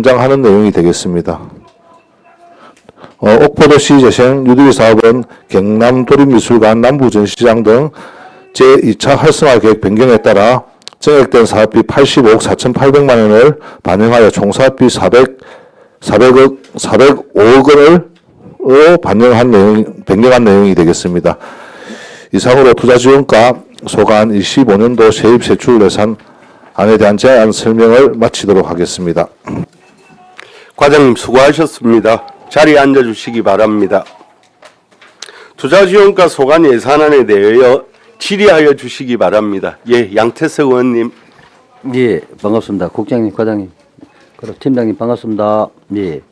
선정하는 내용이 되겠습니다. 옥포도시 재생 유도리 사업은 경남 도립미술관 남부전시장 등 제2차 활성화 계획 변경에 따라 증액된 사업비 85억 4,800만 원을 반영하여 총 사업비 405억 원을 변경한 내용이 되겠습니다. 이상으로 투자지원과 소관 25년도 세입 세출 예산안에 대한 제안 설명을 마치도록 하겠습니다. 과장님 수고하셨습니다. 자리에 앉아주시기 바랍니다. 투자지원과 소관 예산안에 대하여 질의하여 주시기 바랍니다. 예, 양태석 의원님. 예, 반갑습니다. 국장님, 과장님, 그리고 팀장님 반갑습니다. 예,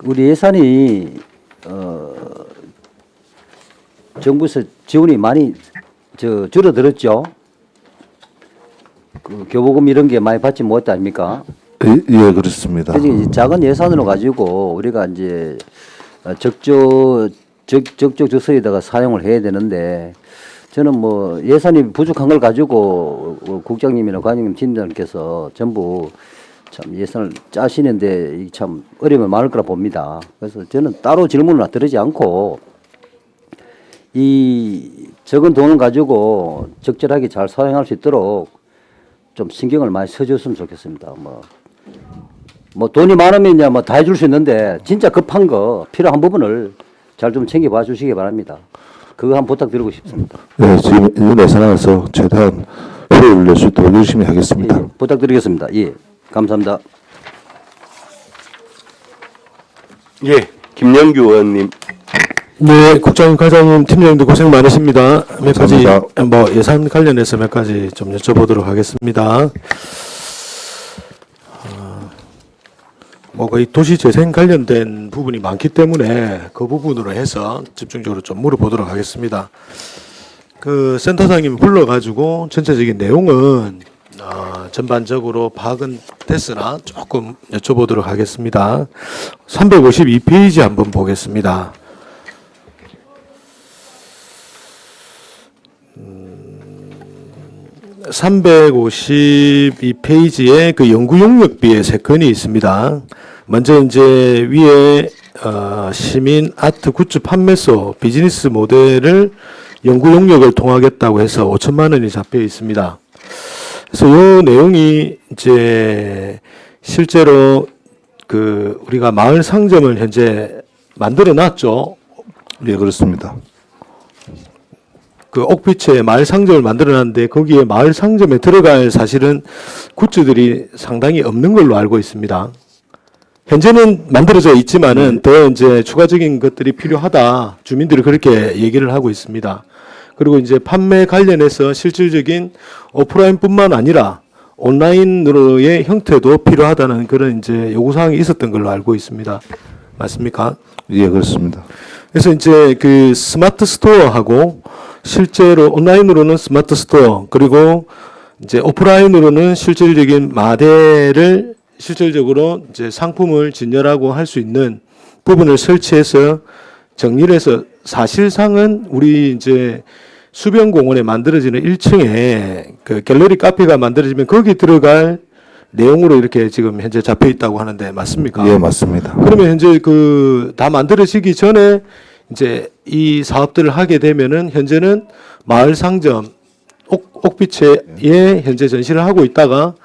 우리 예산이 정부에서 지원이 많이 줄어들었죠. 그 교보금 이런 게 많이 받지 못했다 아닙니까? 예, 그렇습니다. 그래서 작은 예산으로 가지고 우리가 이제 적적에다가 사용을 해야 되는데, 저는 뭐 예산이 부족한 걸 가지고 국장님이나 과장님 팀장님께서 전부 참 예산을 짜시는데 참 어려움이 많을 거라 봅니다. 그래서 저는 따로 질문을 드리지 않고 이 적은 돈을 가지고 적절하게 잘 사용할 수 있도록 좀 신경을 많이 써줬으면 좋겠습니다. 뭐 돈이 많으면 이제 뭐 다 해줄 수 있는데 진짜 급한 거 필요한 부분을 잘 좀 챙겨봐 주시기 바랍니다. 그거 한번 부탁드리고 싶습니다. 네, 지금 이 예산안에서 최대한 효율을 낼 수 있도록 열심히 하겠습니다. 예, 부탁드리겠습니다. 예, 감사합니다. 예, 김영규 의원님. 네, 국장님, 과장님, 팀장님도 고생 많으십니다. 몇 가지 감사합니다. 뭐 예산 관련해서 몇 가지 좀 여쭤보도록 하겠습니다. 뭐 거의 도시 재생 관련된 부분이 많기 때문에 그 부분으로 해서 집중적으로 좀 물어보도록 하겠습니다. 그 센터장님 불러가지고 전체적인 내용은 전반적으로 파악은 됐으나 조금 여쭤보도록 하겠습니다. 352페이지 한번 보겠습니다. 352페이지에 그 연구 용역비의 세 건이 있습니다. 먼저 이제 위에 시민 아트 굿즈 판매소 비즈니스 모델을 연구 용역을 통하겠다고 해서 5천만 원이 잡혀 있습니다. 그래서 이 내용이 이제 실제로 그 우리가 마을 상점을 현재 만들어 놨죠. 예, 그렇습니다. 그 옥빛에 마을 상점을 만들어놨는데 거기에 마을 상점에 들어갈 사실은 굿즈들이 상당히 없는 걸로 알고 있습니다. 현재는 만들어져 있지만은 더 이제 추가적인 것들이 필요하다. 주민들이 그렇게 얘기를 하고 있습니다. 그리고 이제 판매 관련해서 실질적인 오프라인뿐만 아니라 온라인으로의 형태도 필요하다는 그런 이제 요구사항이 있었던 걸로 알고 있습니다. 맞습니까? 예, 그렇습니다. 그래서 이제 그 스마트 스토어하고 실제로 온라인으로는 스마트 스토어 그리고 이제 오프라인으로는 실질적인 마대를 실질적으로 이제 상품을 진열하고 할 수 있는 부분을 설치해서 정리를 해서 사실상은 우리 이제 수변공원에 만들어지는 1층에 그 갤러리 카페가 만들어지면 거기 들어갈 내용으로 이렇게 지금 현재 잡혀 있다고 하는데 맞습니까? 예, 맞습니다. 그러면 현재 그 다 만들어지기 전에 이제 이 사업들을 하게 되면은 현재는 마을 상점 옥빛에 현재 전시를 하고 있다가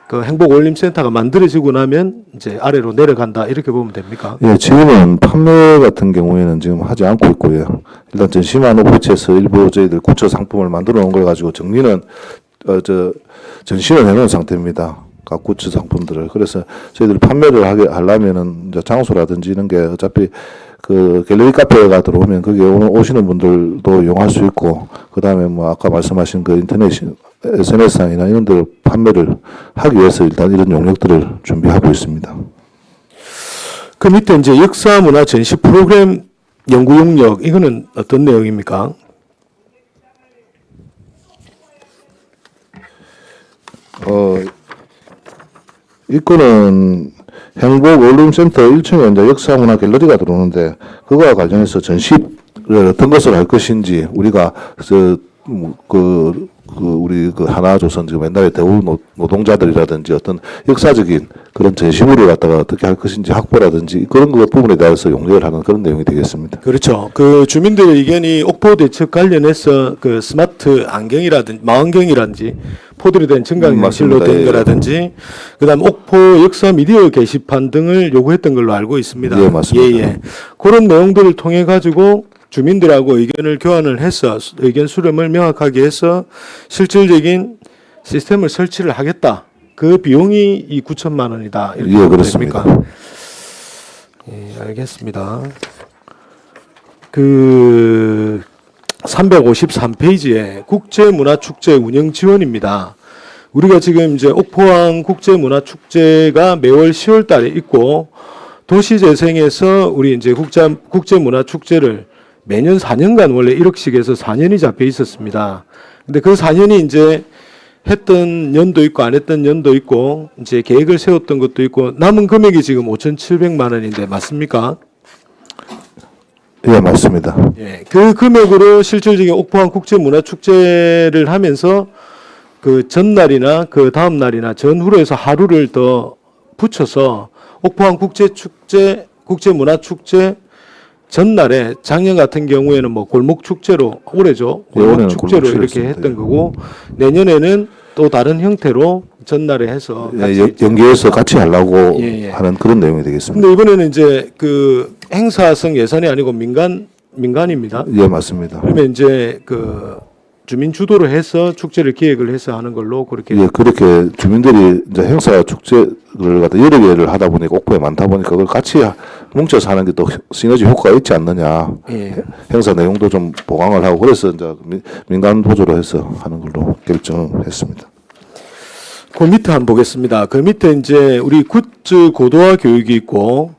그 행복올림센터가 만들어지고 나면 이제 아래로 내려간다 이렇게 보면 됩니까? 예, 지금은 판매 같은 경우에는 지금 하지 않고 있고요. 일단 전시만 옥빛에서 일부 저희들 구처 상품을 만들어 놓은 걸 가지고 정리는 전시는 해놓은 상태입니다. 각 굿즈 상품들을. 그래서 저희들이 판매를 하려면은 이제 장소라든지 이런 게 어차피 그 갤러리 카페가 들어오면 거기에 오시는 분들도 이용할 수 있고, 그 다음에 뭐 아까 말씀하신 그 인터넷 SNS상이나 이런 데를 판매를 하기 위해서 일단 이런 용역들을 준비하고 있습니다. 그 밑에 이제 역사 문화 전시 프로그램 연구 용역 이거는 어떤 내용입니까? 이 건은 행복 올림센터 1층에 이제 역사문화 갤러리가 들어오는데 그거와 관련해서 전시를 어떤 것을 할 것인지 우리가 그 우리 그 하나조선 지금 옛날에 대우 노동자들이라든지 어떤 역사적인 그런 전시물을 갖다가 어떻게 할 것인지 확보라든지 그런 것 부분에 대해서 용역을 하는 그런 내용이 되겠습니다. 그렇죠. 그 주민들의 의견이 옥포 대책 관련해서 그 스마트 안경이라든지 망원경이라든지 포들이 된 증강현실로 맞습니다. 된 예. 거라든지 그다음 옥포 역사 미디어 게시판 등을 요구했던 걸로 알고 있습니다. 예, 맞습니다. 예. 그런 내용들을 통해 가지고 주민들하고 의견을 교환을 해서 의견 수렴을 명확하게 해서 실질적인 시스템을 설치를 하겠다. 그 비용이 이 9천만 원이다. 이렇게 예, 보면 그렇습니다. 됩니까? 예, 알겠습니다. 그 353페이지에 국제문화축제 운영 지원입니다. 우리가 지금 이제 옥포항 국제문화축제가 매월 10월 달에 있고 도시재생에서 우리 이제 국제문화축제를 매년 4년간 원래 1억씩 해서 4년이 잡혀 있었습니다. 근데 그 4년이 이제 했던 연도 있고 안 했던 연도 있고 이제 계획을 세웠던 것도 있고 남은 금액이 지금 5,700만 원인데 맞습니까? 예, 맞습니다. 예, 그 금액으로 실질적인 옥포항 국제문화축제를 하면서 그 전날이나 그 다음 날이나 전후로 해서 하루를 더 붙여서 옥포항 국제문화축제 전날에 작년 같은 경우에는 뭐 골목축제로 올해죠. 예, 올해는 골목축제로 이렇게 골목축제였습니다. 했던 거고 내년에는 또 다른 형태로 전날에 해서 예, 같이 연계해서 같이 하려고 예, 예. 하는 그런 내용이 되겠습니다. 근데 이번에는 이제 그 행사성 예산이 아니고 민간입니다. 예, 맞습니다. 그러면 이제 그 주민 주도로 해서 축제를 기획을 해서 하는 걸로 그렇게 예, 그렇게 주민들이 이제 행사 축제를 갖다 여러 개를 하다 보니까 옥포에 많다 보니까 그걸 같이 뭉쳐서 하는 게 또 시너지 효과가 있지 않느냐. 예. 행사 내용도 좀 보강을 하고 그래서 이제 민간 보조로 해서 하는 걸로 결정했습니다. 그 밑에 한번 보겠습니다. 그 밑에 이제 우리 굿즈 고도화 교육이 있고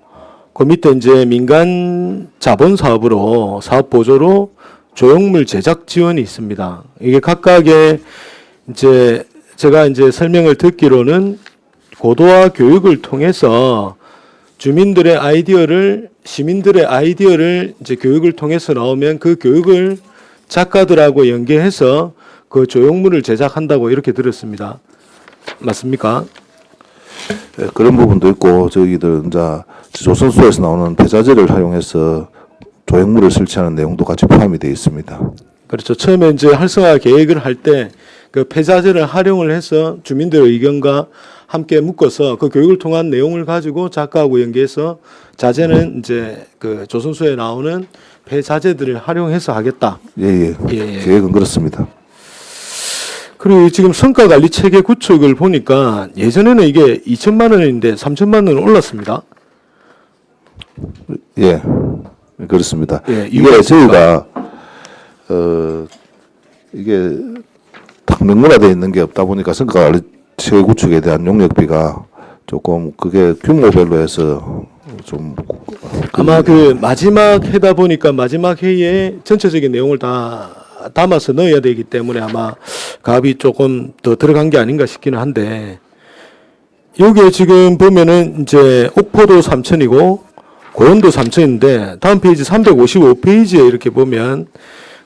그 밑에 이제 민간 자본 사업으로 사업 보조로 조형물 제작 지원이 있습니다. 이게 각각의 이제 제가 이제 설명을 듣기로는 고도화 교육을 통해서 주민들의 아이디어를 시민들의 아이디어를 이제 교육을 통해서 나오면 그 교육을 작가들하고 연계해서 그 조형물을 제작한다고 이렇게 들었습니다. 맞습니까? 예, 그런 부분도 있고 저희들 이제 조선소에서 나오는 폐자재를 활용해서 조형물을 설치하는 내용도 같이 포함이 되어 있습니다. 그렇죠. 처음에 이제 활성화 계획을 할 때 그 폐자재를 활용을 해서 주민들의 의견과 함께 묶어서 그 교육을 통한 내용을 가지고 작가하고 연계해서 자재는 이제 그 조선소에 나오는 폐자재들을 활용해서 하겠다. 예, 예. 예. 계획은 그렇습니다. 그리고 지금 성과관리 체계 구축을 보니까 예전에는 이게 2천만 원인데 3천만 원을 올랐습니다. 예, 그렇습니다. 예, 이게 저희가 이게 딱 명문화되어 있는 게 없다 보니까 성과관리 체계 구축에 대한 용역비가 조금 그게 규모별로 해서 좀 아마 그 마지막 해다 보니까 마지막 회의에 전체적인 내용을 다 담아서 넣어야 되기 때문에 아마 값이 조금 더 들어간 게 아닌가 싶기는 한데 여기에 지금 보면은 이제 옥포도 3천이고 고원도 3천인데 다음 페이지 355페이지에 이렇게 보면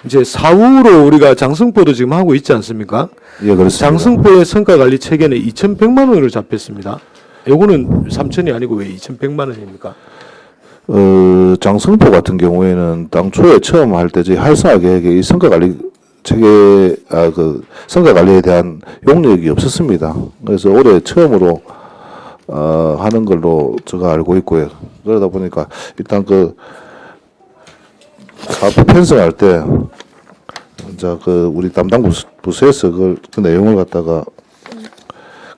이제 사후로 우리가 장승포도 지금 하고 있지 않습니까? 예, 그렇습니다. 장승포의 성과관리 체계는 2,100만 원으로 잡혔습니다. 요거는 3천이 아니고 왜 2,100만 원입니까? 장성포 같은 경우에는 당초에 처음 할 때 저희 활성화 계획에 이 성과관리 체계, 그 성과관리에 대한 용역이 없었습니다. 그래서 올해 처음으로 하는 걸로 제가 알고 있고요. 그러다 보니까 일단 그 사업 편성할 때 이제 그 우리 담당 부서에서 그 내용을 갖다가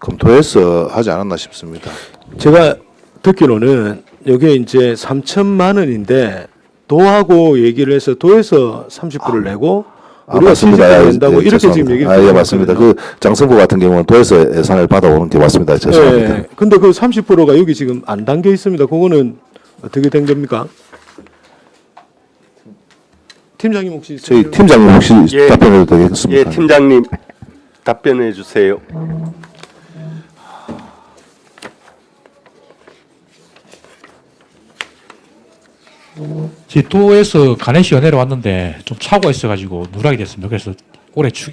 검토해서 하지 않았나 싶습니다. 제가 듣기로는 여기에 이제 3천만 원인데 도하고 얘기를 해서 도에서 30%를 내고 우리가 맞습니다. 시집을 낸다고 이렇게 죄송합니다. 지금 얘기를 예, 맞습니다. 그 장성부 같은 경우는 도에서 예산을 받아오는 게 맞습니다. 죄송합니다. 예. 근데 그 30%가 여기 지금 안 담겨 있습니다. 그거는 어떻게 된 겁니까? 팀장님 혹시 저희 팀장님 혹시 예. 답변해도 되겠습니까? 예, 팀장님 답변해 주세요. 도에서 가네시 연회를 왔는데 좀 착오가 있어가지고 누락이 됐습니다. 그래서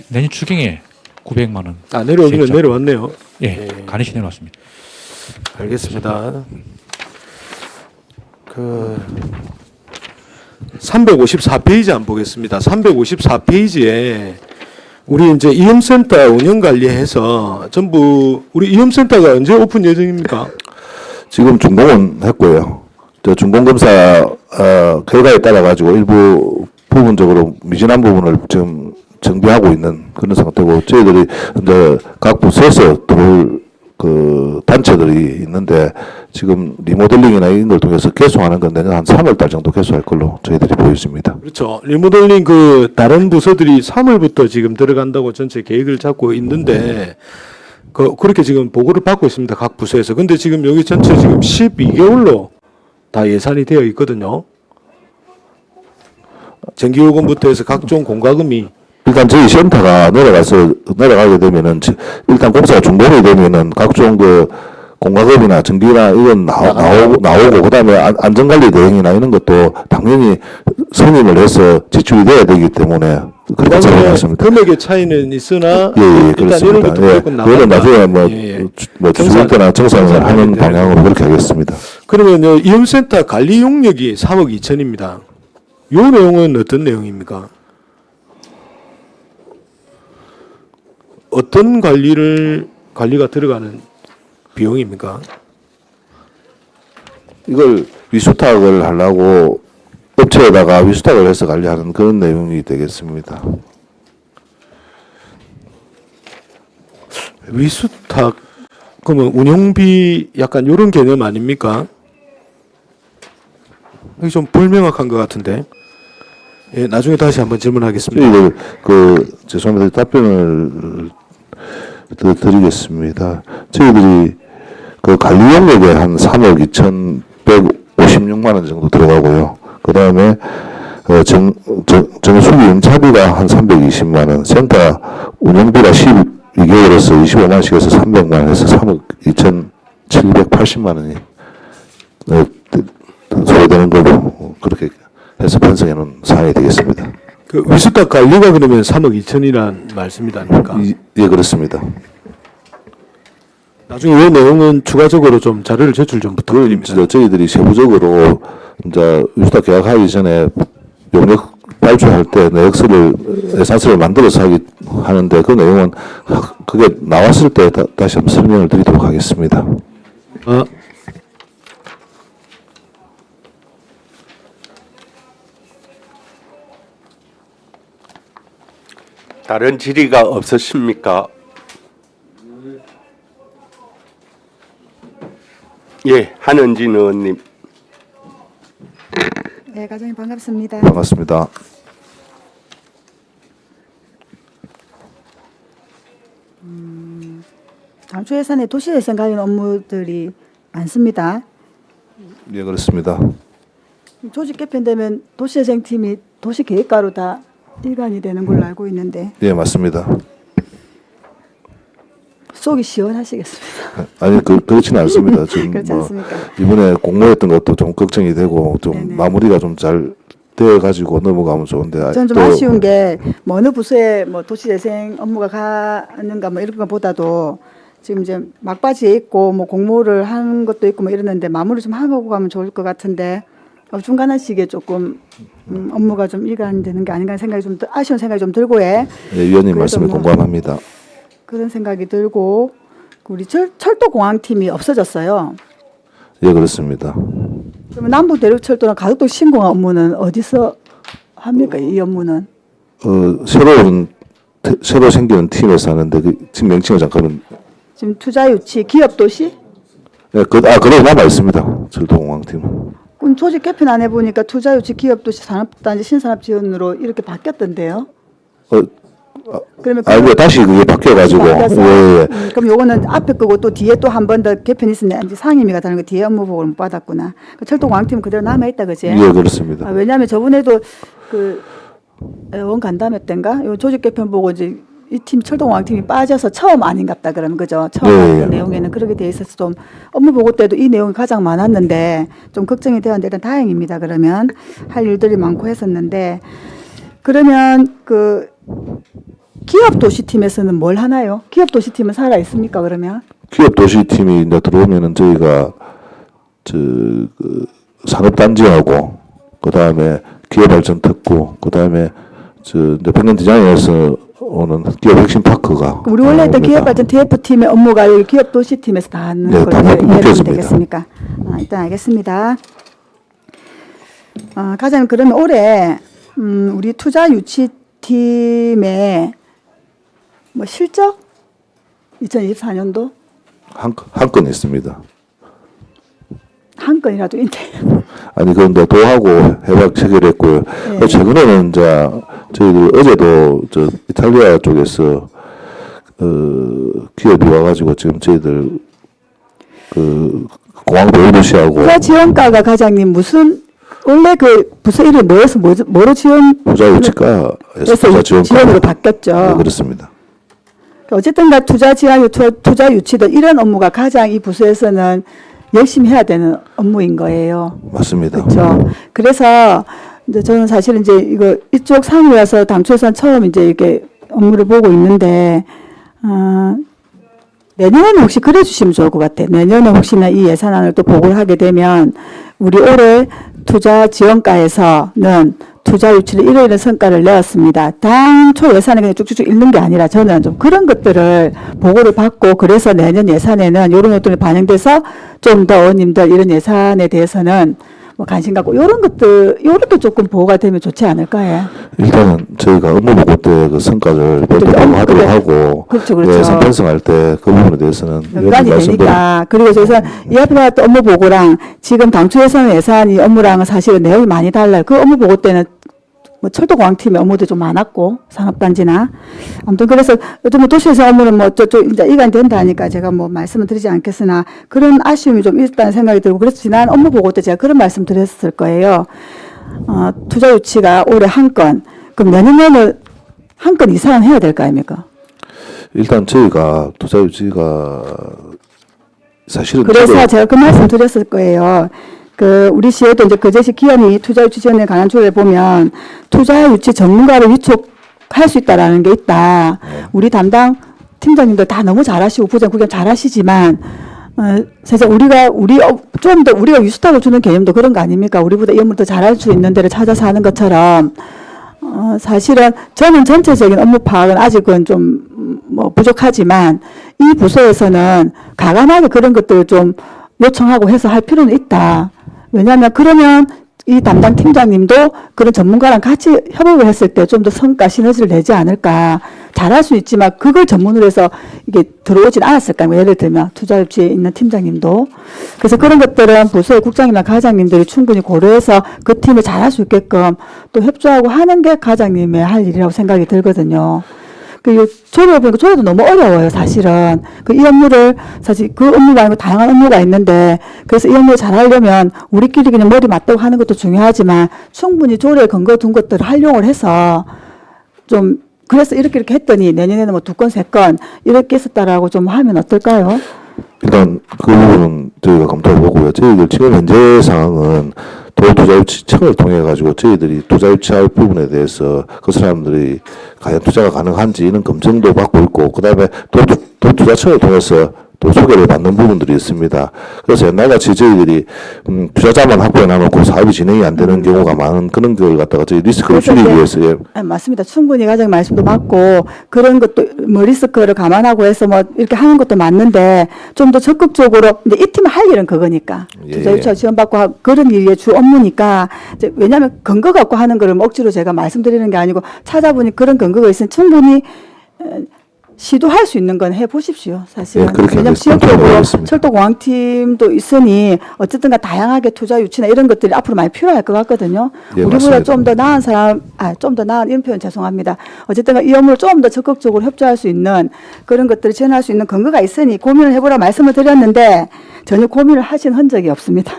내년 추경에 900만 원. 아, 내려오기는 세입자. 내려왔네요. 예, 간이시 내려왔습니다. 알겠습니다. 그 354페이지 안 보겠습니다. 354페이지에 우리 이제 이음센터 운영 관리해서 전부 우리 이음센터가 언제 오픈 예정입니까? 지금 준공은 했고요. 저 준공검사 결과에 따라 가지고 일부 부분적으로 미진한 부분을 지금 정비하고 있는 그런 상태고, 저희들이 이제 각 부서에서 들어올 그 단체들이 있는데 지금 리모델링이나 이런 걸 통해서 개소하는 건 내년 한 3월 달 정도 개소할 걸로 저희들이 보여집니다. 그렇죠. 리모델링 그 다른 부서들이 3월부터 지금 들어간다고 전체 계획을 잡고 있는데 그렇게 지금 보고를 받고 있습니다. 각 부서에서. 근데 지금 여기 전체 지금 12개월로 다 예산이 되어 있거든요. 전기요금부터 해서 각종 공과금이 일단 저희 센터가 내려가게 되면은 일단 공사가 준공이 되면은 각종 그 공과금이나 전기나 이건 나오고 그다음에 안전관리 대행이나 이런 것도 당연히 선임을 해서 지출이 돼야 되기 때문에 그렇게 생각했습니다. 금액의 차이는 있으나 예, 일단 그렇습니다. 이런부터 예, 무조건 나간다. 그거는 나중에 뭐 주실 때나 정상을 하는 되는 방향으로 그렇게 하겠습니다. 그러면 이음센터 관리 용역이 3억 2천입니다. 이 내용은 어떤 내용입니까? 어떤 관리가 들어가는 비용입니까? 이걸 위수탁을 하려고 업체에다가 위수탁을 해서 관리하는 그런 내용이 되겠습니다. 위수탁 그러면 운영비 약간 이런 개념 아닙니까? 이게 좀 불명확한 것 같은데. 예, 나중에 다시 한번 질문하겠습니다. 저희들 죄송합니다. 답변을 드리겠습니다. 저희들이 그 관리 용역에 한 3억 2,156만 원 정도 들어가고요. 그 다음에 정수기 연차비가 한 320만 원, 센터 운영비가 12개월에서 25만 원씩 해서 300만 원 해서 3억 2,780만 원이 소요되는 걸로 그렇게 해서 편성해 놓은 사안이 되겠습니다. 그 위수탁 관리가 그러면 3억 2천이란 말씀이다 아닙니까? 예, 그렇습니다. 나중에 이 내용은 추가적으로 좀 자료를 제출 좀 그걸 부탁드립니다. 이제 저희들이 세부적으로 이제 위수탁 계약하기 전에 용역 발주할 때 내역서를 예산서를 만들어서 하는데 그 내용은 그게 나왔을 때 다시 한번 설명을 드리도록 하겠습니다. 다른 질의가 없으십니까? 예, 한은진 의원님. 네, 과장님 반갑습니다. 반갑습니다. 당초 예산에 도시재생 관련 업무들이 많습니다. 예, 그렇습니다. 조직 개편되면 도시재생팀이 도시계획과로 다 일관이 되는 걸로 알고 있는데 예, 맞습니다. 속이 시원하시겠습니다. 아니 그렇지는 않습니다. 지금 그렇지 않습니까? 이번에 공모했던 것도 좀 걱정이 되고 좀 네네. 마무리가 좀 잘 되어 가지고 넘어가면 좋은데 저는 좀 또 아쉬운 게 뭐 어느 부서에 뭐 도시재생 업무가 가는가 뭐 이런 것보다도 지금 이제 막바지에 있고 뭐 공모를 하는 것도 있고 뭐 이러는데 마무리 좀 하고 가면 좋을 것 같은데 중간한 시기에 조금 업무가 좀 일관되는 게 아닌가 생각이 좀 아쉬운 생각이 좀 들고 해. 예, 위원님 그래도 말씀에 뭐 공감합니다. 그런 생각이 들고 우리 철도공항팀이 없어졌어요. 예, 그렇습니다. 그러면 남부대륙철도나 가덕도 신공항 업무는 어디서 합니까? 이 업무는? 새로 생기는 팀에서 하는데 팀 명칭을 잠깐은 지금 투자유치 기업도시? 예, 그대로 남아 있습니다. 철도공항팀. 그럼 조직 개편 안 해보니까 투자유치 기업도시 산업단지 신산업지원으로 이렇게 바뀌었던데요. 그러면 아이고 다시 그게 바뀌어가지고 바뀌었어요? 예. 그럼 요거는 앞에 거고 또 뒤에 또 한 번 더 개편이 있었네. 이제 상임위가 다른 거 뒤에 업무 보고를 못 받았구나. 그 철도공항팀 그대로 남아 있다 그지? 예, 그렇습니다. 왜냐하면 저번에도 그 원 간담회 때인가 요 조직 개편 보고 이제 이 팀 철도공항팀이 빠져서 처음 아닌갑다 그러면 그죠? 처음 네. 하는 내용에는 그렇게 돼 있어서 좀 업무 보고 때도 이 내용이 가장 많았는데 좀 걱정이 되었는데 일단 다행입니다. 그러면 할 일들이 많고 했었는데 그러면 그 기업 도시팀에서는 뭘 하나요? 기업 도시팀은 살아 있습니까 그러면? 기업 도시팀이 이제 들어오면은 저희가 그 산업단지하고 그다음에 기업발전특구 그다음에 이제 백년디자인에서 오는 기업 핵심 파크가 우리 원래 했던 옵니다. 기업발전 TF팀의 업무가 여기 기업 도시팀에서 다 하는 네, 다 걸로 이해하면 묶였습니다. 되겠습니까? 일단 알겠습니다. 과장님 그러면 올해 우리 투자 유치팀의 뭐 실적 2024년도 한 건 있습니다. 한 건이라도 있네. 아니 그런데 도하고 협약 체결했고요. 네. 최근에는 이제 저희들 어제도 이탈리아 쪽에서 기업이 와가지고 지금 저희들 공항도 오르시하고 투자 지원가가 과장님 무슨 원래 그 부서 이름이 뭐로 지원? 부자 유치가에서 투자 지원가 지원으로 바뀌었죠. 네, 그렇습니다. 어쨌든가 투자 지원, 투자 유치든 이런 업무가 가장 이 부서에서는 열심히 해야 되는 업무인 거예요. 맞습니다. 그렇죠. 그래서 이제 저는 사실은 이제 이쪽 상위여서 당초에선 처음 이제 이렇게 업무를 보고 있는데 내년에는 혹시 그래 주시면 좋을 것 같아요. 내년에 혹시나 이 예산안을 또 보고를 하게 되면 우리 올해 투자 지원가에서는 투자 유치를 이런 성과를 내었습니다. 당초 예산에 그냥 쭉쭉쭉 읽는 게 아니라 저는 좀 그런 것들을 보고를 받고 그래서 내년 예산에는 이런 것들이 반영돼서 좀 더 의원님들 이런 예산에 대해서는 뭐 관심 갖고 이런 것도 조금 보고가 되면 좋지 않을까요? 일단은 저희가 업무보고 때 그 성과를 별도로 하도록 하고 그렇죠, 그렇죠. 예산 편성할 때 그 부분에 대해서는 연관이 되니까. 그리고 그래서 이 앞에 봤던 업무 보고랑 지금 당초 예산이 업무랑은 사실은 내용이 많이 달라요. 그 업무 보고 때는 뭐 철도공항팀의 업무도 좀 많았고 산업단지나 아무튼 그래서 요즘 도시에서 업무는 뭐 저쪽 이제 이관 된다니까 제가 뭐 말씀을 드리지 않겠으나 그런 아쉬움이 좀 있다는 생각이 들고 그래서 지난 업무 보고 때 제가 그런 말씀 드렸을 거예요. 투자 유치가 올해 한 건, 그럼 내년에는 한 건 이상은 해야 될 거 아닙니까? 일단 저희가 투자 유치가 사실은 그래서 제가 그 말씀 드렸을 거예요. 우리 시에도 이제 그제시 기업이 투자 유치 지원에 관한 조례를 보면 투자 유치 전문가를 위촉할 수 있다라는 게 있다. 우리 담당 팀장님들 다 너무 잘하시고 부장 잘하시지만 사실 좀 더 우리가 위수탁을 주는 개념도 그런 거 아닙니까? 우리보다 이 업무를 더 잘할 수 있는 데를 찾아서 하는 것처럼 사실은 저는 전체적인 업무 파악은 아직은 좀 뭐 부족하지만 이 부서에서는 가감하게 그런 것들을 좀 요청하고 해서 할 필요는 있다. 왜냐하면 그러면 이 담당 팀장님도 그런 전문가랑 같이 협업을 했을 때 좀 더 성과 시너지를 내지 않을까. 잘할 수 있지만 그걸 전문으로 해서 이게 들어오진 않았을까요? 예를 들면 투자유치에 있는 팀장님도. 그래서 그런 것들은 부서의 국장이나 과장님들이 충분히 고려해서 그 팀을 잘할 수 있게끔 또 협조하고 하는 게 과장님의 할 일이라고 생각이 들거든요. 조례를 보니까 조례도 너무 어려워요, 사실은. 이 업무를, 사실 그 업무가 아니고 다양한 업무가 있는데, 그래서 이 업무를 잘 하려면 우리끼리 그냥 머리 맞대고 하는 것도 중요하지만, 충분히 조례에 근거 둔 것들을 활용을 해서, 그래서 이렇게 했더니 내년에는 뭐 2건, 3건, 이렇게 했었다라고 좀 하면 어떨까요? 일단 그 부분은 저희가 검토해보고요. 저희들 지금 현재 상황은 도투자유치청을 통해 가지고 저희들이 투자유치할 부분에 대해서 그 사람들이 과연 투자가 가능한지 이런 검증도 받고 있고 그다음에 도투자청을 통해서 또 소개를 받는 부분들이 있습니다. 그래서 옛날같이 저희들이 투자자만 확보해 놔놓고 사업이 진행이 안 되는 경우가 많은 그런 걸 갖다가 저희 리스크를 줄이기 위해서 맞습니다. 충분히 과장 말씀도 맞고 그런 것도 뭐 리스크를 감안하고 해서 뭐 이렇게 하는 것도 맞는데 좀 더 적극적으로 근데 이 팀이 할 일은 그거니까 투자유치와 지원받고 그런 일이 주 업무니까 이제 왜냐하면 근거 갖고 하는 거를 뭐 억지로 제가 말씀드리는 게 아니고 찾아보니 그런 근거가 있으면 충분히 시도할 수 있는 건 해보십시오. 사실은. 네, 그렇게 왜냐하면 하겠습니다. 지역적으로 하겠습니다. 철도공항팀도 있으니 어쨌든가 다양하게 투자 유치나 이런 것들이 앞으로 많이 필요할 것 같거든요. 예, 우리보다 맞습니다. 좀 더 나은 좀 더 나은 이런 표현 죄송합니다. 어쨌든가 이 업무를 좀 더 적극적으로 협조할 수 있는 그런 것들을 지원할 수 있는 근거가 있으니 고민을 해보라 말씀을 드렸는데 전혀 고민을 하신 흔적이 없습니다.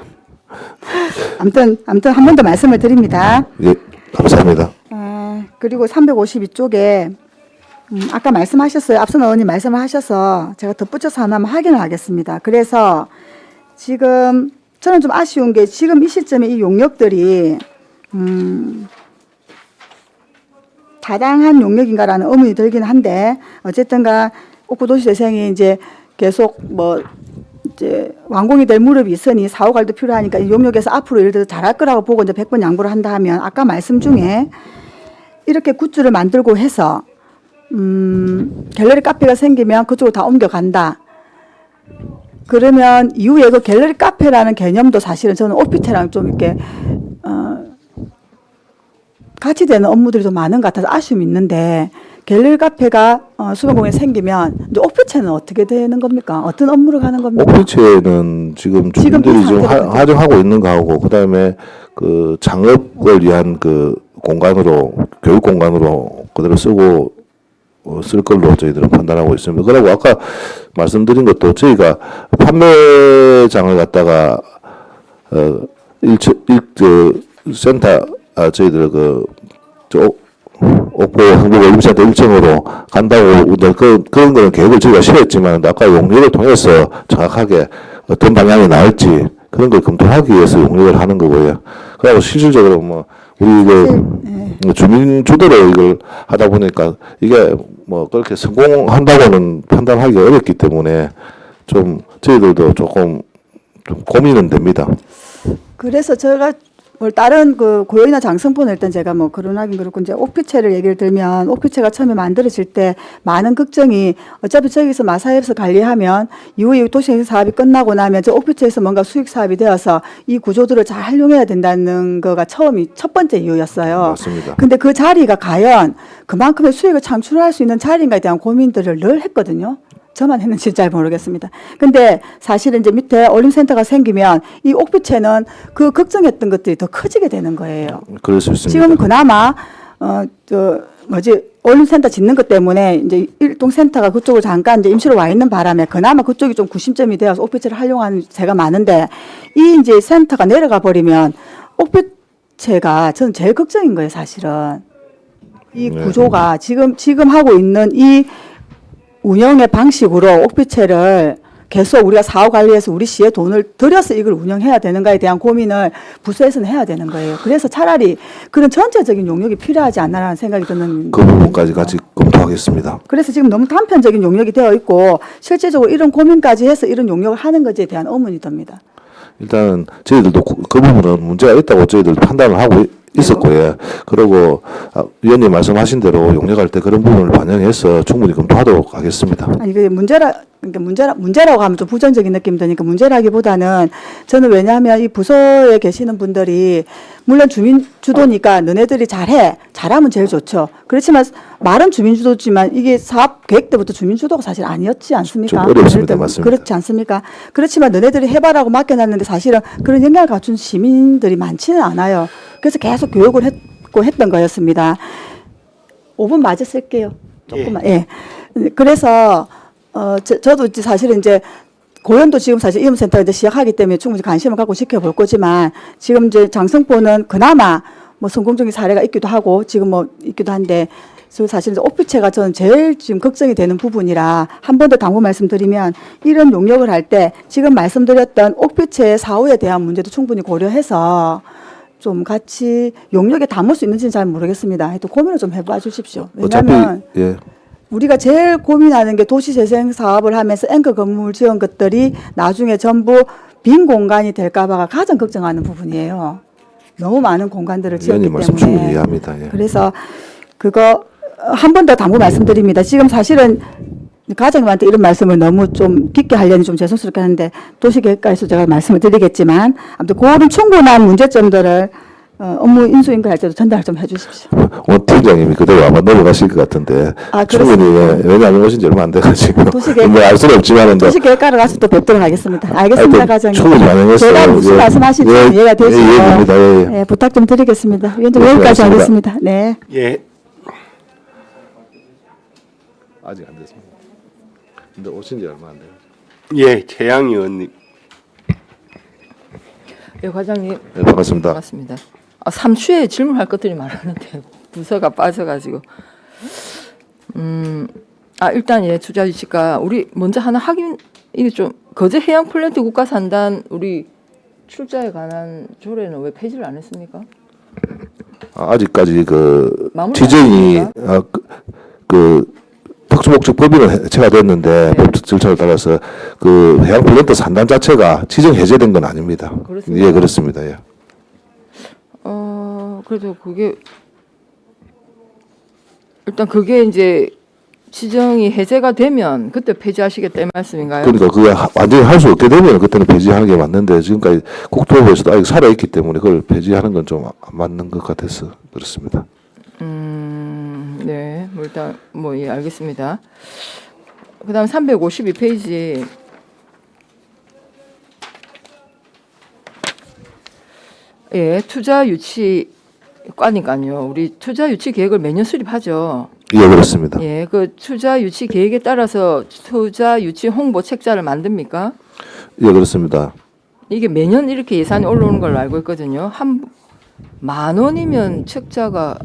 아무튼 한 번 더 말씀을 드립니다. 예, 감사합니다. 그리고 352쪽에 아까 말씀하셨어요. 앞선 의원님 말씀하셔서 제가 덧붙여서 하나만 확인을 하겠습니다. 그래서 지금 저는 좀 아쉬운 게 지금 이 시점에 이 용역들이 타당한 용역인가라는 의문이 들긴 한데 어쨌든가 옥구도시재생이 이제 계속 뭐 이제 완공이 될 무렵이 있으니 사후 관리도 필요하니까 이 용역에서 앞으로 예를 들어 잘할 거라고 보고 이제 100번 양보를 한다 하면 아까 말씀 중에 이렇게 굿즈를 만들고 해서 갤러리 카페가 생기면 그쪽으로 다 옮겨간다. 그러면 이후에 그 갤러리 카페라는 개념도 사실은 저는 오피스텔랑 좀 이렇게 같이 되는 업무들이 좀 많은 것 같아서 아쉬움이 있는데 갤러리 카페가 수변공원에 생기면 이제 오피스텔은 어떻게 되는 겁니까? 어떤 업무를 가는 겁니까? 오피스텔은 지금 주민들이 이 지금 상태로 하정하고 있는 거하고 그다음에 그 창업을 위한 그 공간으로 교육 공간으로 그대로 쓰고 쓸 걸로 저희들은 판단하고 있습니다. 그리고 아까 말씀드린 것도 저희가 판매장을 갖다가 센터 저희들 옥보 행복올림센터 1층으로 간다고 그런 거는 계획을 저희가 세웠지만 아까 용역을 통해서 정확하게 어떤 방향이 나올지 그런 걸 검토하기 위해서 용역을 하는 거고요. 그리고 실질적으로 뭐 우리 주민 주도로 이걸 하다 보니까 이게 뭐 그렇게 성공한다고는 판단하기 어렵기 때문에 좀 저희들도 조금 좀 고민은 됩니다. 그래서 제가 뭐 다른 그 고용이나 장성분은 일단 제가 뭐 거론하긴 그렇고 이제 오피체를 얘기를 들면 오피체가 처음에 만들어질 때 많은 걱정이 어차피 저기서 마사회에서 관리하면 이후에 도시개선 사업이 끝나고 나면 저 오피체에서 뭔가 수익 사업이 되어서 이 구조들을 잘 활용해야 된다는 거가 첫 번째 이유였어요. 맞습니다. 근데 그 자리가 과연 그만큼의 수익을 창출할 수 있는 자리인가에 대한 고민들을 늘 했거든요. 저만 했는지 잘 모르겠습니다. 근데 사실은 이제 밑에 올림센터가 생기면 이 옥피체는 그 걱정했던 것들이 더 커지게 되는 거예요. 그럴 수 있습니다. 지금 그나마 올림센터 짓는 것 때문에 이제 일동센터가 그쪽으로 잠깐 이제 임시로 와 있는 바람에 그나마 그쪽이 좀 구심점이 되어서 옥피체를 활용하는 데가 많은데 이 이제 센터가 내려가 버리면 옥피체가 저는 제일 걱정인 거예요, 사실은. 이 구조가 지금 하고 있는 이 운영의 방식으로 옥피체를 계속 우리가 사후 관리해서 우리 시에 돈을 들여서 이걸 운영해야 되는가에 대한 고민을 부서에서는 해야 되는 거예요. 그래서 차라리 그런 전체적인 용역이 필요하지 않나라는 생각이 드는 그 부분까지 같이 검토하겠습니다. 그래서 지금 너무 단편적인 용역이 되어 있고 실제적으로 이런 고민까지 해서 이런 용역을 하는 것에 대한 의문이 듭니다. 일단은 저희들도 그 부분은 문제가 있다고 저희들 판단을 하고 있었고요. 그리고 위원님 말씀하신 대로 용역할 때 그런 부분을 반영해서 충분히 검토하도록 하겠습니다. 아니 그 문제라고 하면 좀 부정적인 느낌이 드니까 문제라기보다는 저는 왜냐하면 이 부서에 계시는 분들이 물론 주민 주도니까 너네들이 잘하면 제일 좋죠. 그렇지만 말은 주민 주도지만 이게 사업 계획 때부터 주민 주도가 사실 아니었지 않습니까? 좀 어렵습니다. 맞습니다. 그렇지 않습니까? 그렇지만 너네들이 해봐라고 맡겨놨는데 사실은 그런 역량을 갖춘 시민들이 많지는 않아요. 그래서 계속 교육을 했던 거였습니다. 5분 마저 쓸게요. 조금만. 예. 그래서 저도 이제 사실은 이제 고연도 지금 사실 이음센터가 이제 시작하기 때문에 충분히 관심을 갖고 지켜볼 거지만 지금 이제 장성포는 그나마 뭐 성공적인 사례가 있기도 하고 지금 뭐 있기도 한데 사실 옥피체가 저는 제일 지금 걱정이 되는 부분이라 한 번 더 당부 말씀드리면 이런 용역을 할 때 지금 말씀드렸던 옥피체의 사후에 대한 문제도 충분히 고려해서 좀 같이 용역에 담을 수 있는지는 잘 모르겠습니다. 하여튼 고민을 좀 해봐 주십시오. 왜냐하면 우리가 제일 고민하는 게 도시재생 사업을 하면서 앵커 건물 지은 것들이 나중에 전부 빈 공간이 될까 봐가 가장 걱정하는 부분이에요. 너무 많은 공간들을 지었기 때문에. 말씀 충분히 이해합니다. 예. 그래서 그거 한 번 더 당부 말씀드립니다. 지금 사실은 과장님한테 이런 말씀을 너무 좀 깊게 하려니 좀 죄송스럽게 하는데 도시계획과에서 제가 말씀을 드리겠지만 아무튼 그런 충분한 문제점들을 업무 인수인계할 때도 전달 좀 해주십시오. 오늘 팀장님이 그대로 아마 넘어가실 것 같은데 충분히 왜냐하면 오신 지 얼마 안 돼가지고 알 수는 없지만 도시계획과로 가서 또 뵙도록 하겠습니다. 알겠습니다, 과장님. 충분히 반영했어요. 제가 무슨 말씀하시는지 이해가 되시고 예, 부탁 좀 드리겠습니다. 위원장 여기까지 하겠습니다. 네. 예. 아직 안 됐습니다. 근데 오신 지 얼마 안 돼요. 예, 최양 의원님. 예, 과장님. 네, 반갑습니다. 반갑습니다. 3추에 질문할 것들이 많았는데 부서가 빠져가지고. 일단 예, 주자지 씨가 우리 먼저 하나 확인 이게 좀 거제 해양 플랜트 국가산단 우리 출자에 관한 조례는 왜 폐지를 안 했습니까? 아직까지 그 마무리 지정이 안 그 특수목적법인은 해체가 됐는데 법 절차를 따라서 그 해양 플랜트 산단 자체가 지정 해제된 건 아닙니다. 그렇습니까? 예, 그렇습니다. 예. 그래도 그게 일단 그게 이제 지정이 해제가 되면 그때 폐지하시겠다 이 말씀인가요? 그러니까 그게 완전히 할 수 없게 되면 그때는 폐지하는 게 맞는데 지금까지 국토부에서도 아직 살아있기 때문에 그걸 폐지하는 건 좀 안 맞는 것 같아서 그렇습니다. 네, 뭐 일단 뭐 예, 알겠습니다. 그다음 352페이지 예, 투자 유치과니까요. 우리 투자 유치 계획을 매년 수립하죠. 예, 그렇습니다. 예, 그 투자 유치 계획에 따라서 투자 유치 홍보 책자를 만듭니까? 예, 그렇습니다. 이게 매년 이렇게 예산이 올라오는 걸로 알고 있거든요. 10,000원이면 책자가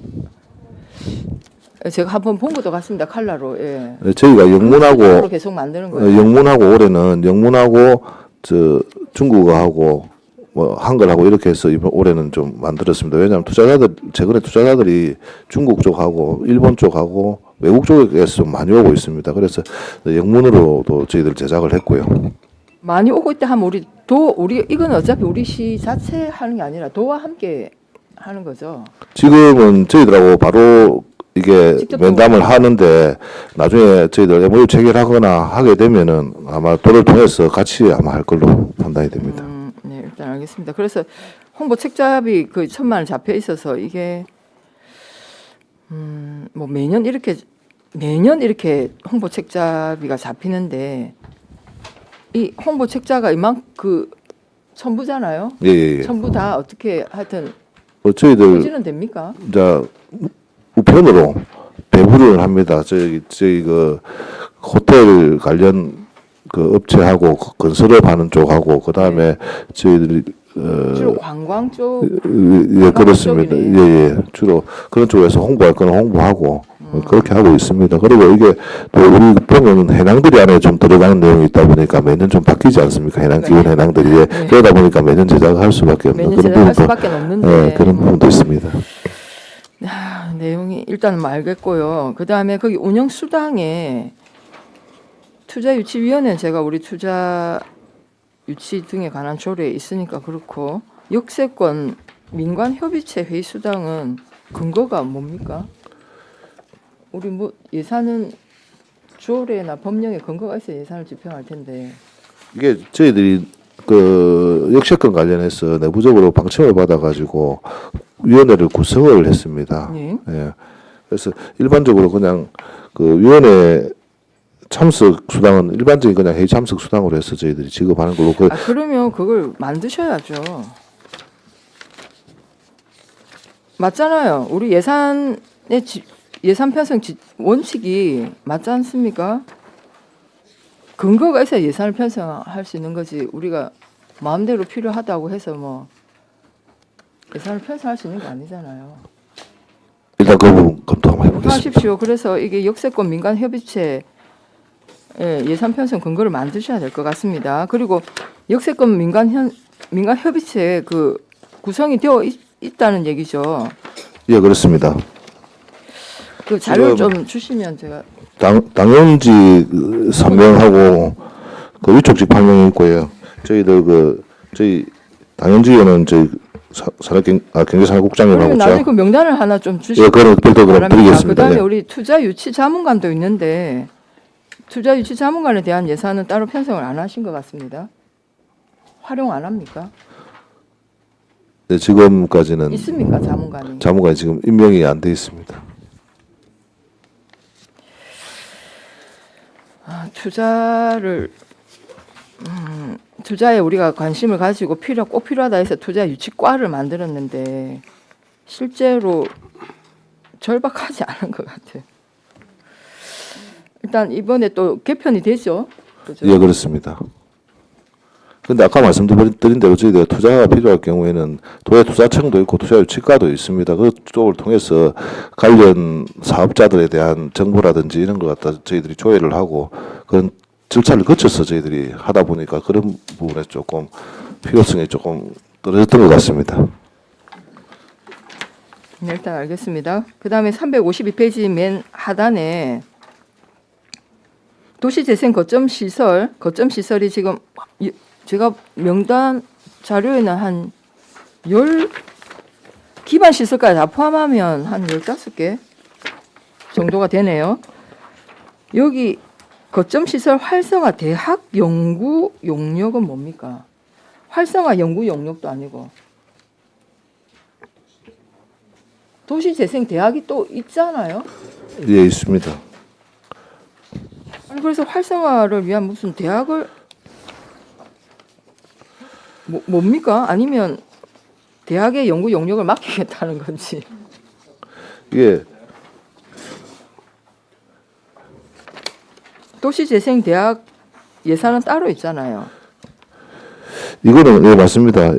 제가 한번 본 것도 같습니다. 칼라로. 예. 저희가 칼라로 영문하고 계속 만드는 거예요. 영문하고 올해는 영문하고 저 중국어하고 뭐 한글하고 이렇게 해서 이번 올해는 좀 만들었습니다. 왜냐하면 최근에 투자자들이 중국 쪽하고 일본 쪽하고 외국 쪽에서 좀 많이 오고 있습니다. 그래서 영문으로도 저희들 제작을 했고요. 많이 오고 있다 하면 우리 이건 어차피 우리 시 자체 하는 게 아니라 도와 함께 하는 거죠. 지금은 저희들하고 바로 이게 직접 면담을 하는데 나중에 저희들 MOU 체결하거나 하게 되면은 아마 도를 통해서 같이 아마 할 걸로 판단이 됩니다. 네, 일단 알겠습니다. 그래서 홍보 책자비 그 1,000만 원 잡혀 있어서 이게 뭐 매년 이렇게 홍보 책자비가 잡히는데 이 홍보 책자가 그 전부잖아요. 예, 예, 예. 전부 다 어떻게 하여튼 저희들 소지는 됩니까? 이제 우편으로 배부를 합니다. 저희 그 호텔 관련 그 업체하고 건설업 하는 쪽하고 그 다음에 저희들이 주로 관광 쪽 예, 그렇습니다. 쪽이네. 예, 예. 주로 그런 쪽에서 홍보할 거는 홍보하고 그렇게 하고 있습니다. 그리고 이게 또 우리 보면 해낭들이 안에 좀 들어가는 내용이 있다 보니까 매년 좀 바뀌지 않습니까? 해낭 기본 해낭들이 예. 네. 그러다 보니까 매년 제작을 할 수밖에 없는 매년 그런 제작할 부분도 수밖에 없는데 예, 그런 부분도 있습니다. 내용이 일단은 뭐 알겠고요. 그 다음에 거기 운영 수당에 투자유치위원회는 제가 우리 투자 유치 등에 관한 조례에 있으니까 그렇고 역세권 민관협의체 회의 수당은 근거가 뭡니까? 우리 뭐 예산은 조례나 법령에 근거가 있어야 예산을 집행할 텐데. 이게 저희들이 그 역세권 관련해서 내부적으로 방침을 받아가지고 위원회를 구성을 했습니다. 네. 예. 그래서 일반적으로 그냥 그 위원회 참석 수당은 일반적인 그냥 회의 참석 수당으로 해서 저희들이 지급하는 걸로 그 그러면 그걸 만드셔야죠. 맞잖아요. 우리 예산 편성 원칙이 맞지 않습니까? 근거가 있어야 예산을 편성할 수 있는 거지. 우리가 마음대로 필요하다고 해서 뭐 예산을 편성할 수 있는 게 아니잖아요. 일단 그 부분 검토 한번 해보겠습니다. 하십시오. 그래서 이게 역세권 민간 협의체 예산 편성 근거를 만드셔야 될 것 같습니다. 그리고 역세권 민간 협의체 그 구성이 되어 있다는 얘기죠. 예, 그렇습니다. 그 자료를 지금 좀 주시면 제가 당연지 선명하고 그 위촉직 판명이 있고요. 저희들 저희 당연지에는 저희 경제산업국장님하고 그러면 나중에 그 명단을 하나 좀 예, 주시기 그거는 별도로 바랍니다. 드리겠습니다. 그다음에 예. 우리 투자 유치 자문관도 있는데 투자 유치 자문관에 대한 예산은 따로 편성을 안 하신 것 같습니다. 활용 안 합니까? 네, 지금까지는 있습니까 자문관이? 자문관이 지금 임명이 안 돼 있습니다. 투자에 우리가 관심을 가지고 꼭 필요하다 해서 투자 유치과를 만들었는데 실제로 절박하지 않은 것 같아요. 일단 이번에 또 개편이 되죠. 그죠? 예, 그렇습니다. 근데 아까 말씀드린 대로 저희가 투자가 필요할 경우에는 도에 투자청도 있고 투자유치과도 있습니다. 그쪽을 통해서 관련 사업자들에 대한 정보라든지 이런 것 갖다 저희들이 조회를 하고 그런 절차를 거쳐서 저희들이 하다 보니까 그런 부분에 조금 필요성이 조금 떨어졌던 것 같습니다. 네, 일단 알겠습니다. 그 다음에 352페이지 맨 하단에 도시재생 거점시설이 지금 제가 명단 자료에는 한 기반시설까지 다 포함하면 한 15개 정도가 되네요. 여기 거점시설 활성화 대학 연구 용역은 뭡니까? 활성화 연구 용역도 아니고 도시재생 대학이 또 있잖아요. 예, 있습니다. 아니, 그래서 활성화를 위한 무슨 대학을 뭡니까? 아니면 대학의 연구 용역을 맡기겠다는 건지. 예, 도시재생 대학 예산은 따로 있잖아요. 이거는 예 맞습니다.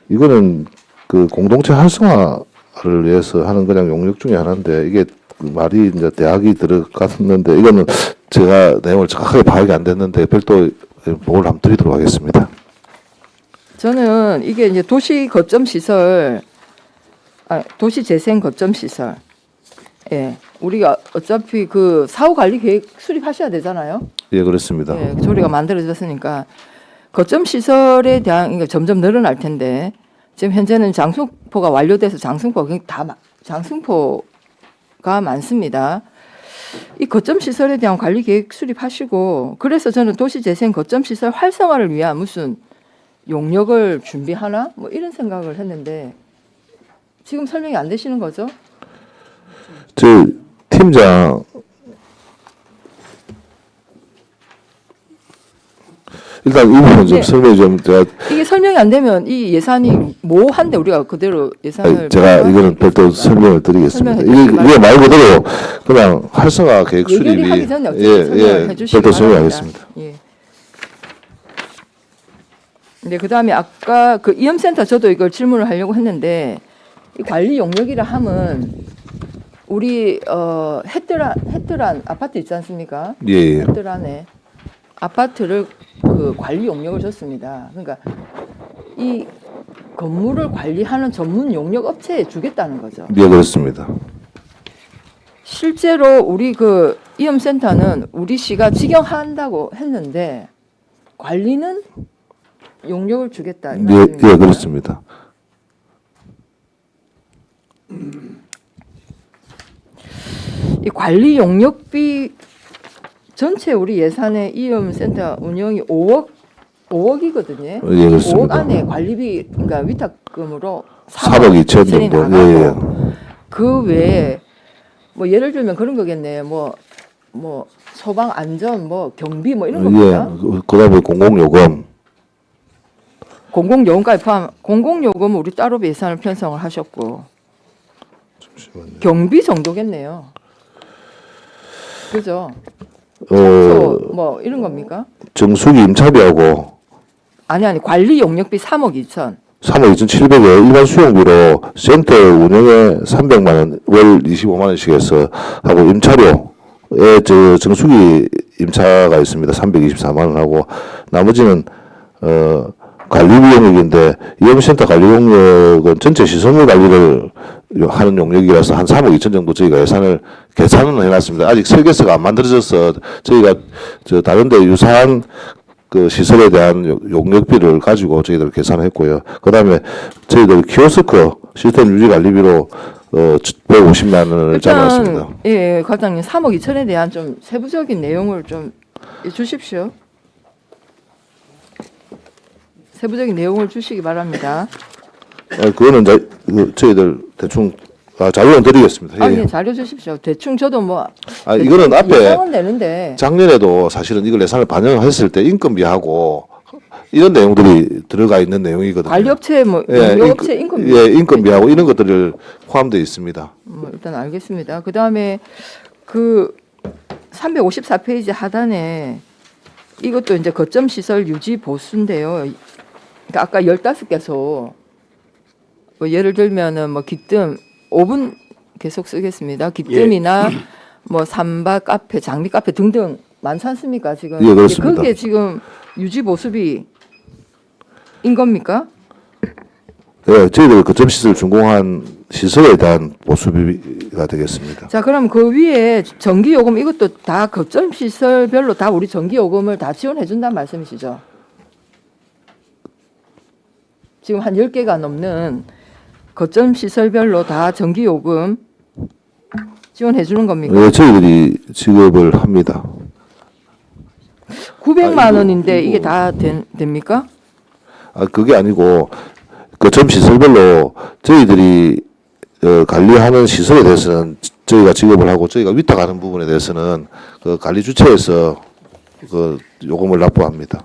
이거는 그 공동체 활성화를 위해서 하는 그냥 용역 중에 하나인데 이게 그 말이 이제 대학이 들어갔는데 이거는 제가 내용을 정확하게 파악이 안 됐는데 별도 보고를 한번 드리도록 하겠습니다. 저는 이게 이제 도시 거점 시설, 도시 재생 거점 시설. 예, 우리가 어차피 그 사후 관리 계획 수립하셔야 되잖아요. 예, 그렇습니다. 예, 조리가 만들어졌으니까 거점 시설에 대한 그러니까 점점 늘어날 텐데 지금 현재는 장승포가 완료돼서 장승포가 많습니다. 이 거점 시설에 대한 관리 계획 수립하시고 그래서 저는 도시 재생 거점 시설 활성화를 위한 무슨 용역을 준비하나 뭐 이런 생각을 했는데 지금 설명이 안 되시는 거죠? 저 팀장 일단 이 부분 좀 네. 설명 좀 제가 이게 설명이 안 되면 이 예산이 뭐한데 우리가 그대로 예산을 제가 이거는 별도 설명을 드리겠습니다. 설명해 주시기 이게 말 그대로 그냥 활성화 계획 수립이 예결이 하기 전에 어쨌든 예, 설명을 예, 해주시기 별도 바랍니다. 설명하겠습니다. 예. 네, 그다음에 아까 그 이염센터 저도 이걸 질문을 하려고 했는데 이 관리 용역이라 함은 우리 햇들한 아파트 있지 않습니까? 예, 예. 햇들한에 아파트를 그 관리 용역을 줬습니다. 그러니까 이 건물을 관리하는 전문 용역 업체에 주겠다는 거죠. 예, 그렇습니다. 실제로 우리 그 이염센터는 우리 시가 직영한다고 했는데 관리는 용역을 주겠다. 이 예, 말씀입니까? 예, 그렇습니다. 이 관리 용역비 전체 우리 예산의 이염센터 운영이 5억이거든요. 예, 그렇습니다. 5억 안에 관리비 그러니까 위탁금으로 3억 2천 전이 정도. 나가고 예, 예. 그 외에 뭐 예를 들면 그런 거겠네요. 뭐 소방 안전 뭐 경비 뭐 이런 겁니다. 예, 그다음에 공공요금. 공공요금까지 포함. 공공요금은 우리 따로 예산을 편성을 하셨고 경비 정도겠네요. 그죠? 청소 뭐 이런 겁니까? 정수기 임차비하고 아니 관리 용역비 3억 2천. 3억 2,700에 일반 수용비로 센터 운영에 300만 원, 월 25만 원씩 해서 하고 임차료에 저 정수기 임차가 있습니다. 324만 원 하고 나머지는 관리비 용역인데 이용센터 관리 용역은 전체 시설물 관리를 하는 용역이라서 한 3억 2천 정도 저희가 예산을 계산을 해놨습니다. 아직 설계서가 안 만들어져서 저희가 저 다른데 유사한 그 시설에 대한 용역비를 가지고 저희들 계산했고요. 그다음에 저희들 키오스크 시스템 유지 관리비로 150만 원을 잡아놨습니다. 예, 과장님 3억 2천에 대한 좀 세부적인 내용을 좀 주십시오. 세부적인 내용을 주시기 바랍니다. 그거는 저희들 대충 자료는 드리겠습니다. 예. 예, 자료 주십시오. 대충 저도 뭐 이거는 앞에 예상은 되는데 작년에도 사실은 이걸 예산을 반영했을 때 인건비하고 이런 내용들이 들어가 있는 내용이거든요. 관리업체 뭐 용역업체 인건비 예, 인건비하고 이런 것들을 포함되어 있습니다. 일단 알겠습니다. 그다음에 그 354페이지 하단에 이것도 이제 거점 시설 유지 보수인데요. 그러니까 아까 15개소 뭐 예를 들면은 뭐 기뜸 5분 계속 쓰겠습니다. 기뜸이나 뭐 삼바 카페, 장미 카페 등등 많지 않습니까? 지금 예, 그렇습니다. 그게 지금 유지 보수비인 겁니까? 예, 저희들 거점 시설 준공한 시설에 대한 보수비가 되겠습니다. 자, 그럼 그 위에 전기 요금 이것도 다 거점 시설별로 다 우리 전기 요금을 다 지원해 준다는 말씀이시죠? 지금 한 10개가 넘는 거점 시설별로 다 전기 요금 지원해 주는 겁니까? 예, 저희들이 지급을 합니다. 900만 원인데 이게 다 됩니까? 아, 그게 아니고 거점 시설별로 저희들이 관리하는 시설에 대해서는 저희가 지급을 하고 저희가 위탁하는 부분에 대해서는 그 관리 주체에서 그 요금을 납부합니다.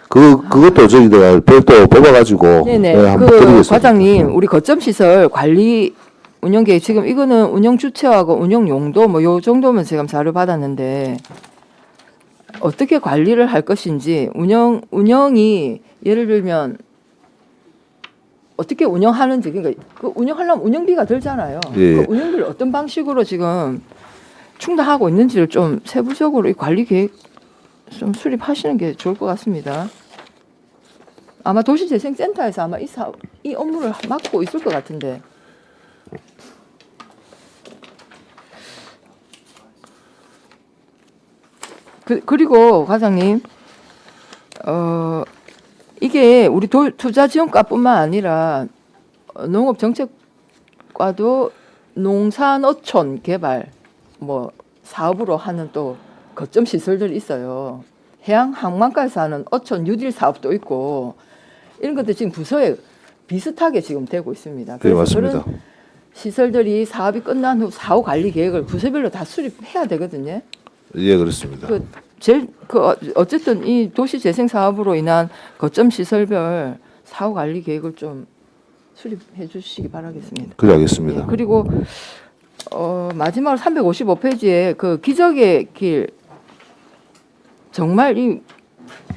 그것도 저희가 별도 뽑아가지고 네네. 한번 그 드리겠습니다. 과장님, 우리 거점 시설 관리 운영 계획 지금 이거는 운영 주체하고 운영 용도 뭐 요 정도면 제가 자료 받았는데 어떻게 관리를 할 것인지 운영이 예를 들면 어떻게 운영하는지 그러니까 그 운영하려면 운영비가 들잖아요. 예. 그 운영비를 어떤 방식으로 지금 충당하고 있는지를 좀 세부적으로 이 관리 계획 좀 수립하시는 게 좋을 것 같습니다. 아마 도시재생센터에서 아마 이 업무를 맡고 있을 것 같은데. 그리고 과장님, 이게 우리 투자지원과뿐만 아니라 농업정책과도 농산어촌 개발 뭐 사업으로 하는 또 거점 시설들이 있어요. 해양 항만가에서 하는 어촌 뉴딜 사업도 있고 이런 것들 지금 부서에 비슷하게 지금 되고 있습니다. 네, 그래서 맞습니다. 그런 시설들이 사업이 끝난 후 사후 관리 계획을 부서별로 다 수립해야 되거든요. 예, 그렇습니다. 어쨌든 이 도시 재생 사업으로 인한 거점 시설별 사후 관리 계획을 좀 수립해 주시기 바라겠습니다. 그래 알겠습니다. 예, 그리고 마지막으로 355페이지에 그 기적의 길 정말 이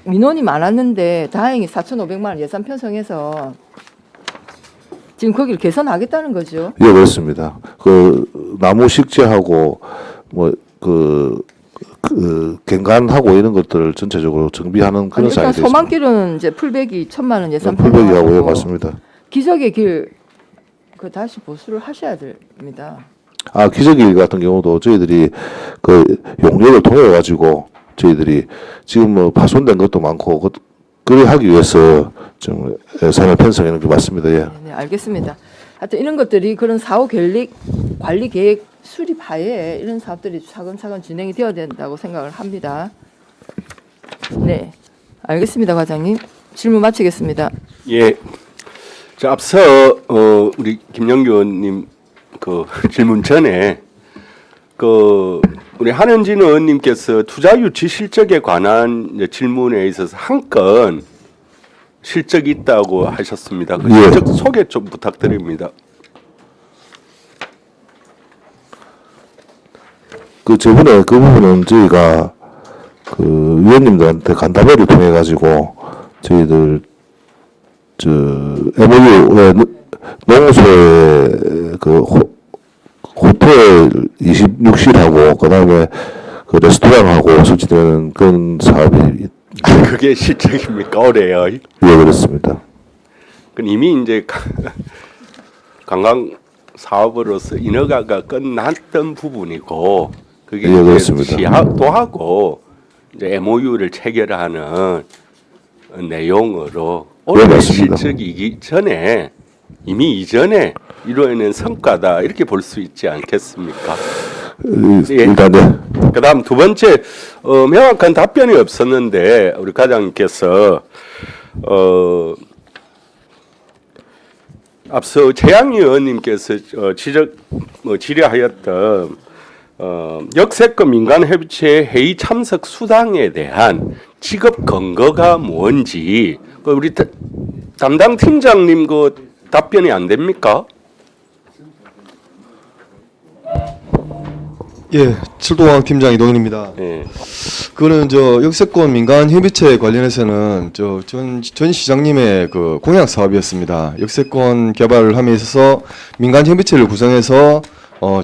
민원이 많았는데 다행히 4,500만 원 예산 편성해서 지금 거기를 개선하겠다는 거죠. 예, 그렇습니다. 그 나무 식재하고 그 갱간하고 이런 것들을 전체적으로 정비하는 그런 아니, 일단 사항이 되겠습니다. 소망길은 이제 풀베기 1,000만 원 예산 풀베기하고 예, 편성하고 맞습니다. 기적의 길 그 다시 보수를 하셔야 됩니다. 아, 기저귀 같은 경우도 저희들이 그 용역을 통해 가지고 저희들이 지금 뭐 파손된 것도 많고 그래 하기 위해서 좀 예산을 편성하는 게 맞습니다. 예. 네, 알겠습니다. 하여튼 이런 것들이 그런 사후 관리 계획 수립하에 이런 사업들이 차근차근 진행이 되어야 된다고 생각을 합니다. 네, 알겠습니다, 과장님. 질문 마치겠습니다. 예. 자, 앞서 우리 김영규 의원님 그 질문 전에 그 우리 한현진 의원님께서 투자 유치 실적에 관한 이제 질문에 있어서 한 건 실적이 있다고 하셨습니다. 그 예. 실적 소개 좀 부탁드립니다. 그 저번에 그 부분은 저희가 그 위원님들한테 간담회를 통해 가지고 저희들 저 MOU 농소에 그 호텔 26실하고 그다음에 그 레스토랑하고 설치되는 그런 사업이 그게 실적입니까? 올해요. 예, 그렇습니다. 그 이미 이제 관광 사업으로서 인허가가 끝났던 부분이고 그게 예, 이제 그렇습니다. 시합도 하고 이제 MOU를 체결하는 내용으로 올해 맞습니다. 실적이기 전에 이미 이전에 이루어낸 성과다 이렇게 볼 수 있지 않겠습니까? 예. 일단 네. 그다음 두 번째 명확한 답변이 없었는데 우리 과장님께서 앞서 최양희 의원님께서 질의하였던 역세권 민간협의체 회의 참석 수당에 대한 지급 근거가 뭔지 그 우리 담당 팀장님 그 답변이 안 됩니까? 예, 칠도왕 팀장 이동현입니다. 예. 그거는 저 역세권 민간 협의체 관련해서는 전 시장님의 그 공약 사업이었습니다. 역세권 개발을 함에 있어서 민간 협의체를 구성해서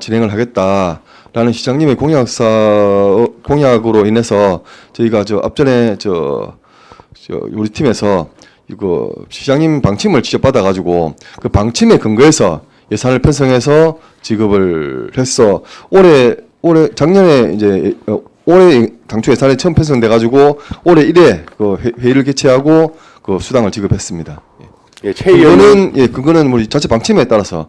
진행을 하겠다라는 시장님의 공약으로 인해서 저희가 앞전에 우리 팀에서 이거 시장님 방침을 직접 받아가지고 그 방침에 근거해서 예산을 편성해서 지급을 했어. 올해 작년에 이제 올해 당초 예산이 처음 편성돼가지고 올해 1회 그 회의를 개최하고 그 수당을 지급했습니다. 예, 최 의원님, 그거는 우리 전체 방침에 따라서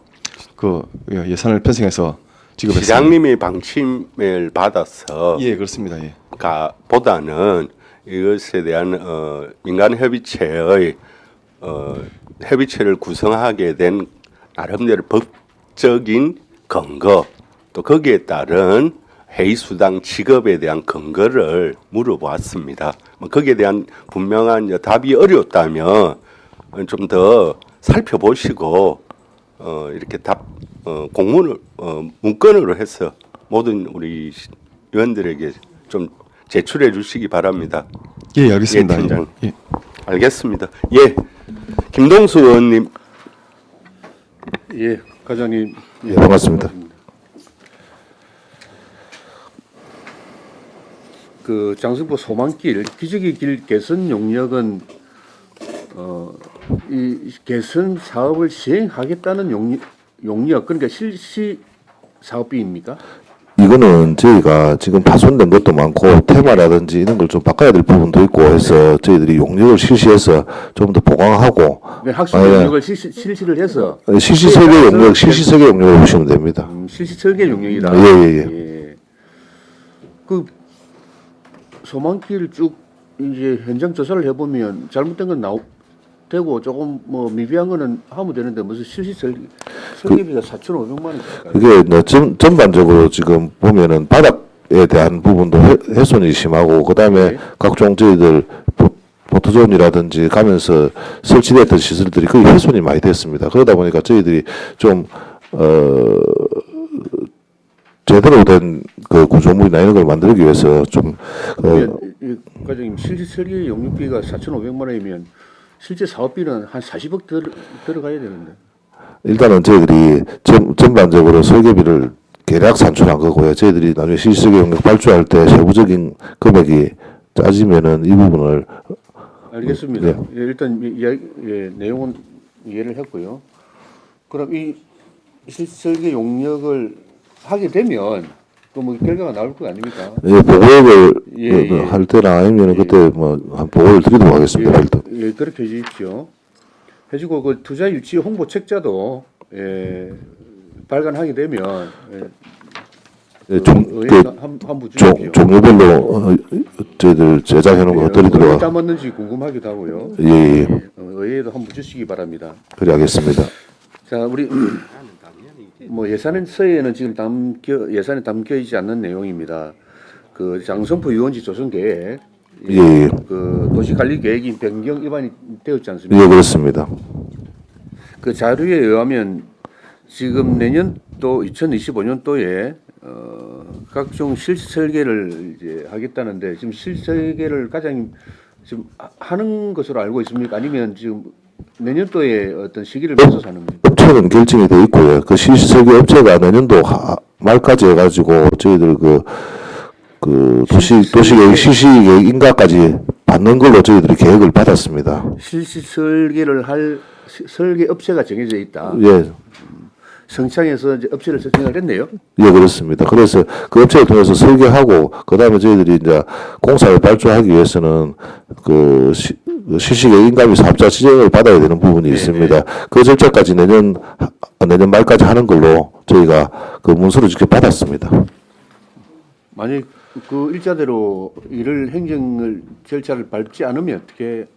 그 예산을 편성해서 지급했습니다. 시장님이 방침을 받아서 예, 그렇습니다. 예. 보다는 이것에 대한 민간 협의체의 협의체를 구성하게 된 나름대로 법적인 근거 또 거기에 따른 회의 수당 지급에 대한 근거를 물어보았습니다. 뭐 거기에 대한 분명한 답이 어려웠다면 좀 더 살펴보시고 이렇게 공문을 문건으로 해서 모든 우리 의원들에게 좀 제출해 주시기 바랍니다. 예, 알겠습니다. 예, 팀장. 예. 알겠습니다. 예, 김동수 의원님. 예, 과장님. 예, 반갑습니다. 그 장승포 소망길 기저귀 길 개선 용역은 이 개선 사업을 시행하겠다는 용역 그러니까 실시 사업비입니까? 이거는 저희가 지금 파손된 것도 많고 테마라든지 이런 걸 좀 바꿔야 될 부분도 있고 해서 저희들이 용역을 실시해서 좀 더 보강하고 학술 예. 용역을 실시를 해서 실시 설계 용역, 실시 설계 용역을 보시면 됩니다. 실시 설계 용역이다. 예. 그 소망길 쭉 이제 현장 조사를 해보면 잘못된 건 되고 조금 뭐 미비한 거는 하면 되는데 무슨 실시 설계비가 4,500만 원. 그게 이제 전반적으로 지금 보면은 바닥에 대한 부분도 훼손이 심하고 그다음에 네. 각종 저희들 포토존이라든지 가면서 설치됐던 시설들이 거의 훼손이 많이 됐습니다. 그러다 보니까 저희들이 좀 제대로 된 그 구조물이나 이런 걸 만들기 위해서 좀 과장님 실시 설계 용역비가 4,500만 원이면 실제 사업비는 한 40억 들어가야 되는데. 일단은 저희들이 전반적으로 설계비를 계략 산출한 거고요. 저희들이 나중에 실시설계 용역 발주할 때 세부적인 금액이 짜지면은 이 부분을 알겠습니다. 네. 예, 일단 내용은 이해를 했고요. 그럼 이 실설계 용역을 하게 되면 그 뭐 결과가 나올 거 아닙니까? 예, 보고를 예. 할 때나 아니면 그때 뭐 한 보고를 드리도록 하겠습니다. 일단. 예, 그렇게 해주십시오. 해주고 그 투자 유치 홍보 책자도 발간하게 되면 예, 한부 주십시오. 종류별로 저희들 제작해 놓은 거 드리도록 어디다 맞는지 궁금하기도 하고요. 예. 의회에도 한번 주시기 바랍니다. 그래 하겠습니다. 자, 우리 뭐 예산서에는 지금 예산에 담겨 있지 않는 내용입니다. 그 장성포 유원지 조성 계획, 예. 그 도시관리 계획이 변경 위반이 되었지 않습니까? 예, 그렇습니다. 그 자료에 의하면 지금 내년도 2025년도에 각종 실시 설계를 이제 하겠다는데 지금 실시 설계를 과장님 지금 하는 것으로 알고 있습니까? 아니면 지금 내년도에 어떤 시기를 맺어서 하는 겁니까? 업체는 결정이 돼 있고요. 그 실시 설계 업체가 내년도 말까지 해가지고 저희들 그 도시계획 실시계획 인가까지 받는 걸로 저희들이 계획을 받았습니다. 실시 설계를 할 설계 업체가 정해져 있다. 예. 성창에서 이제 업체를 선정을 했네요. 예, 그렇습니다. 그래서 그 업체를 통해서 설계하고 그다음에 저희들이 이제 공사를 발주하기 위해서는 그 실시계획 인가비 사업자 지정을 받아야 되는 부분이 있습니다. 그 절차까지 내년 말까지 하는 걸로 저희가 그 문서를 직접 받았습니다. 만약 그 일자대로 이를 행정을 절차를 밟지 않으면 어떻게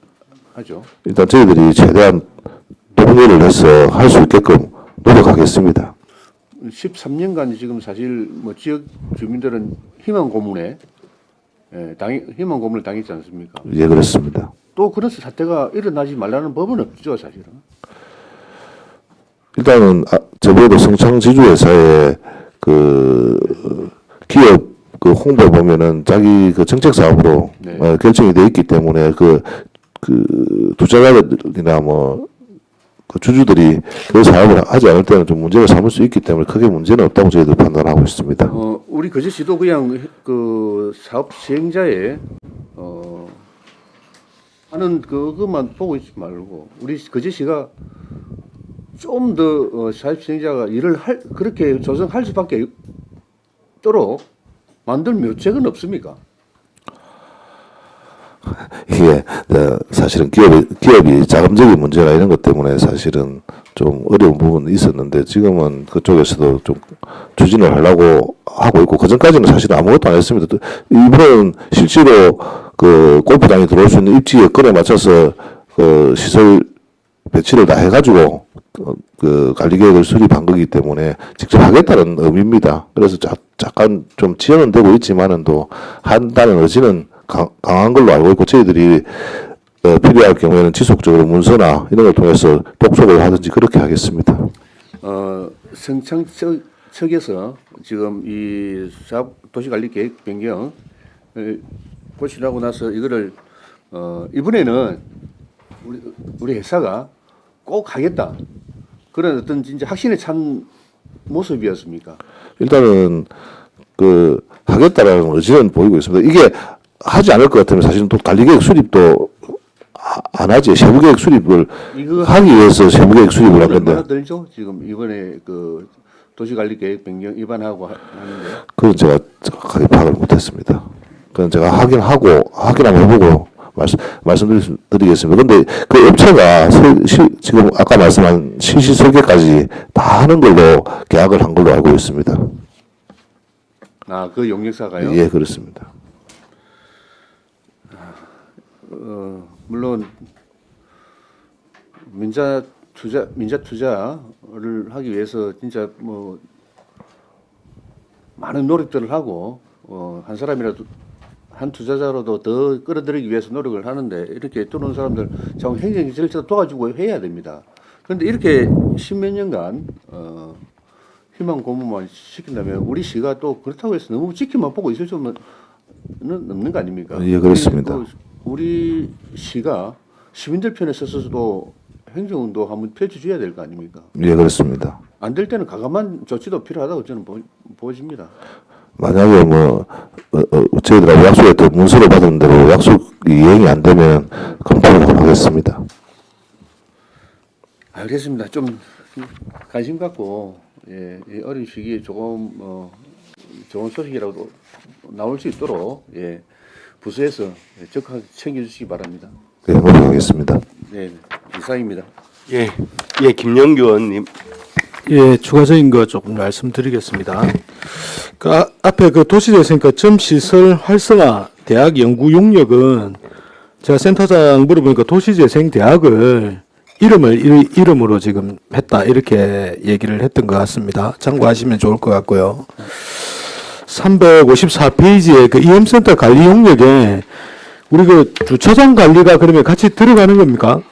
하죠? 일단 저희들이 최대한 동료를 해서 할 수 있게끔 노력하겠습니다. 13년간 지금 사실 뭐 지역 주민들은 희망 고문에 희망 고문을 당했지 않습니까? 예, 그렇습니다. 또 그런 사태가 일어나지 말라는 법은 없죠, 사실은. 일단은 저번에도 성창지주회사의 그 기업 그 홍보에 보면은 자기 그 정책 사업으로 네. 결정이 돼 있기 때문에 그 투자자들이나 뭐 그 주주들이 그 사업을 하지 않을 때는 좀 문제를 삼을 수 있기 때문에 크게 문제는 없다고 저희들 판단하고 있습니다. 우리 거제시도 그냥 그 사업 시행자의 하는 그것만 보고 있지 말고 우리 거제시가 좀 더 사회주행자가 일을 그렇게 조성할 수밖에 없도록 만들 묘책은 없습니까? 이게 사실은 기업이 자금적인 문제나 이런 것 때문에 사실은 좀 어려운 부분이 있었는데 지금은 그쪽에서도 좀 추진을 하려고 하고 있고 그전까지는 사실 아무것도 안 했습니다. 또 이번은 실제로 그 골프장에 들어올 수 있는 입지 여건에 맞춰서 그 시설 배치를 다 해가지고 그 관리 계획을 수립한 거기 때문에 직접 하겠다는 의미입니다. 그래서 잠깐 좀 지연은 되고 있지만은 또 한다는 의지는 강한 걸로 알고 있고 저희들이 필요할 경우에는 지속적으로 문서나 이런 걸 통해서 독촉을 하든지 그렇게 하겠습니다. 성창 측에서 지금 이 도시관리계획 변경을 고시하고 나서 이거를 이번에는 우리 회사가 꼭 하겠다 그런 어떤 진짜 확신에 찬 모습이었습니까? 일단은 그 하겠다라는 의지는 보이고 있습니다. 이게 하지 않을 것 같으면 사실은 또 관리계획 수립도 안 하지. 세부계획 수립을 하기 위해서 세부계획 수립을 한 건데. 얼마나 들죠? 지금 이번에 그 도시관리계획 변경 위반하고 하는데. 그건 제가 정확하게 파악을 못했습니다. 그건 제가 확인하고 확인 한번 해보고 말씀드리겠습니다. 근데 그 업체가 지금 아까 말씀한 실시 설계까지 다 하는 걸로 계약을 한 걸로 알고 있습니다. 아, 그 용역사가요? 예, 그렇습니다. 물론 민자 투자를 하기 위해서 진짜 뭐 많은 노력들을 하고 한 사람이라도 한 투자자로도 더 끌어들이기 위해서 노력을 하는데 이렇게 들어오는 사람들 참 행정 절차 도와주고 해야 됩니다. 그런데 이렇게 십몇 년간 희망 고문만 시킨다면 우리 시가 또 그렇다고 해서 너무 지켜만 보고 있을 수는 없는 거 아닙니까? 예, 그렇습니다. 우리 시가 시민들 편에 서서도 행정운동 한번 펼쳐줘야 될 거 아닙니까? 예, 그렇습니다. 안 될 때는 가감한 조치도 필요하다고 저는 보여집니다. 만약에 저희들하고 약속했던 문서를 받은 대로 약속이 이행이 안 되면 검토를 하겠습니다. 알겠습니다. 좀 관심 갖고 이 어린 시기에 조금 좋은 소식이라도 나올 수 있도록 부서에서 적극 챙겨주시기 바랍니다. 네, 노력하겠습니다. 네, 이상입니다. 예, 김영규 의원님. 예, 추가적인 거 조금 말씀드리겠습니다. 그 앞에 그 도시재생 거점 시설 활성화 대학 연구 용역은 제가 센터장 물어보니까 도시재생 대학을 이름으로 지금 했다 이렇게 얘기를 했던 것 같습니다. 참고하시면 좋을 것 같고요. 354페이지에 그 EM센터 관리 용역에 우리 그 주차장 관리가 그러면 같이 들어가는 겁니까?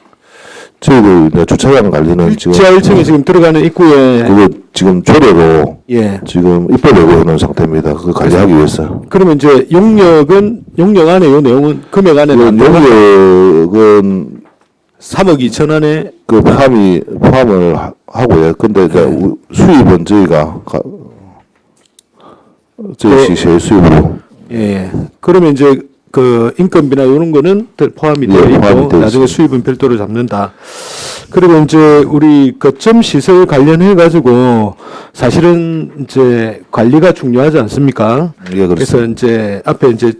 저희들 주차장 관리는 지금 지하 1층에 지금 들어가는 입구에 그거 지금 조례로 예. 지금 입법 예고해놓은 상태입니다. 그거 관리하기 위해서. 그러면 이제 용역 안에 요 내용은 금액 안에 용역은 3억 2천 원에 그 포함을 하고요. 근데 이제 수입은 저희가 저희 시의 수입으로. 예. 그러면 이제 그 인건비나 이런 거는 포함이 되어 있고 포함이 되어 나중에 있습니다. 수입은 별도로 잡는다. 그리고 이제 우리 거점 시설 관련해 가지고 사실은 이제 관리가 중요하지 않습니까? 예, 그렇습니다. 그래서 이제 앞에 이제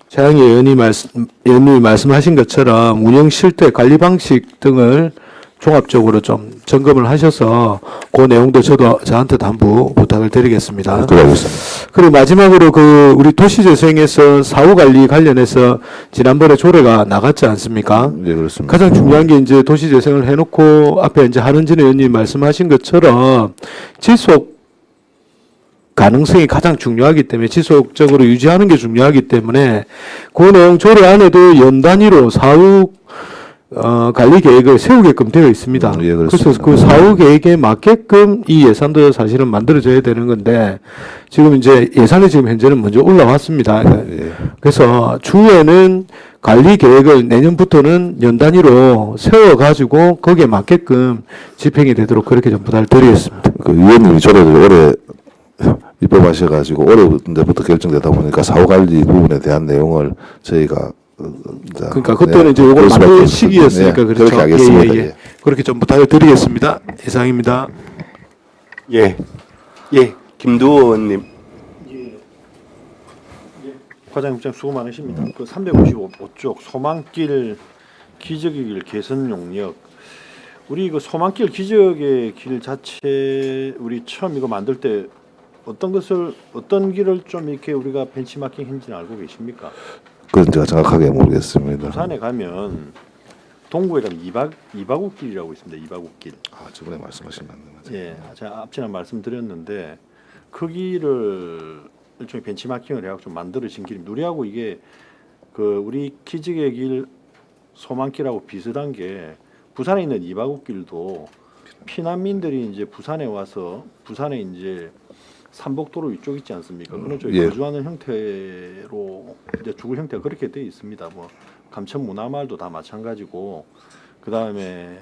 최양희 의원님이 말씀하신 것처럼 운영 실태, 관리 방식 등을 종합적으로 좀 점검을 하셔서 그 내용도 저한테 담부 부탁을 드리겠습니다. 그러겠습니다. 그리고 마지막으로 그 우리 도시재생에서 사후 관리 관련해서 지난번에 조례가 나갔지 않습니까? 예, 그렇습니다. 가장 중요한 게 이제 도시재생을 해놓고 앞에 이제 한은진 의원님 말씀하신 것처럼 지속 가능성이 가장 중요하기 때문에 지속적으로 유지하는 게 중요하기 때문에 그 내용 조례 안에도 연 단위로 사후 관리 계획을 세우게끔 되어 있습니다. 예, 그래서 그렇습니다. 그 사후 계획에 맞게끔 이 예산도 사실은 만들어져야 되는 건데 지금 이제 예산이 지금 현재는 먼저 올라왔습니다. 예. 그래서 추후에는 관리 계획을 내년부터는 연 단위로 세워가지고 거기에 맞게끔 집행이 되도록 그렇게 좀 부탁드리겠습니다. 그 위원님이 조례를 올해 입법하셔가지고 올해부터 결정되다 보니까 사후 관리 부분에 대한 내용을 저희가 그러니까 그때는 이제 요걸 만들 시기였으니까 그렇죠. 그렇게 하겠습니다. 예. 그렇게 좀 부탁드리겠습니다. 이상입니다. 예, 예, 김두호 의원님. 과장님 수고 많으십니다. 그 355쪽 소망길 기적의 길 개선 용역, 우리 그 소망길 기적의 길 자체 우리 처음 이거 만들 때 어떤 길을 좀 이렇게 우리가 벤치마킹 했는지는 알고 계십니까? 그건 제가 정확하게 모르겠습니다. 부산에 가면 동구에 가면 이바구길이라고 있습니다. 이바구길. 저번에 말씀하신 맞죠? 예, 제가 앞전에 말씀드렸는데 그 길을 일종의 벤치마킹을 해갖고 좀 만들어진 길입니다. 우리하고 이게 그 우리 기적의 길 소망길하고 비슷한 게 부산에 있는 이바구길도 피난민들이 이제 부산에 와서 부산에 이제 삼복도로 이쪽 있지 않습니까? 그런 쪽에 예. 거주하는 형태로 이제 죽을 형태가 그렇게 돼 있습니다. 뭐 감천 문화마을도 다 마찬가지고 그 다음에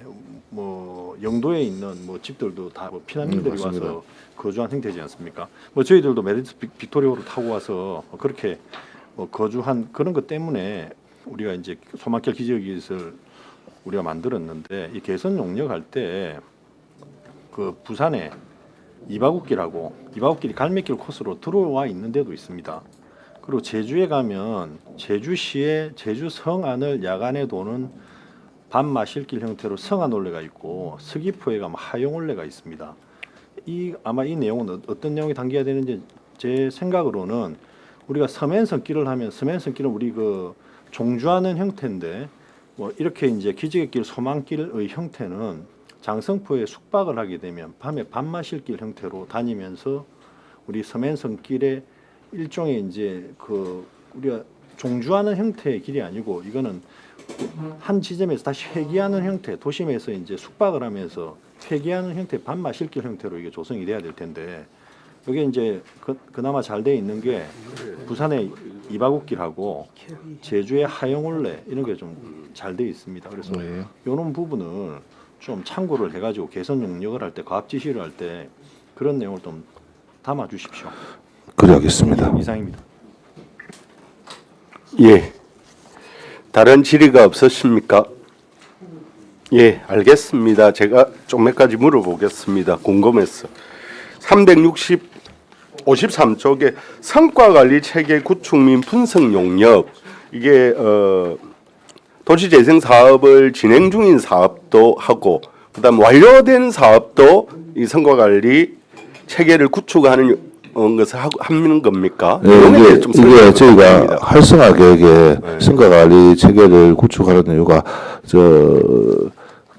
뭐 영도에 있는 뭐 집들도 다 뭐 피난민들이 맞습니다. 와서 거주한 형태지 않습니까? 뭐 저희들도 메르스 빅토리아로 타고 와서 그렇게 뭐 거주한 그런 것 때문에 우리가 이제 소망길 기적잇을 우리가 만들었는데 이 개선 용역 할 때 그 부산에 이바구길이 갈매길 코스로 들어와 있는 데도 있습니다. 그리고 제주에 가면 제주시의 제주 성안을 야간에 도는 밤마실길 형태로 성안올레가 있고 서귀포에 가면 하용올레가 있습니다. 아마 이 내용은 어떤 내용이 담겨야 되는지 제 생각으로는 우리가 서면선길을 하면 서면선길은 우리 그 종주하는 형태인데 뭐 이렇게 이제 기적의 길 소망길의 형태는 장성포에 숙박을 하게 되면 밤에 밤마실길 형태로 다니면서 우리 서면선길의 일종의 이제 그 우리가 종주하는 형태의 길이 아니고 이거는 한 지점에서 다시 회귀하는 형태, 도심에서 이제 숙박을 하면서 회귀하는 형태, 밤마실길 형태로 이게 조성이 돼야 될 텐데 이게 이제 그나마 잘 돼 있는 게 부산의 이바구길하고 제주의 하용올레 이런 게 좀 잘 돼 있습니다. 그래서 이런 부분을 좀 참고를 해가지고 개선 용역을 할 때, 과학 지시를 할 때 그런 내용을 좀 담아 주십시오. 그래야겠습니다. 이상입니다. 예. 다른 질의가 없으십니까? 예, 알겠습니다. 제가 좀 몇 가지 물어보겠습니다. 궁금해서. 53쪽에 성과관리 체계 구축 및 분석 용역, 이게 도시재생 사업을 진행 중인 사업도 하고 그다음 완료된 사업도 이 성과관리 체계를 구축하는 것을 하는 겁니까? 네, 이게 저희가 활성화 계획에 성과관리 체계를 구축하는 이유가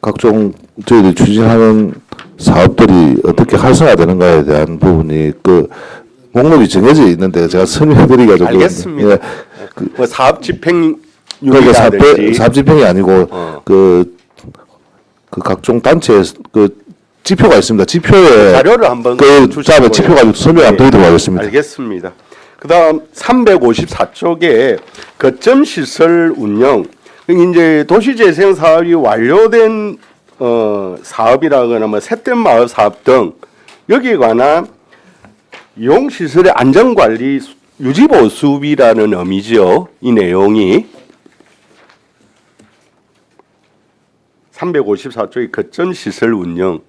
각종 저희들이 추진하는 사업들이 어떻게 활성화되는가에 대한 부분이 그 목록이 정해져 있는데 제가 설명해드리기가 좀 알겠습니다. 예, 뭐 사업 집행 그러니까 유리라든지 사업 집행이 아니고 그 각종 단체 그 지표가 있습니다. 지표에 자료를 한번 그 다음에 지표 가지고 설명 안 드리도록 하겠습니다. 알겠습니다. 그다음 354쪽에 거점 시설 운영, 이제 도시재생 사업이 완료된 사업이라거나 뭐 셋된 마을 사업 등 여기에 관한 용 시설의 안전 관리 유지 보수비라는 의미죠. 이 내용이 354쪽의 거점 시설 운영.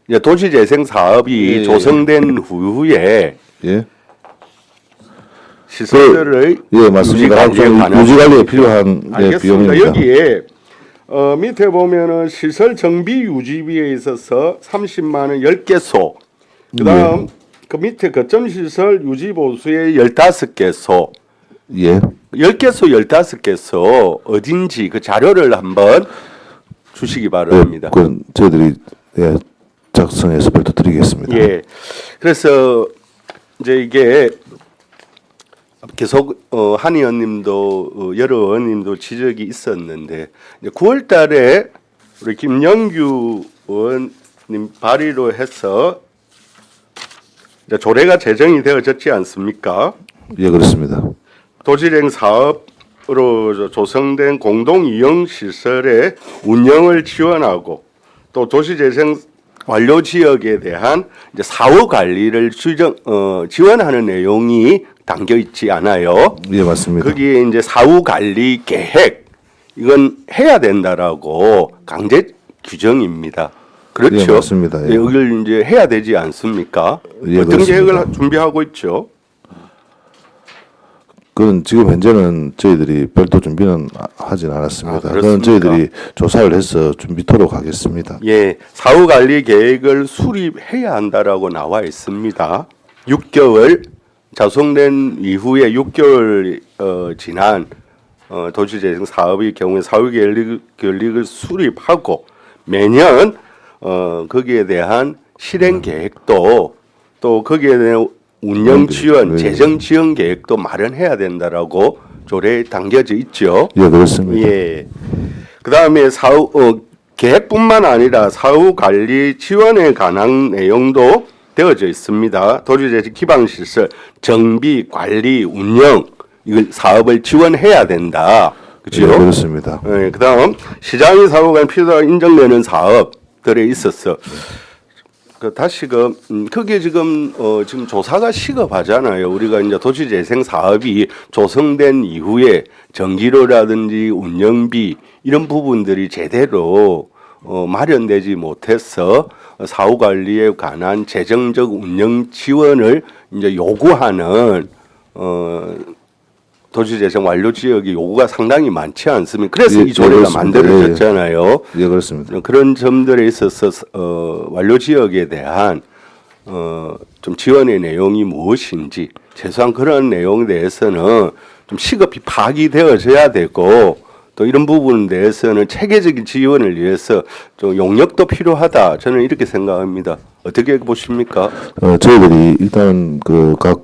이제 도시재생 사업이 조성된 후에 예. 시설들의 예, 맞습니다. 유지 관리에 필요한 알겠습니다. 비용입니다. 여기에 밑에 보면은 시설 정비 유지비에 있어서 30만 원 10개소. 그다음 그 밑에 거점 시설 유지 보수에 15개소. 예. 10개소 15개소 어딘지 그 자료를 한번 주시기 바랍니다. 그건 저희들이 작성해서 별도 드리겠습니다. 예. 그래서 이제 이게 계속 한 의원님도 여러 의원님도 지적이 있었는데 이제 9월달에 우리 김영규 의원님 발의로 해서 이제 조례가 제정이 되어졌지 않습니까? 예, 그렇습니다. 도시재생 사업으로 조성된 공동 이용 시설의 운영을 지원하고 또 도시재생 완료 지역에 대한 이제 사후 관리를 지원하는 내용이 담겨 있지 않아요. 예, 맞습니다. 거기에 이제 사후 관리 계획 이건 해야 된다라고 강제 규정입니다. 그렇죠. 예, 맞습니다. 예. 이걸 이제 해야 되지 않습니까? 예, 어떤 그렇습니다. 계획을 준비하고 있죠? 그건 지금 현재는 저희들이 별도 준비는 하진 않았습니다. 아, 그건 그렇습니까? 저희들이 조사를 해서 준비토록 하겠습니다. 예, 사후 관리 계획을 수립해야 한다라고 나와 있습니다. 6개월 작성된 이후에 6개월 지난 도시재생 사업의 경우에 사후 계획을 수립하고 매년 거기에 대한 실행 계획도 또 거기에 대한 운영 지원, 네. 재정 지원 계획도 마련해야 된다라고 조례에 담겨져 있죠. 예, 그렇습니다. 예. 그다음에 사후 계획뿐만 아니라 사후 관리 지원에 관한 내용도 되어져 있습니다. 도시재생 기반 시설 정비, 관리, 운영 이걸 사업을 지원해야 된다. 그렇죠? 예, 그렇습니다. 예, 그다음 시장의 사고가 필요하다 인정되는 사업들에 있어서 다시 그게 지금 지금 조사가 시급하잖아요. 우리가 이제 도시재생 사업이 조성된 이후에 전기료라든지 운영비 이런 부분들이 제대로 마련되지 못해서 사후 관리에 관한 재정적 운영 지원을 이제 요구하는 도시재생 완료 지역의 요구가 상당히 많지 않습니까? 그래서 예, 이 조례가 그렇습니다. 만들어졌잖아요. 예, 그렇습니다. 그런 점들에 있어서 완료 지역에 대한 좀 지원의 내용이 무엇인지 최소한 그런 내용에 대해서는 좀 시급히 파악이 되어져야 되고 또 이런 부분에 대해서는 체계적인 지원을 위해서 좀 용역도 필요하다. 저는 이렇게 생각합니다. 어떻게 보십니까? 저희들이 일단 각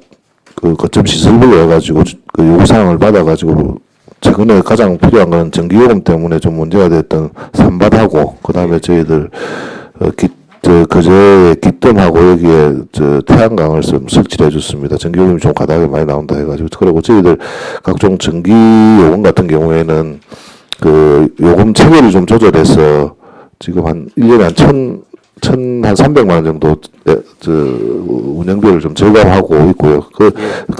거점 시설별로 해가지고 그 요구사항을 받아가지고 최근에 가장 필요한 건 전기요금 때문에 좀 문제가 됐던 산밭하고 그다음에 저희들 그제에 기뜸하고 여기에 태양광을 좀 설치를 해줬습니다. 전기요금이 좀 과다하게 많이 나온다 해가지고 그리고 저희들 각종 전기요금 같은 경우에는 그 요금 체계를 좀 조절해서 지금 한 1년에 한 300만 원 정도 운영비를 좀 절감하고 있고요. 그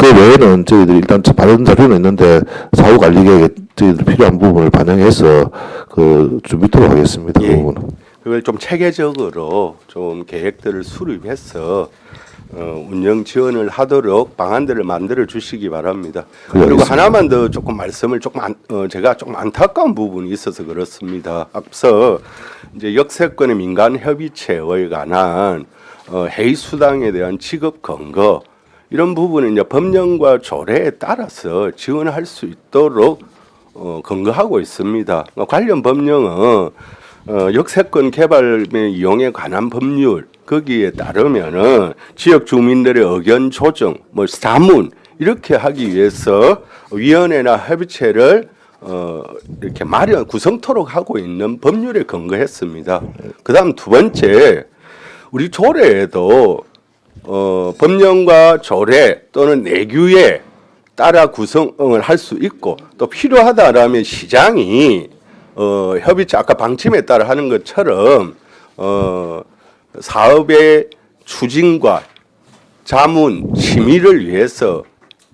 외에는 저희들이 일단 받은 자료는 있는데 사후 관리 계획에 저희들 필요한 부분을 반영해서 준비토록 하겠습니다. 그 예. 부분은. 그걸 좀 체계적으로 좀 계획들을 수립해서 운영 지원을 하도록 방안들을 만들어 주시기 바랍니다. 그리고 알겠습니다. 하나만 더 조금 말씀을 제가 조금 안타까운 부분이 있어서 그렇습니다. 앞서 이제 역세권의 민간 협의체에 관한 해이 수당에 대한 지급 근거 이런 부분은 이제 법령과 조례에 따라서 지원할 수 있도록 근거하고 있습니다. 관련 법령은 역세권 개발 및 이용에 관한 법률 거기에 따르면은 지역 주민들의 의견 조정, 자문 이렇게 하기 위해서 위원회나 협의체를 이렇게 구성토록 하고 있는 법률에 근거했습니다. 그다음 두 번째 우리 조례에도 법령과 조례 또는 내규에 따라 구성을 할 수 있고 또 필요하다라면 시장이 협의체 아까 방침에 따라 하는 것처럼 사업의 추진과 자문 심의를 위해서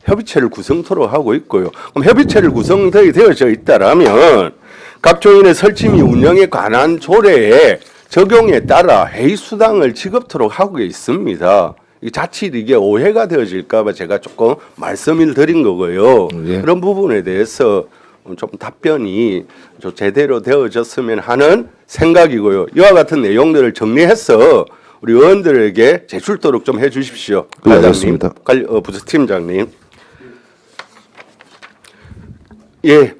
협의체를 구성토록 하고 있고요. 그럼 협의체를 구성되어져 있다라면 각종인의 설치 및 운영에 관한 조례의 적용에 따라 회의 수당을 지급토록 하고 있습니다. 자칫 이게 오해가 되어질까봐 제가 조금 말씀을 드린 거고요. 예. 그런 부분에 대해서 좀 답변이 좀 제대로 되어졌으면 하는 생각이고요. 이와 같은 내용들을 정리해서 우리 의원들에게 제출토록 좀 해주십시오. 네, 과장님, 알겠습니다. 부서팀장님. 예,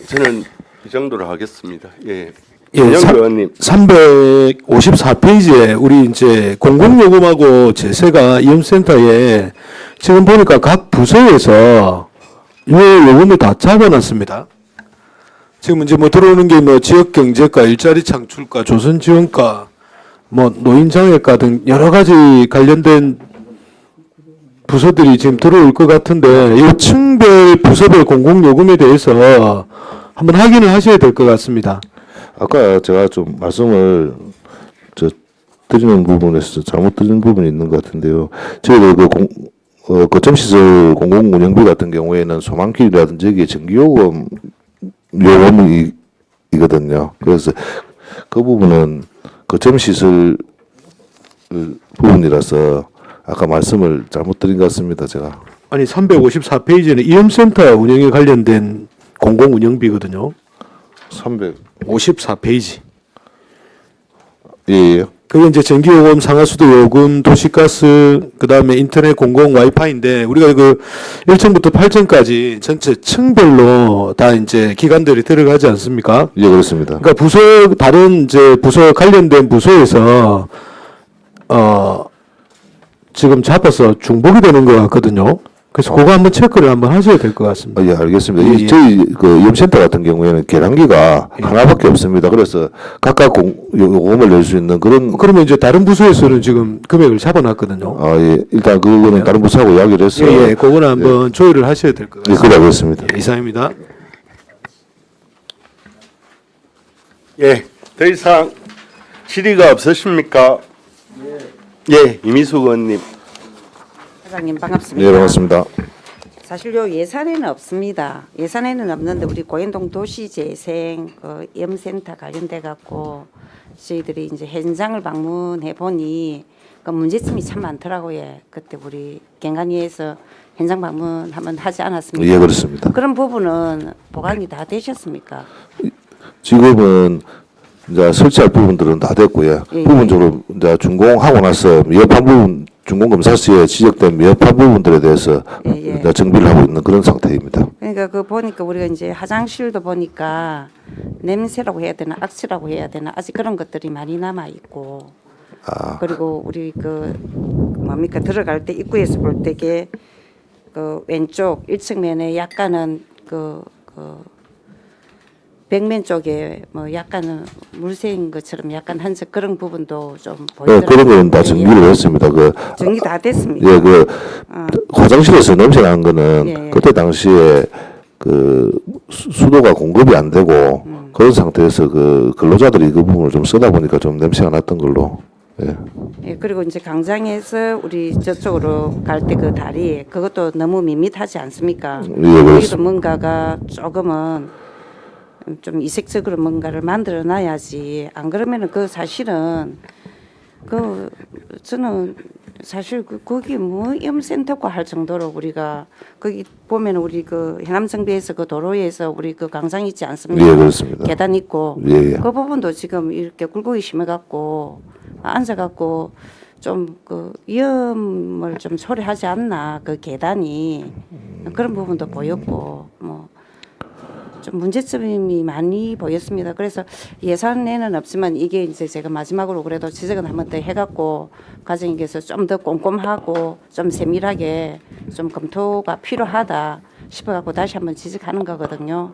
저는 이 정도로 하겠습니다. 예, 김영규 의원님. 354페이지에 우리 이제 공공요금하고 제세가 이음센터에 지금 보니까 각 부서에서 이 요금을 다 잡아놨습니다. 지금 이제 들어오는 게 지역경제과, 일자리 창출과, 조선지원과, 노인장애과 등 여러 가지 관련된 부서들이 지금 들어올 것 같은데 이 층별 부서별 공공요금에 대해서 한번 확인을 하셔야 될 것 같습니다. 아까 제가 좀 말씀을 드리는 부분에서 잘못 드리는 부분이 있는 것 같은데요. 저희들 거점시설 공공운영비 같은 경우에는 소망길이라든지 이게 전기요금 요금이거든요. 그래서 그 부분은 거점시설 부분이라서 아까 말씀을 잘못 드린 것 같습니다. 제가. 아니 354페이지는 이음센터 운영에 관련된 공공 운영비거든요. 54페이지. 예. 그게 이제 전기요금, 상하수도 요금, 도시가스, 그다음에 인터넷 공공 와이파이인데 우리가 그 1층부터 8층까지 전체 층별로 다 이제 기관들이 들어가지 않습니까? 예, 그렇습니다. 그러니까 부서 다른 이제 부서 관련된 부서에서 지금 잡아서 중복이 되는 것 같거든요. 그래서 그거 한번 체크를 한번 하셔야 될 것 같습니다. 예, 알겠습니다. 예, 이 예. 저희 그 염센터 같은 경우에는 계량기가 하나밖에 없습니다. 그래서 각각 요금을 낼 수 있는 그런 그러면 이제 다른 부서에서는 지금 금액을 잡아놨거든요. 예. 일단 그거는 다른 부서하고 이야기를 해서 예, 그거는 한번 조율을 하셔야 될 것 예, 같습니다. 그래 알겠습니다. 예, 이상입니다. 예, 더 이상 질의가 없으십니까? 예, 이미숙 의원님. 사장님 반갑습니다. 예, 반갑습니다. 사실 요 예산에는 없습니다. 예산에는 없는데 우리 고현동 도시재생 그 염센터 관련돼 갖고 저희들이 이제 현장을 방문해 보니 그 문제점이 참 많더라고요. 그때 우리 갱간위에서 현장 방문 한번 하지 않았습니까? 예, 그렇습니다. 그런 부분은 보강이 다 되셨습니까? 지금은 이제 설치할 부분들은 다 됐고요. 예, 부분적으로 이제 준공하고 나서 미흡한 부분 준공 검사 시에 지적된 미흡한 부분들에 대해서 예, 예. 이제 정비를 하고 있는 그런 상태입니다. 그러니까 그 보니까 우리가 이제 화장실도 보니까 냄새라고 해야 되나 악취라고 해야 되나 아직 그런 것들이 많이 남아 있고 그리고 우리 그 뭡니까 들어갈 때 입구에서 볼 때게 그 왼쪽 1층 면에 약간은 그 벽면 쪽에 뭐 약간은 물새인 것처럼 약간 한적 그런 부분도 좀 예, 보이더라고요. 그런 거는 다 정리를 했습니다. 정리 다 됐습니다. 예, 화장실에서 냄새 나는 거는 예, 예. 그때 당시에 그 수도가 공급이 안 되고 그런 상태에서 그 근로자들이 그 부분을 좀 쓰다 보니까 좀 냄새가 났던 걸로. 예. 예, 그리고 이제 강장에서 우리 저쪽으로 갈 때 그 다리 그것도 너무 밋밋하지 않습니까? 예, 거기도 그렇습니다. 뭔가가 조금은 좀 이색적으로 뭔가를 만들어 놔야지. 안 그러면은 그 사실은 그 저는 사실 거기 뭐 염센터고 할 정도로 우리가 거기 보면 우리 그 해남정비에서 그 도로에서 우리 그 강장 있지 않습니까? 예, 그렇습니다. 계단 있고 예, 예. 그 부분도 지금 이렇게 굴곡이 심해갖고 앉아갖고 좀 그 위험을 좀 초래하지 않나 그 계단이 그런 부분도 보였고 뭐. 좀 문제점이 많이 보였습니다. 그래서 예산에는 없지만 이게 이제 제가 마지막으로 그래도 지적은 한번 더 해갖고 과정에서 좀 더 꼼꼼하고 좀 세밀하게 좀 검토가 필요하다 싶어갖고 다시 한번 지적하는 거거든요.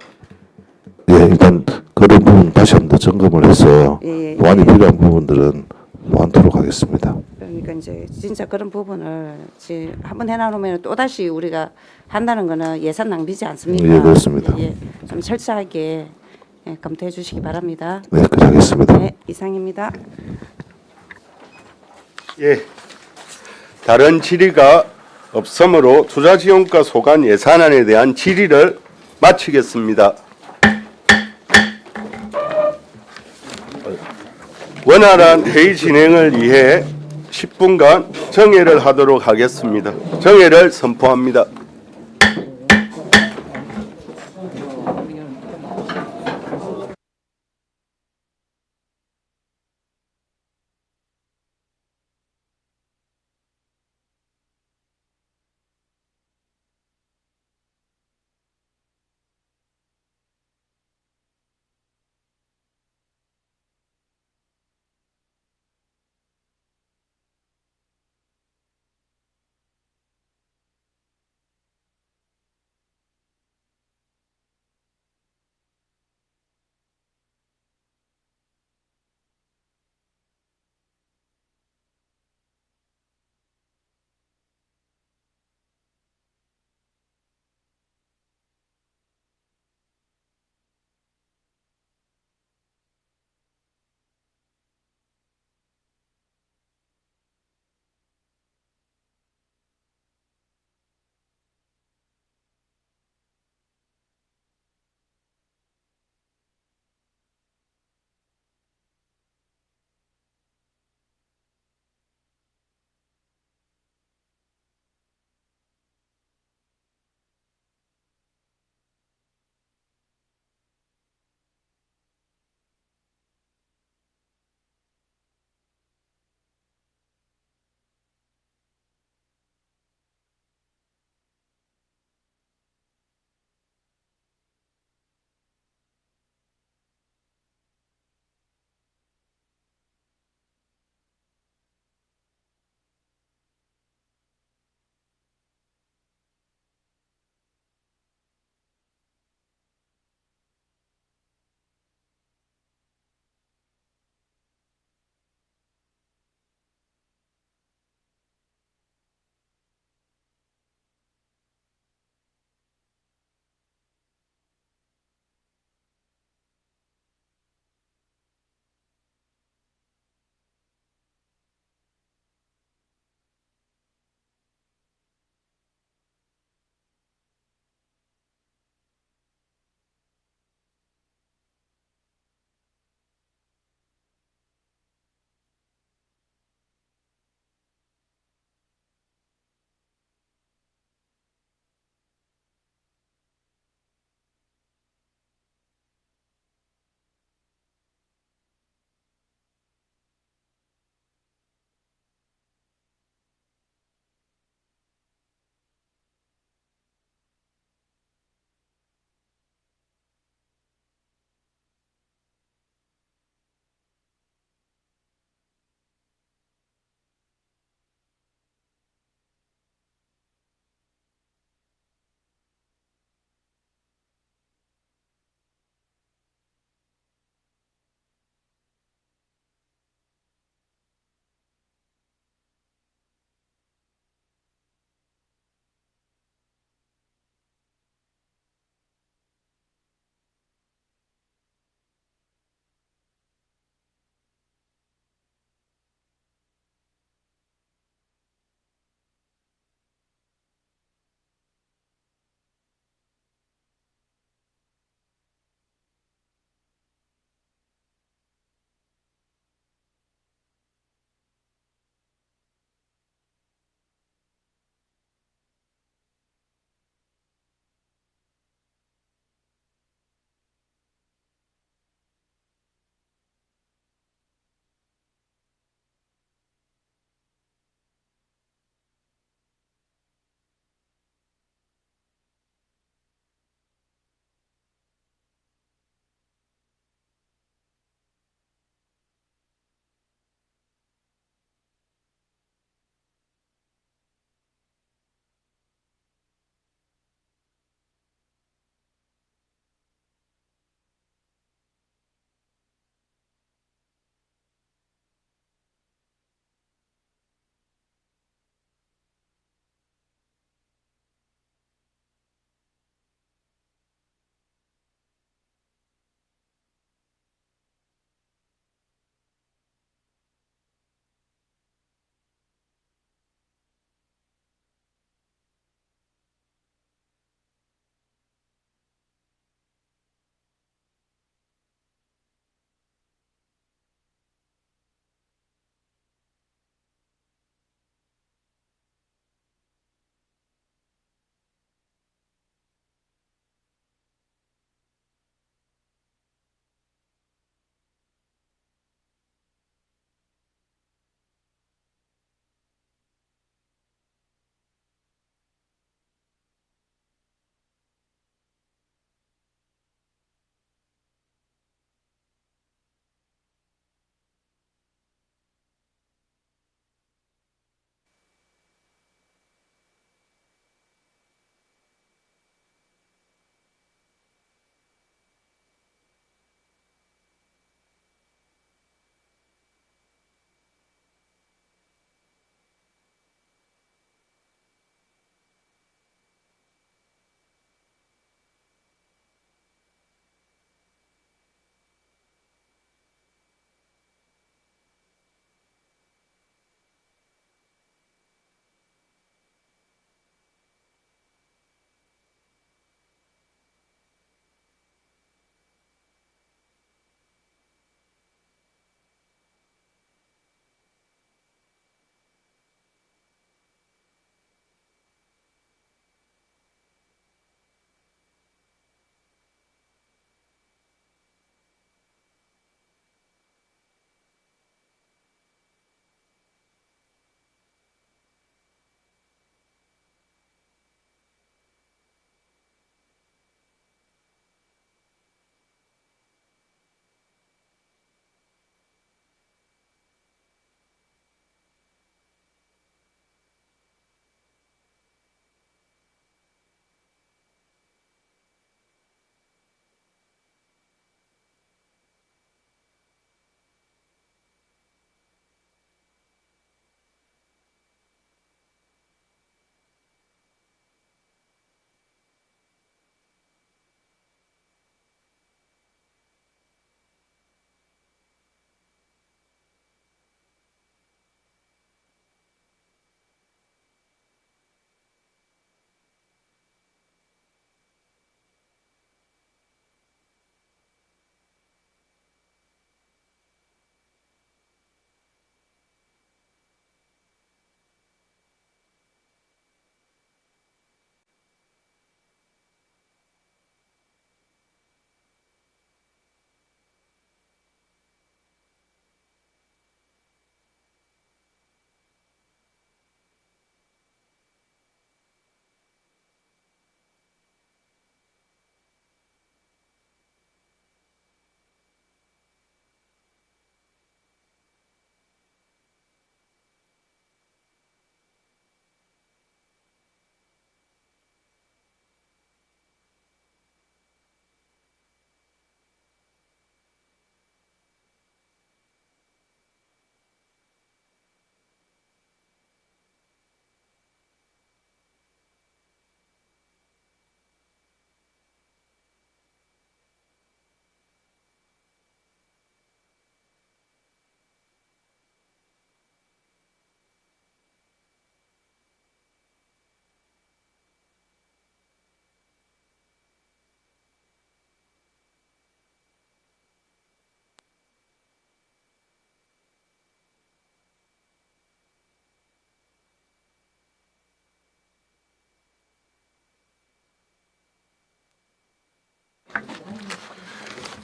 예, 일단 그런 부분 다시 한번 더 점검을 해서 예, 예, 보완이 예. 필요한 부분들은 보완토록 하겠습니다. 그러니까 이제 진짜 그런 부분을 이제 한번 해놔놓으면 또 다시 우리가 한다는 거는 예산 낭비지 않습니까? 예, 그렇습니다. 예, 좀 철저하게 예, 검토해 주시기 바랍니다. 네, 그렇게 하겠습니다. 네, 이상입니다. 예, 다른 질의가 없으므로 투자지원과 소관 예산안에 대한 질의를 마치겠습니다. 원활한 회의 진행을 위해 10분간 정회를 하도록 하겠습니다. 정회를 선포합니다.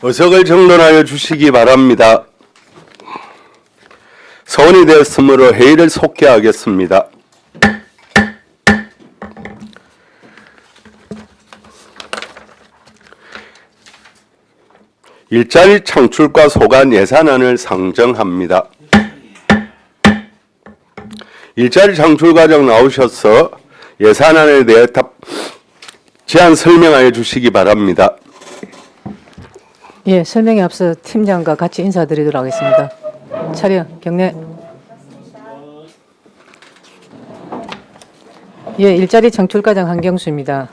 의석을 정돈하여 주시기 바랍니다. 서원이 되었으므로 회의를 속개하겠습니다. 일자리 창출과 소관 예산안을 상정합니다. 일자리 창출 과정 나오셔서 예산안에 대해 제안 설명하여 주시기 바랍니다. 예, 설명에 앞서 팀장과 같이 인사드리도록 하겠습니다. 차려 경례. 예, 일자리 창출 과정 한경수입니다.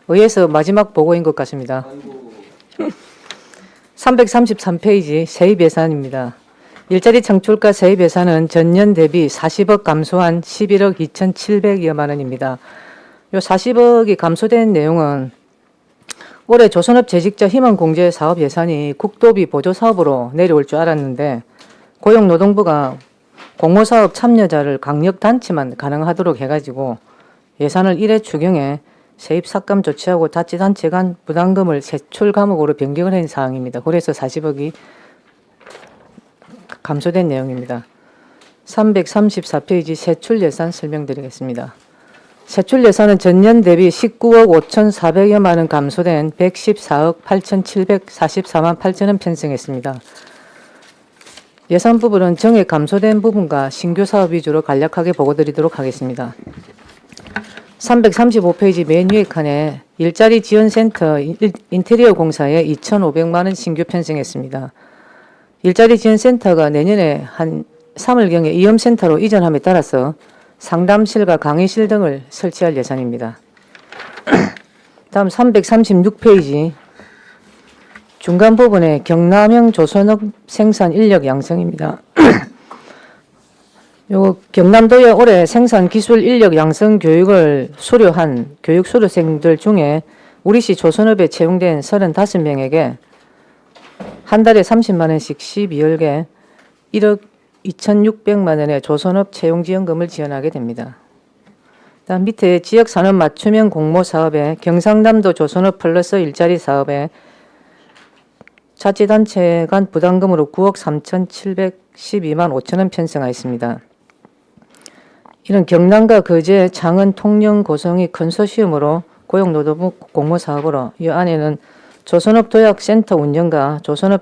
의회에서 마지막 보고인 것 같습니다. 333페이지 세입 예산입니다. 일자리 창출과 세입 예산은 전년 대비 40억 감소한 11억 2,700여만 원입니다. 요 40억이 감소된 내용은 올해 조선업 재직자 희망 공제 사업 예산이 국도비 보조 사업으로 내려올 줄 알았는데 고용노동부가 공모사업 참여자를 강력 단체만 가능하도록 해가지고 예산을 1회 추경해 세입 삭감 조치하고 자치단체 간 부담금을 세출 과목으로 변경을 한 사항입니다. 그래서 40억이 감소된 내용입니다. 334페이지 세출 예산 설명드리겠습니다. 세출 예산은 전년 대비 19억 5,400여만 원 감소된 114억 8,744만 8천 원 편성했습니다. 예산 부분은 정액 감소된 부분과 신규 사업 위주로 간략하게 보고드리도록 하겠습니다. 335페이지 맨 위에 칸에 일자리 지원센터 인테리어 공사에 2,500만 원 신규 편성했습니다. 일자리 지원센터가 내년에 한 3월경에 이음센터로 이전함에 따라서 상담실과 강의실 등을 설치할 예산입니다. 다음 336페이지 중간 부분에 경남형 조선업 생산 인력 양성입니다. 요 경남도에 올해 생산 기술 인력 양성 교육을 수료한 교육 수료생들 중에 우리시 조선업에 채용된 35명에게 한 달에 30만 원씩 12월에 1억 2,600만 원의 조선업 채용지원금을 지원하게 됩니다. 다음 밑에 지역산업 맞춤형 공모사업에 경상남도 조선업 플러스 일자리 사업에 자치단체 간 부담금으로 9억 3,712만 5천 원 편성하였습니다. 이런 경남과 거제, 창원, 통영, 고성이 컨소시엄으로 고용노동부 공모사업으로 이 안에는 조선업 도약센터 운영과 조선업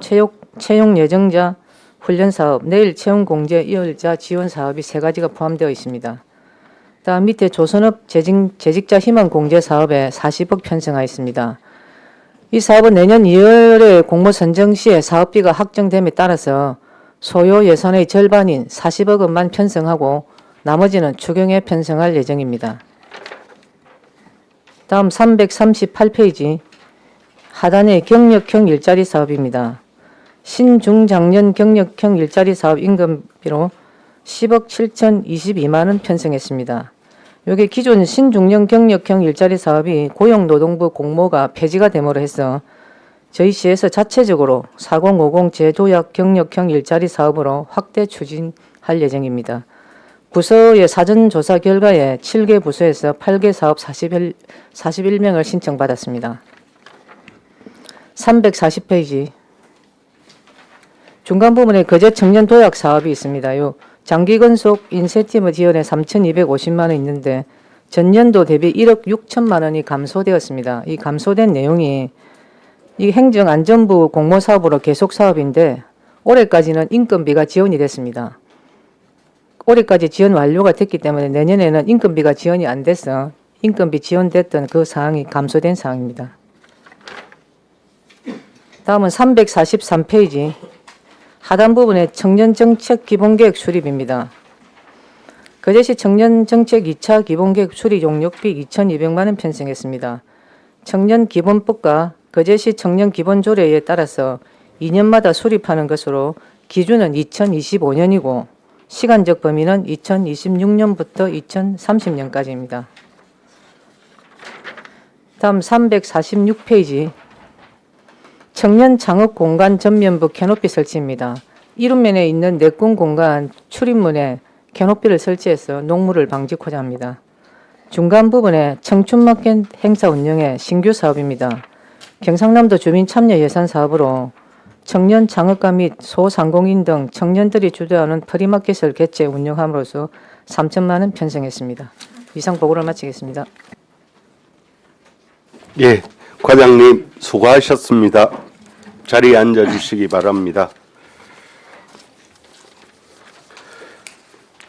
채용 예정자 훈련사업, 내일 채용 공제 이월자 지원 사업이 3가지가 포함되어 있습니다. 다음 밑에 조선업 재직자 희망 공제 사업에 40억 편성하였습니다. 이 사업은 내년 2월에 공모 선정 시에 사업비가 확정됨에 따라서 소요 예산의 절반인 40억 원만 편성하고 나머지는 추경에 편성할 예정입니다. 다음 338페이지 하단의 경력형 일자리 사업입니다. 신중장년 경력형 일자리 사업 임금비로 10억 7,022만 원 편성했습니다. 여기 기존 신중년 경력형 일자리 사업이 고용노동부 공모가 폐지가 됨으로 해서 저희 시에서 자체적으로 4050 재도약 경력형 일자리 사업으로 확대 추진할 예정입니다. 부서의 사전조사 결과에 7개 부서에서 8개 사업 41명을 신청받았습니다. 340페이지 중간 부분에 거제 청년 도약 사업이 있습니다. 요 장기 근속 인센티브 지원에 3,250만 원 있는데 전년도 대비 1억 6천만 원이 감소되었습니다. 이 감소된 내용이 이 행정안전부 공모사업으로 계속 사업인데 올해까지는 인건비가 지원이 됐습니다. 올해까지 지원 완료가 됐기 때문에 내년에는 인건비가 지원이 안 돼서 인건비 지원됐던 그 사항이 감소된 사항입니다. 다음은 343페이지 하단 부분에 청년정책 기본계획 수립입니다. 거제시 청년정책 2차 기본계획 수립 용역비 2,200만 원 편성했습니다. 청년기본법과 거제시 청년기본조례에 따라서 2년마다 수립하는 것으로 기준은 2025년이고 시간적 범위는 2026년부터 2030년까지입니다. 다음 346페이지 청년 창업 공간 전면부 캐노피 설치입니다. 이룸면에 있는 내꾼 공간 출입문에 캐노피를 설치해서 농물을 방지하고자 합니다. 중간 부분에 청춘마켓 행사 운영의 신규 사업입니다. 경상남도 주민 참여 예산 사업으로 청년 창업가 및 소상공인 등 청년들이 주도하는 프리마켓을 개최 운영함으로써 3천만 원 편성했습니다. 이상 보고를 마치겠습니다. 예, 과장님 수고하셨습니다. 자리에 앉아 주시기 바랍니다.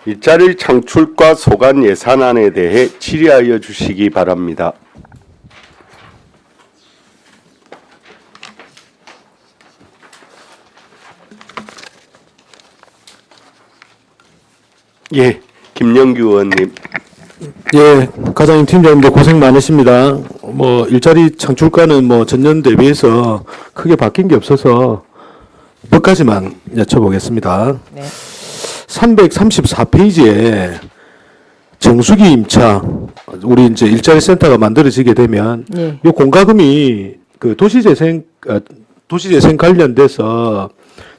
일자리 창출과 소관 예산안에 대해 질의하여 주시기 바랍니다. 예, 김영규 의원님. 예, 과장님, 팀장님들 고생 많으십니다. 뭐 일자리 창출과는 뭐 전년 대비해서 크게 바뀐 게 없어서 몇 가지만 여쭤보겠습니다. 네. 334페이지에 정수기 임차, 우리 이제 일자리 센터가 만들어지게 되면 예. 이 공과금이 그 도시재생 관련돼서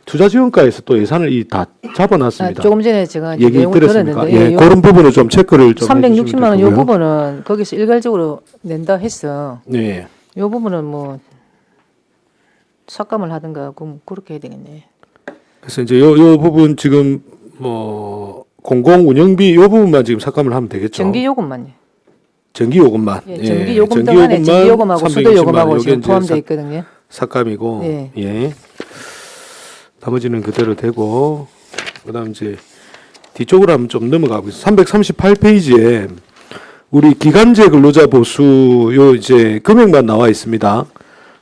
투자지원과에서 또 예산을 다 잡아놨습니다. 조금 전에 제가 얘기 내용을 들었습니까? 들었는데 예, 그런 부분을 좀 체크를 좀 360만 원 이 해주시면 좋고요. 부분은 거기서 일괄적으로 낸다 했어. 네. 이 부분은 뭐 삭감을 하든가 그렇게 해야 되겠네. 그래서 이제 요 부분 지금 뭐 공공 운영비 요 부분만 지금 삭감을 하면 되겠죠. 전기 요금만요. 전기 요금만. 예, 전기 요금 등 안에 전기 요금하고 수도 요금하고 지금 포함되어 있거든요. 삭감이고. 예. 예. 나머지는 그대로 되고, 그다음 이제 뒤쪽으로 한번 좀 넘어가고 있어요. 338페이지에 우리 기간제 근로자 보수 요 이제 금액만 나와 있습니다.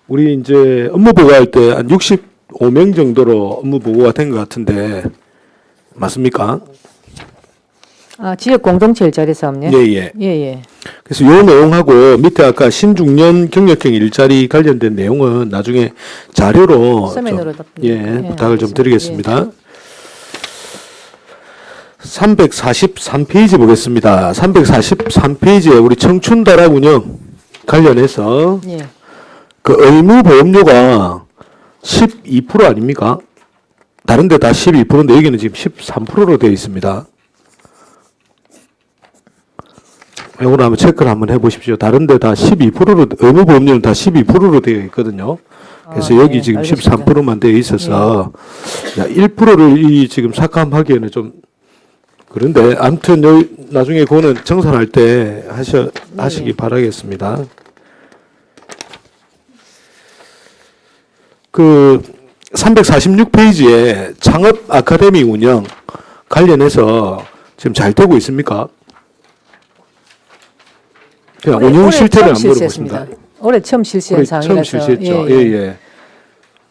우리 이제 업무 보고할 때 한 65명 정도로 업무 보고가 된 것 같은데 맞습니까? 아, 지역 공동체 일자리 사업요? 예. 예. 그래서 요 내용하고 밑에 아까 신중년 경력형 일자리 관련된 내용은 나중에 자료로 서면으로 좀, 부탁을 좀 알겠습니다. 드리겠습니다. 343페이지 보겠습니다. 343페이지에 우리 청춘다락 운영 관련해서 예. 그 의무보험료가 12% 아닙니까? 다른 데 다 12%인데 여기는 지금 13%로 되어 있습니다. 이걸 한번 체크를 한번 해보십시오. 다른 데 다 12%로, 의무보험료는 다 12%로 되어 있거든요. 그래서 여기 지금 알겠습니다. 13%만 되어 있어서 1%를 이 지금 삭감하기에는 좀 그런데 아무튼 여기 나중에 그거는 정산할 때 하시기 바라겠습니다. 그 346페이지에 창업 아카데미 운영 관련해서 지금 잘 되고 있습니까? 그냥 운영 실태를 안 물어보십니다. 올해 처음 실시한 처음 사항이라서. 실시했죠. 예.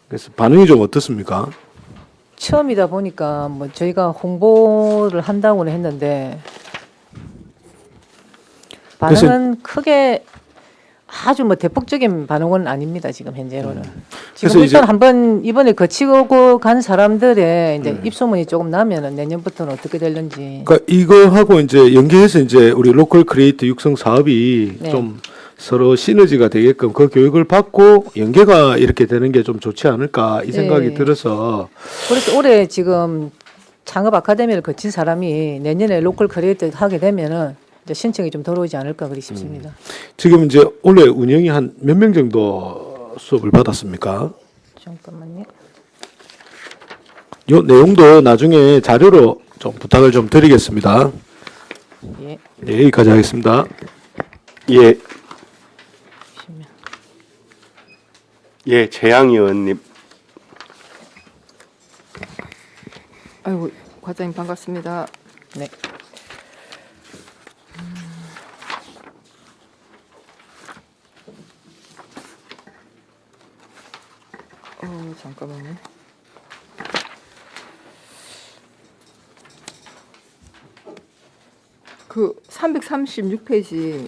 그래서 반응이 좀 어떻습니까? 처음이다 보니까 뭐 저희가 홍보를 한다고는 했는데 반응은 크게 아주 뭐 대폭적인 반응은 아닙니다. 지금 현재로는. 그래서 지금 이제- 일단 한번 이번에 거치고 간 사람들의 이제 입소문이 조금 나면은 내년부터는 어떻게 될는지. 그러니까 이거하고 이제 연계해서 이제 우리 로컬 크리에이터 육성 사업이 네. 좀 서로 시너지가 되게끔 그 교육을 받고 연계가 이렇게 되는 게 좀 좋지 않을까 이 생각이 네. 들어서 그래서 올해 지금 창업 아카데미를 거친 사람이 내년에 로컬 크리에이터 하게 되면은 이제 신청이 좀 들어오지 않을까 그리 싶습니다. 지금 이제 올해 운영이 한 몇 명 정도 수업을 받았습니까? 잠깐만요. 요 내용도 나중에 자료로 좀 부탁을 좀 드리겠습니다. 예. 네, 여기까지 하겠습니다. 예. 예, 재양 의원님. 아이고 과장님 반갑습니다. 네. 잠깐만요. 그 336페이지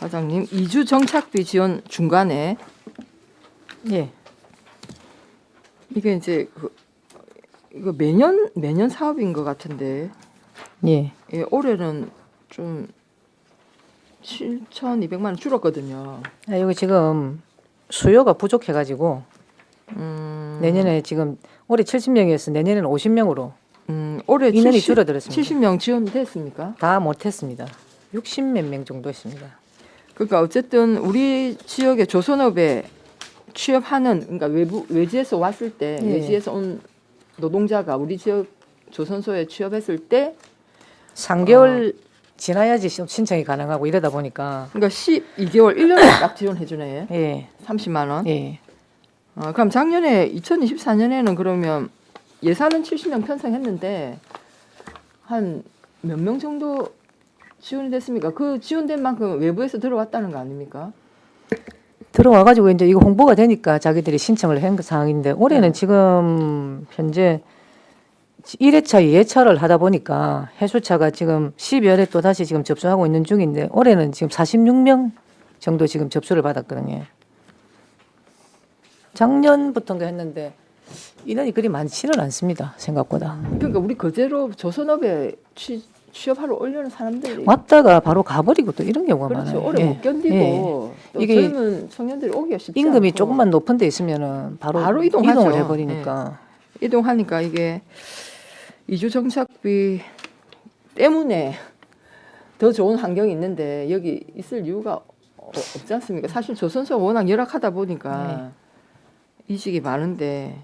과장님 이주 정착비 지원 중간에 예. 이게 이제 이거 매년 사업인 것 같은데 예. 예, 올해는 좀 7,200만 원 줄었거든요. 아, 여기 지금 수요가 부족해가지고 내년에 지금 올해 70명이었어 내년에는 50명으로 올해 인원이 줄어들었습니다. 70명 지원됐습니까? 다 못했습니다. 60몇 명 정도 했습니다. 그러니까 어쨌든 우리 지역의 조선업에 취업하는 그러니까 외지에서 왔을 때 예. 외지에서 온 노동자가 우리 지역 조선소에 취업했을 때 3개월 지나야지 신청이 가능하고 이러다 보니까 그러니까 12개월 1년에 딱 지원해 주네. 예. 30만 원. 예. 그럼 작년에 2024년에는 그러면 예산은 70명 편성했는데 한 몇 명 정도 지원이 됐습니까? 그 지원된 만큼 외부에서 들어왔다는 거 아닙니까? 들어와가지고 이제 이거 홍보가 되니까 자기들이 신청을 한 상황인데 올해는 지금 현재 1회차, 2회차를 하다 보니까 해수차가 지금 12월에 또 다시 지금 접수하고 있는 중인데 올해는 지금 46명 정도 지금 접수를 받았거든요. 작년부터인가 했는데 인원이 그리 많지는 않습니다. 생각보다. 그러니까 우리 그대로 조선업에 취업하러 오려는 사람들이 왔다가 바로 가버리고 또 이런 경우가 그렇죠. 많아요. 오래 예. 못 견디고 예. 또 이게 젊은 청년들이 오기가 쉽지 임금이 않고 조금만 높은 데 있으면은 바로 이동하죠. 이동을 해버리니까. 이동하니까 이게 이주 정착비 때문에 더 좋은 환경이 있는데 여기 있을 이유가 없지 않습니까? 사실 조선소가 워낙 열악하다 보니까 이직이 많은데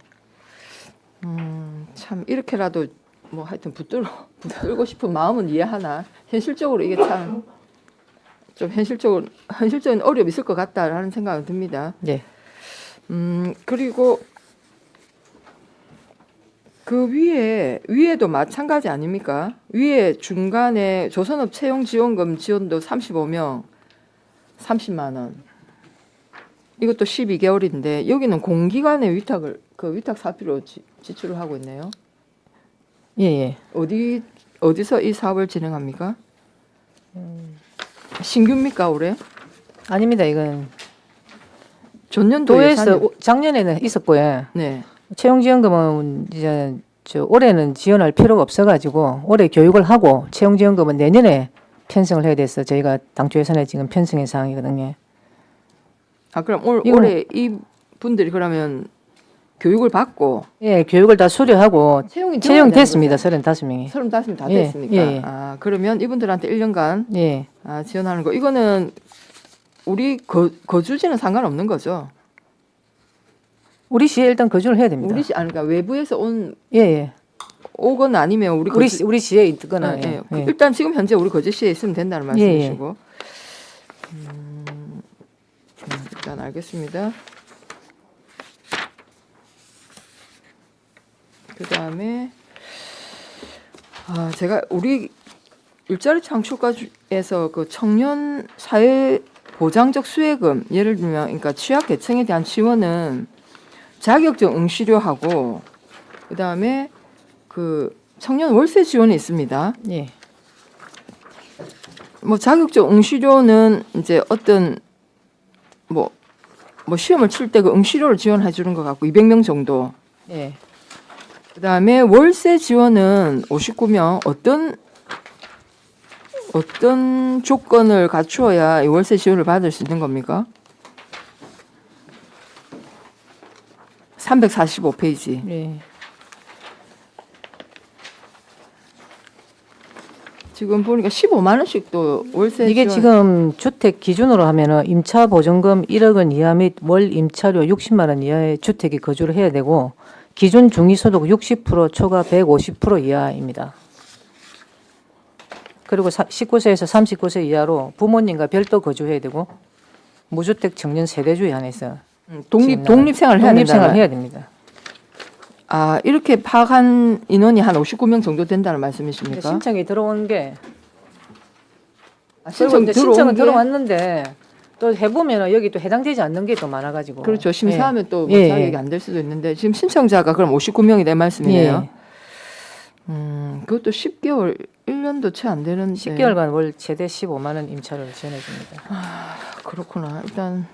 참 이렇게라도 뭐 하여튼 붙들고 싶은 마음은 이해하나 현실적으로 이게 참 좀 현실적인 어려움이 있을 것 같다라는 생각은 듭니다. 네. 그리고 그 위에도 마찬가지 아닙니까? 위에 중간에 조선업 채용 지원금 지원도 35명 30만 원. 이것도 12개월인데 여기는 공기관의 위탁 사비로 지출을 하고 있네요. 예, 예. 어디서 이 사업을 진행합니까? 신규입니까 올해? 아닙니다. 이건 전년도 도에서 예산이 작년에는 있었고요. 네. 채용 지원금은 이제 올해는 지원할 필요가 없어가지고 올해 교육을 하고 채용 지원금은 내년에 편성을 해야 돼서 저희가 당초 예산에 지금 편성한 상황이거든요. 그럼 이거는- 올해 이 분들이 그러면 교육을 받고 예, 교육을 다 수료하고 채용이 채용됐습니다. 35명이. 35명 다 예, 됐습니까? 예, 예. 그러면 이분들한테 1년간 예. 지원하는 거 이거는 우리 거주지는 상관없는 거죠. 우리 시에 일단 거주를 해야 됩니다. 그러니까 외부에서 예, 예. 오거나 아니면 우리 시에 있거나. 예. 예. 일단 지금 현재 우리 거주시에 있으면 된다는 말씀이시고. 일단 알겠습니다. 그다음에 제가 우리 일자리 창출과에서 그 청년 사회 보장적 수혜금 예를 들면 그러니까 취약 계층에 대한 지원은 자격증 응시료하고 그다음에 그 청년 월세 지원이 있습니다. 예. 뭐 자격증 응시료는 이제 어떤 뭐 시험을 칠 때 그 응시료를 지원해 주는 것 같고 200명 정도. 예. 그다음에 월세 지원은 59명 어떤 조건을 갖추어야 이 월세 지원을 받을 수 있는 겁니까? 345페이지. 예. 지금 보니까 15만 원씩 또 월세 이게 지원. 지금 주택 기준으로 하면은 임차 보증금 1억 원 이하 및 월 임차료 60만 원 이하의 주택이 거주를 해야 되고 기준 중위소득 60% 초과 150% 이하입니다. 그리고 19세에서 39세 이하로 부모님과 별도 거주해야 되고 무주택 청년 세대주에 한해서 독립생활을 해야 독립생활 된다는 해야 됩니다. 이렇게 파악한 인원이 한 59명 정도 된다는 말씀이십니까? 신청이 들어온 게 신청은 신청은 들어왔는데 또 해보면 여기 또 해당되지 않는 게 또 많아가지고 그렇죠. 심사하면 또 예. 자격이 안 될 수도 있는데 지금 신청자가 그럼 59명이 된 말씀이네요. 예. 그것도 10개월, 1년도 채 안 되는데 10개월간 월 최대 15만 원 임차료를 지원해줍니다. 그렇구나. 일단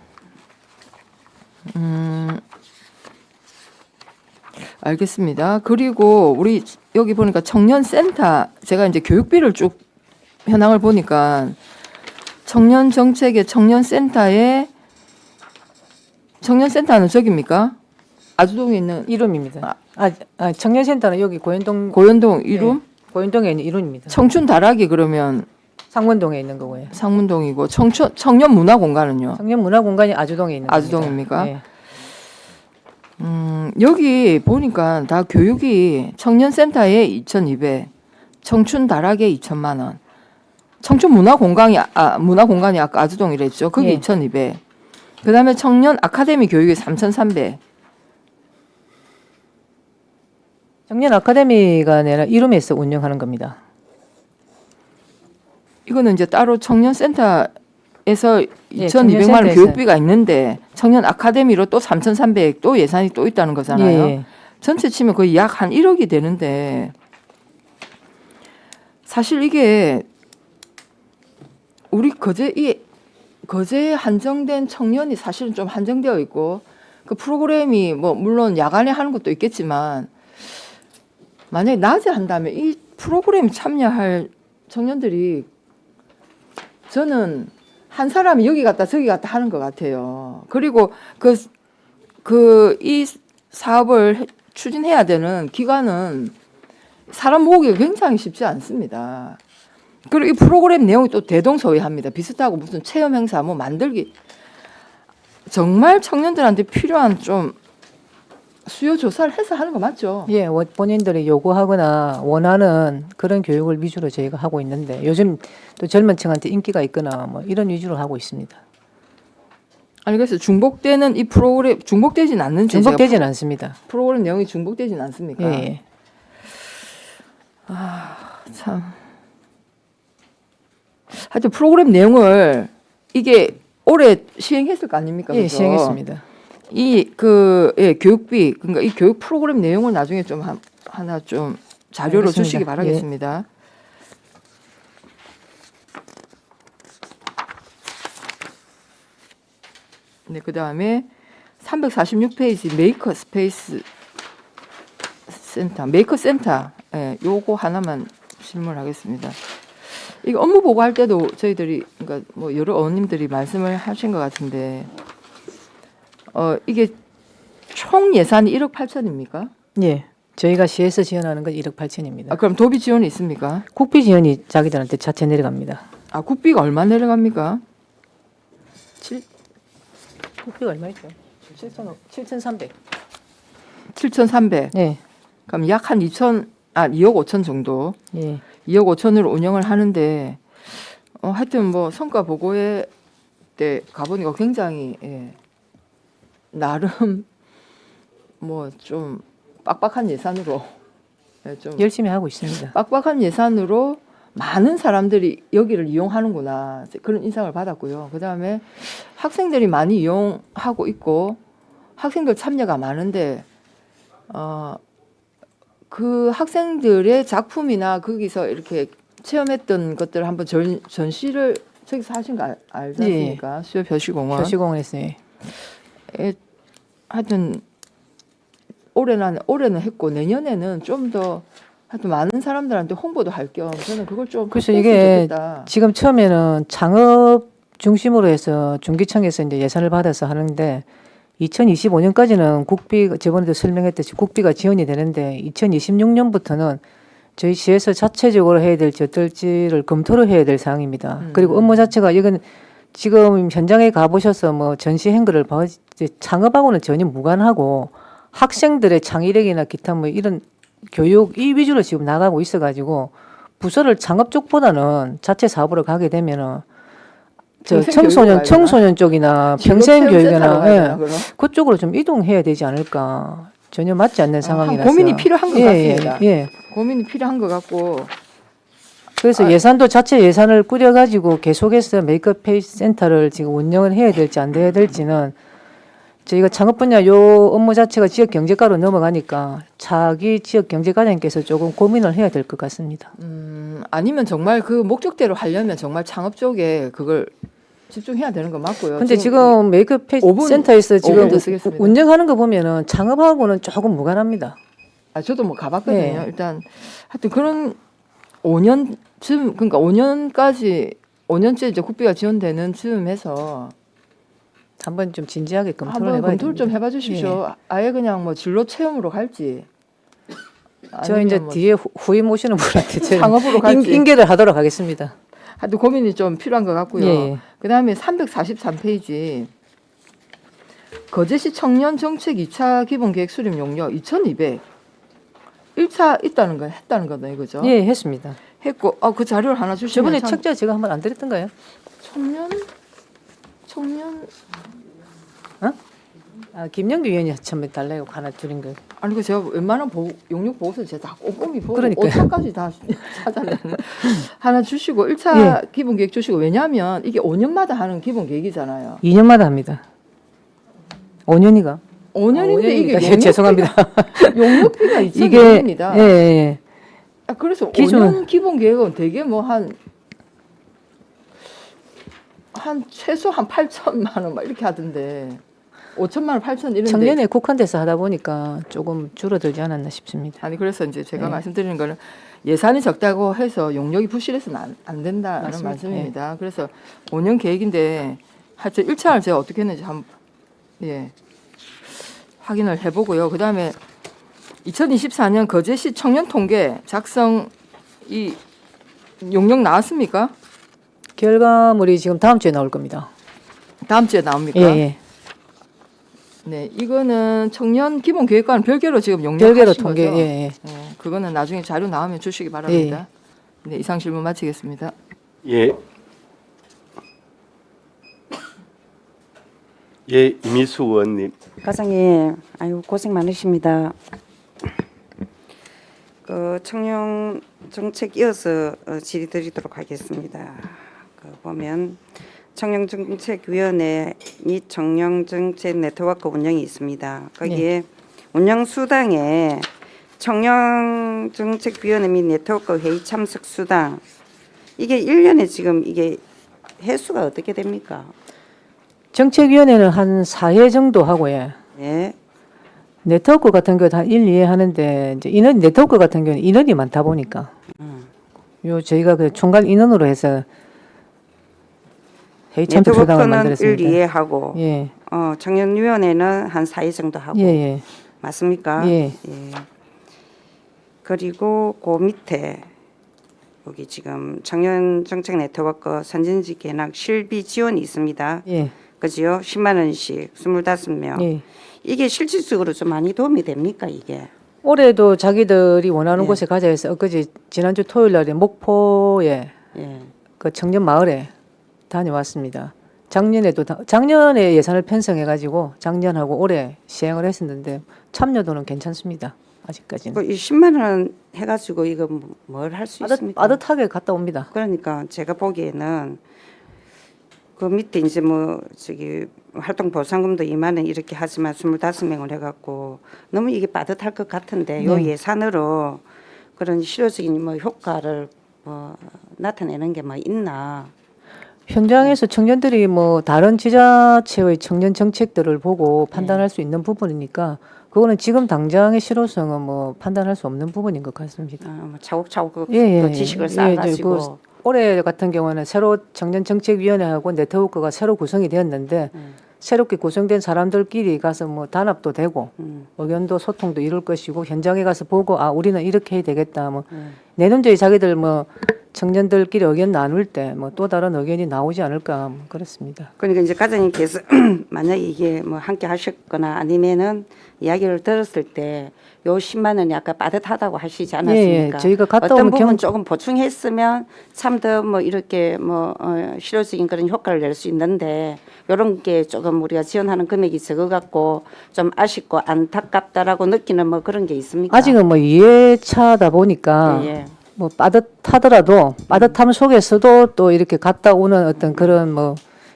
알겠습니다. 그리고 우리 여기 보니까 청년센터 제가 이제 교육비를 쭉 현황을 보니까 청년 정책의 청년센터는 저기입니까? 아주동에 있는 이룸입니다. 청년센터는 여기 고현동 이룸? 고현동에 있는 이룸입니다. 청춘 다락이 그러면 상문동에 있는 거고요. 상문동이고 청년 문화 공간은요? 청년 문화 공간이 아주동에 있는 아주동입니까? 겁니다. 네. 여기 보니까 다 교육이 청년센터에 2,200, 청춘 다락에 2천만 원, 청춘 문화 공간이 아까 아주동이랬죠. 그게 예. 2,200. 그다음에 청년 아카데미 교육이 3,300. 청년 아카데미가 아니라 이름에서 운영하는 겁니다. 이거는 이제 따로 청년센터에서 예, 2,200만 원 청년센터에서. 교육비가 있는데 청년 아카데미로 또 3,300 또 예산이 또 있다는 거잖아요. 예. 전체 치면 거의 약 한 1억이 되는데 사실 이게 우리 거제에 한정된 청년이 사실은 좀 한정되어 있고 그 프로그램이 뭐 물론 야간에 하는 것도 있겠지만 만약에 낮에 한다면 이 프로그램 참여할 청년들이 저는 한 사람이 여기 갔다 저기 갔다 하는 것 같아요. 그리고 이 사업을 추진해야 되는 기관은 사람 모으기가 굉장히 쉽지 않습니다. 그리고 이 프로그램 내용이 또 대동소이합니다. 비슷하고 무슨 체험 행사 뭐 만들기 정말 청년들한테 필요한 좀 수요 조사를 해서 하는 거 맞죠? 예, 본인들이 요구하거나 원하는 그런 교육을 위주로 저희가 하고 있는데 요즘 또 젊은 층한테 인기가 있거나 뭐 이런 위주로 하고 있습니다. 아니 그래서 중복되는 이 프로그램 중복되진 않는지 중복되진 않습니다. 프로그램 내용이 중복되진 않습니까? 예. 참. 하여튼 프로그램 내용을 이게 올해 시행했을 거 아닙니까? 예, 그죠? 시행했습니다. 교육비 그러니까 이 교육 프로그램 내용을 나중에 좀 하나 좀 자료로 알겠습니다. 주시기 바라겠습니다. 네, 그다음에 346페이지 메이커 스페이스 센터, 메이커 센터. 예, 요거 하나만 질문하겠습니다. 이거 업무 보고할 때도 저희들이 그러니까 뭐 여러 의원님들이 말씀을 하신 것 같은데 이게 총 예산이 1억 8천입니까? 예. 저희가 시에서 지원하는 건 1억 8천입니다. 그럼 도비 지원이 있습니까? 국비 지원이 자기들한테 자체 내려갑니다. 국비가 얼마 내려갑니까? 국비가 얼마 있죠? 7,300. 7,300. 예. 그럼 약 한 2억 5천 정도. 예. 2억 5천으로 운영을 하는데 하여튼 뭐 성과 보고회 때 가보니까 굉장히 나름 뭐 좀 빡빡한 예산으로 좀 열심히 하고 있습니다. 빡빡한 예산으로 많은 사람들이 여기를 이용하는구나 그런 인상을 받았고요. 그다음에 학생들이 많이 이용하고 있고 학생들 참여가 많은데 그 학생들의 작품이나 거기서 이렇게 체험했던 것들을 한번 전시를 저기서 하신 거 알지 않습니까? 예. 수요 표시공원. 표시공원에서 하여튼 올해는 했고 내년에는 좀 더 하여튼 많은 사람들한테 홍보도 할 겸 저는 그걸 좀 그래서 했으면 이게 좋겠다. 지금 처음에는 창업 중심으로 해서 중기청에서 이제 예산을 받아서 하는데 2025년까지는 국비 저번에도 설명했듯이 국비가 지원이 되는데 2026년부터는 저희 시에서 자체적으로 해야 될지 어떨지를 검토를 해야 될 사항입니다. 그리고 업무 자체가 이건 지금 현장에 가보셔서 뭐 전시한 거를 봐 창업하고는 전혀 무관하고 학생들의 창의력이나 기타 뭐 이런 교육 이 위주로 지금 나가고 있어가지고 부서를 창업 쪽보다는 자체 사업으로 가게 되면은 저 청소년 쪽이나 평생 교육이나 그쪽으로 좀 이동해야 되지 않을까 전혀 맞지 않는 상황이라서 고민이 필요한 것 같습니다. 예. 고민이 필요한 것 같고 그래서 예산도 자체 예산을 꾸려가지고 계속해서 메이크업 페이스 센터를 지금 운영을 해야 될지 안 해야 될지는 저희가 창업 분야 요 업무 자체가 지역 경제과로 넘어가니까 자기 지역 경제과장께서 조금 고민을 해야 될 것 같습니다. 아니면 정말 그 목적대로 하려면 정말 창업 쪽에 그걸 집중해야 되는 거 맞고요. 근데 지금 메이크업 페이스 5분, 센터에서 지금 5분 더 쓰겠습니다. 운영하는 거 보면은 창업하고는 조금 무관합니다. 저도 뭐 가봤거든요. 네. 일단 하여튼 그런 5년쯤 그러니까 5년째 이제 국비가 지원되는 즈음에서 한번 좀 진지하게 검토를 한번 해봐야 검토를 좀 됩니다. 해봐 주십시오. 아예 그냥 뭐 진로 체험으로 갈지. 저 이제 아니면 뭐 뒤에 후임 오시는 분한테 제가 창업으로 갈지. 인계를 하도록 하겠습니다. 하여튼 고민이 좀 필요한 것 같고요. 예. 그다음에 343페이지 거제시 청년 정책 2차 기본 계획 수립 용역 2,200. 1차 있다는 거 했다는 거다 이거죠? 예, 했습니다. 했고 그 자료를 하나 주시면 저번에 참- 책자 제가 한번 안 드렸던가요? 청년 김영규 의원이 처음에 달라고 하나 드린 거. 아니 그 제가 웬만한 용역 보고서 제가 다 꼼꼼히 보고 그러니까요. 5차까지 다 찾아내는 하나 주시고 1차 예. 기본 계획 주시고 왜냐하면 이게 5년마다 하는 기본 계획이잖아요. 2년마다 합니다. 5년이가? 5년인데 이게 예, 죄송합니다. 용역비가 이게 2,200입니다. 예, 예. 그래서 기준은- 5년 기본 계획은 되게 뭐 한 최소 한 8천만 원 막 이렇게 하던데 5천만 원, 8천 이런데 청년에 국한돼서 하다 보니까 조금 줄어들지 않았나 싶습니다. 아니 그래서 이제 제가 네. 말씀드리는 거는 예산이 적다고 해서 용역이 부실해서는 안 된다는 맞습니다. 말씀입니다. 그래서 5년 계획인데 하여튼 1차를 제가 어떻게 했는지 확인을 해보고요. 그다음에 2024년 거제시 청년 통계 작성 이 용역 나왔습니까? 결과물이 지금 다음 주에 나올 겁니다. 다음 주에 나옵니까? 예, 예. 네, 이거는 청년 기본 계획과는 별개로 지금 용역하신 별개로 통계. 거죠? 예, 예. 그거는 나중에 자료 나오면 주시기 바랍니다. 네, 이상 질문 마치겠습니다. 예. 예, 이미수 의원님. 과장님, 아유 고생 많으십니다. 그 청년 정책 이어서 질의드리도록 하겠습니다. 보면 청년정책위원회 및 청년정책 네트워크 운영이 있습니다. 거기에 운영 수당에 청년정책위원회 및 네트워크 회의 참석 수당 이게 1년에 지금 이게 횟수가 어떻게 됩니까? 정책위원회는 한 4회 정도 하고요. 예. 네트워크 같은 경우도 한 1, 2회 하는데 이제 인원 네트워크 같은 경우는 인원이 많다 보니까 요 저희가 그 총괄 인원으로 해서 회의 참석 수당을 네트워크는 1, 만들었습니다. 2회 하고 예. 청년위원회는 한 4회 정도 하고 예, 예. 맞습니까? 예. 그리고 그 밑에 여기 지금 청년 정책 네트워크 선진지 개nak 실비 지원이 있습니다. 예. 그지요? 10만 원씩 25명. 예. 이게 실질적으로 좀 많이 도움이 됩니까 이게? 올해도 자기들이 원하는 예. 곳에 가자 해서 엊그제 지난주 토요일 날에 목포에 예. 그 청년 마을에 다녀왔습니다. 작년에 예산을 편성해 가지고 작년하고 올해 시행을 했었는데 참여도는 괜찮습니다. 아직까지는. 이 10만 원 해가지고 이거 뭘 할 수 있습니까? 빠듯하게 갔다 옵니다. 그러니까 제가 보기에는 그 밑에 이제 뭐 저기 활동 보상금도 2만 원 이렇게 하지만 25명을 해갖고 너무 이게 빠듯할 것 같은데 요 네. 예산으로 그런 실효적인 뭐 효과를 나타내는 게 뭐 있나? 현장에서 청년들이 뭐 다른 지자체의 청년 정책들을 보고 판단할 수 있는 부분이니까 그거는 지금 당장의 실효성은 뭐 판단할 수 없는 부분인 것 같습니다. 뭐 차곡차곡 예, 그 지식을 쌓아가지고 그 올해 같은 경우는 새로 청년정책위원회하고 네트워크가 새로 구성이 되었는데 새롭게 구성된 사람들끼리 가서 뭐 단합도 되고 의견도 소통도 이룰 것이고 현장에 가서 보고 우리는 이렇게 해야 되겠다 뭐 내년도에 자기들 뭐 청년들끼리 의견 나눌 때 뭐 또 다른 의견이 나오지 않을까 뭐 그렇습니다. 그러니까 이제 과장님께서 만약에 이게 뭐 함께 하셨거나 아니면은 이야기를 들었을 때 요 10만 원이 아까 빠듯하다고 하시지 않았습니까? 예, 저희가 갔다 어떤 오면 부분 조금 보충했으면 참 더 뭐 이렇게 뭐 실효적인 그런 효과를 낼 수 있는데 이런 게 조금 우리가 지원하는 금액이 적어 갖고 좀 아쉽고 안타깝다라고 느끼는 뭐 그런 게 있습니까? 아직은 뭐 2회차다 보니까 예. 뭐 빠듯하더라도 빠듯함 속에서도 또 이렇게 갔다 오는 어떤 그런 뭐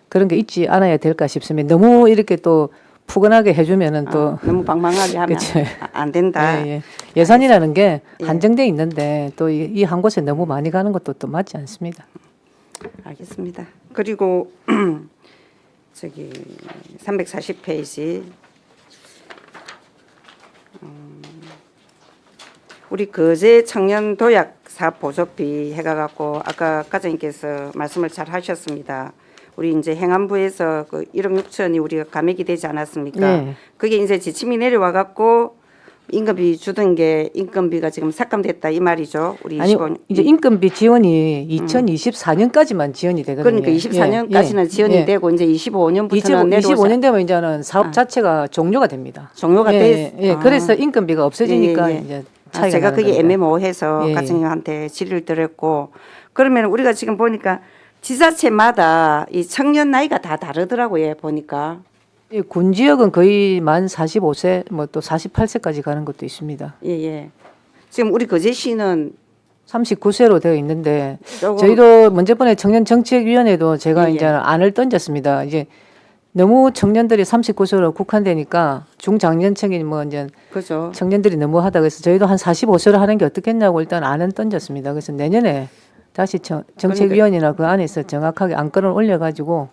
그런 게 있지 않아야 될까 싶습니다. 너무 이렇게 또 푸근하게 해주면은 또 너무 방망하게 하면 그치. 안 된다. 예, 예. 예산이라는 게 예. 한정돼 있는데 또 이 한 곳에 너무 많이 가는 것도 또 맞지 않습니다. 알겠습니다. 그리고 저기 340페이지 우리 거제 청년 도약 사업 보조비 해가갖고 아까 과장님께서 말씀을 잘 하셨습니다. 우리 이제 행안부에서 그 1억 6천이 우리가 감액이 되지 않았습니까? 네. 그게 이제 지침이 내려와갖고 임금비 주던 게 임금비가 지금 삭감됐다 이 말이죠. 우리 아니 25년. 이제 인건비 지원이 2024년까지만 지원이 되거든요. 그러니까 24년까지는 지원이 되고 이제 25년부터는 25년 되면 이제는 사업 자체가 종료가 됩니다. 종료가 돼. 그래서 인건비가 없어지니까 예, 예. 이제 차이가 제가 나는 그게 겁니다. 애매모호해서 예, 가정님한테 질의를 드렸고 그러면 우리가 지금 보니까 지자체마다 이 청년 나이가 다 다르더라고요. 보니까. 예, 군 지역은 거의 만 45세 뭐 또 48세까지 가는 것도 있습니다. 예. 지금 우리 거제시는 39세로 되어 있는데 조금- 저희도 문제번에 청년정책위원회도 제가 예, 예. 이제 안을 던졌습니다. 이제 너무 청년들이 39세로 국한되니까 중장년층인 뭐 이제 그죠. 청년들이 너무 하다 그래서 저희도 한 45세로 하는 게 어떻겠냐고 일단 안은 던졌습니다. 그래서 내년에 다시 정책위원회나 그 안에서 정확하게 안건을 올려가지고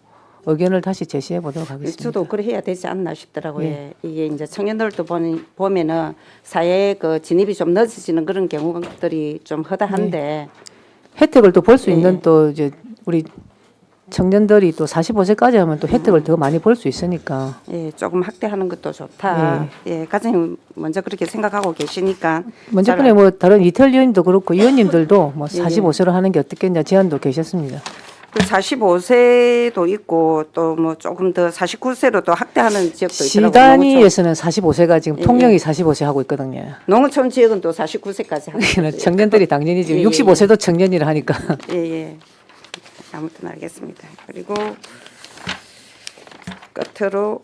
의견을 다시 제시해 보도록 하겠습니다. 저도 그래 해야 되지 않나 싶더라고요. 예. 이게 이제 청년들도 보면은 사회에 그 진입이 좀 늦어지는 그런 경우들이 좀 허다한데 혜택을 또 볼 수 예. 있는 또 이제 우리 청년들이 또 45세까지 하면 또 혜택을 더 많이 볼 수 있으니까. 예, 조금 확대하는 것도 좋다. 예, 가장님 먼저 그렇게 생각하고 계시니까 먼저번에 뭐 다른 이태일 의원님도 그렇고 의원님들도 뭐 예, 예. 45세로 하는 게 어떻겠냐 제안도 계셨습니다. 그 45세도 있고 또 뭐 조금 더 49세로 또 확대하는 지역도 있더라고요. 시단위에서는 45세가 지금 예, 통영이 예. 45세 하고 있거든요. 농어촌 지역은 또 49세까지 하고 있어요. 청년들이 당연히 지금 예, 예, 65세도 청년이라 하니까. 예. 아무튼 알겠습니다. 그리고 끝으로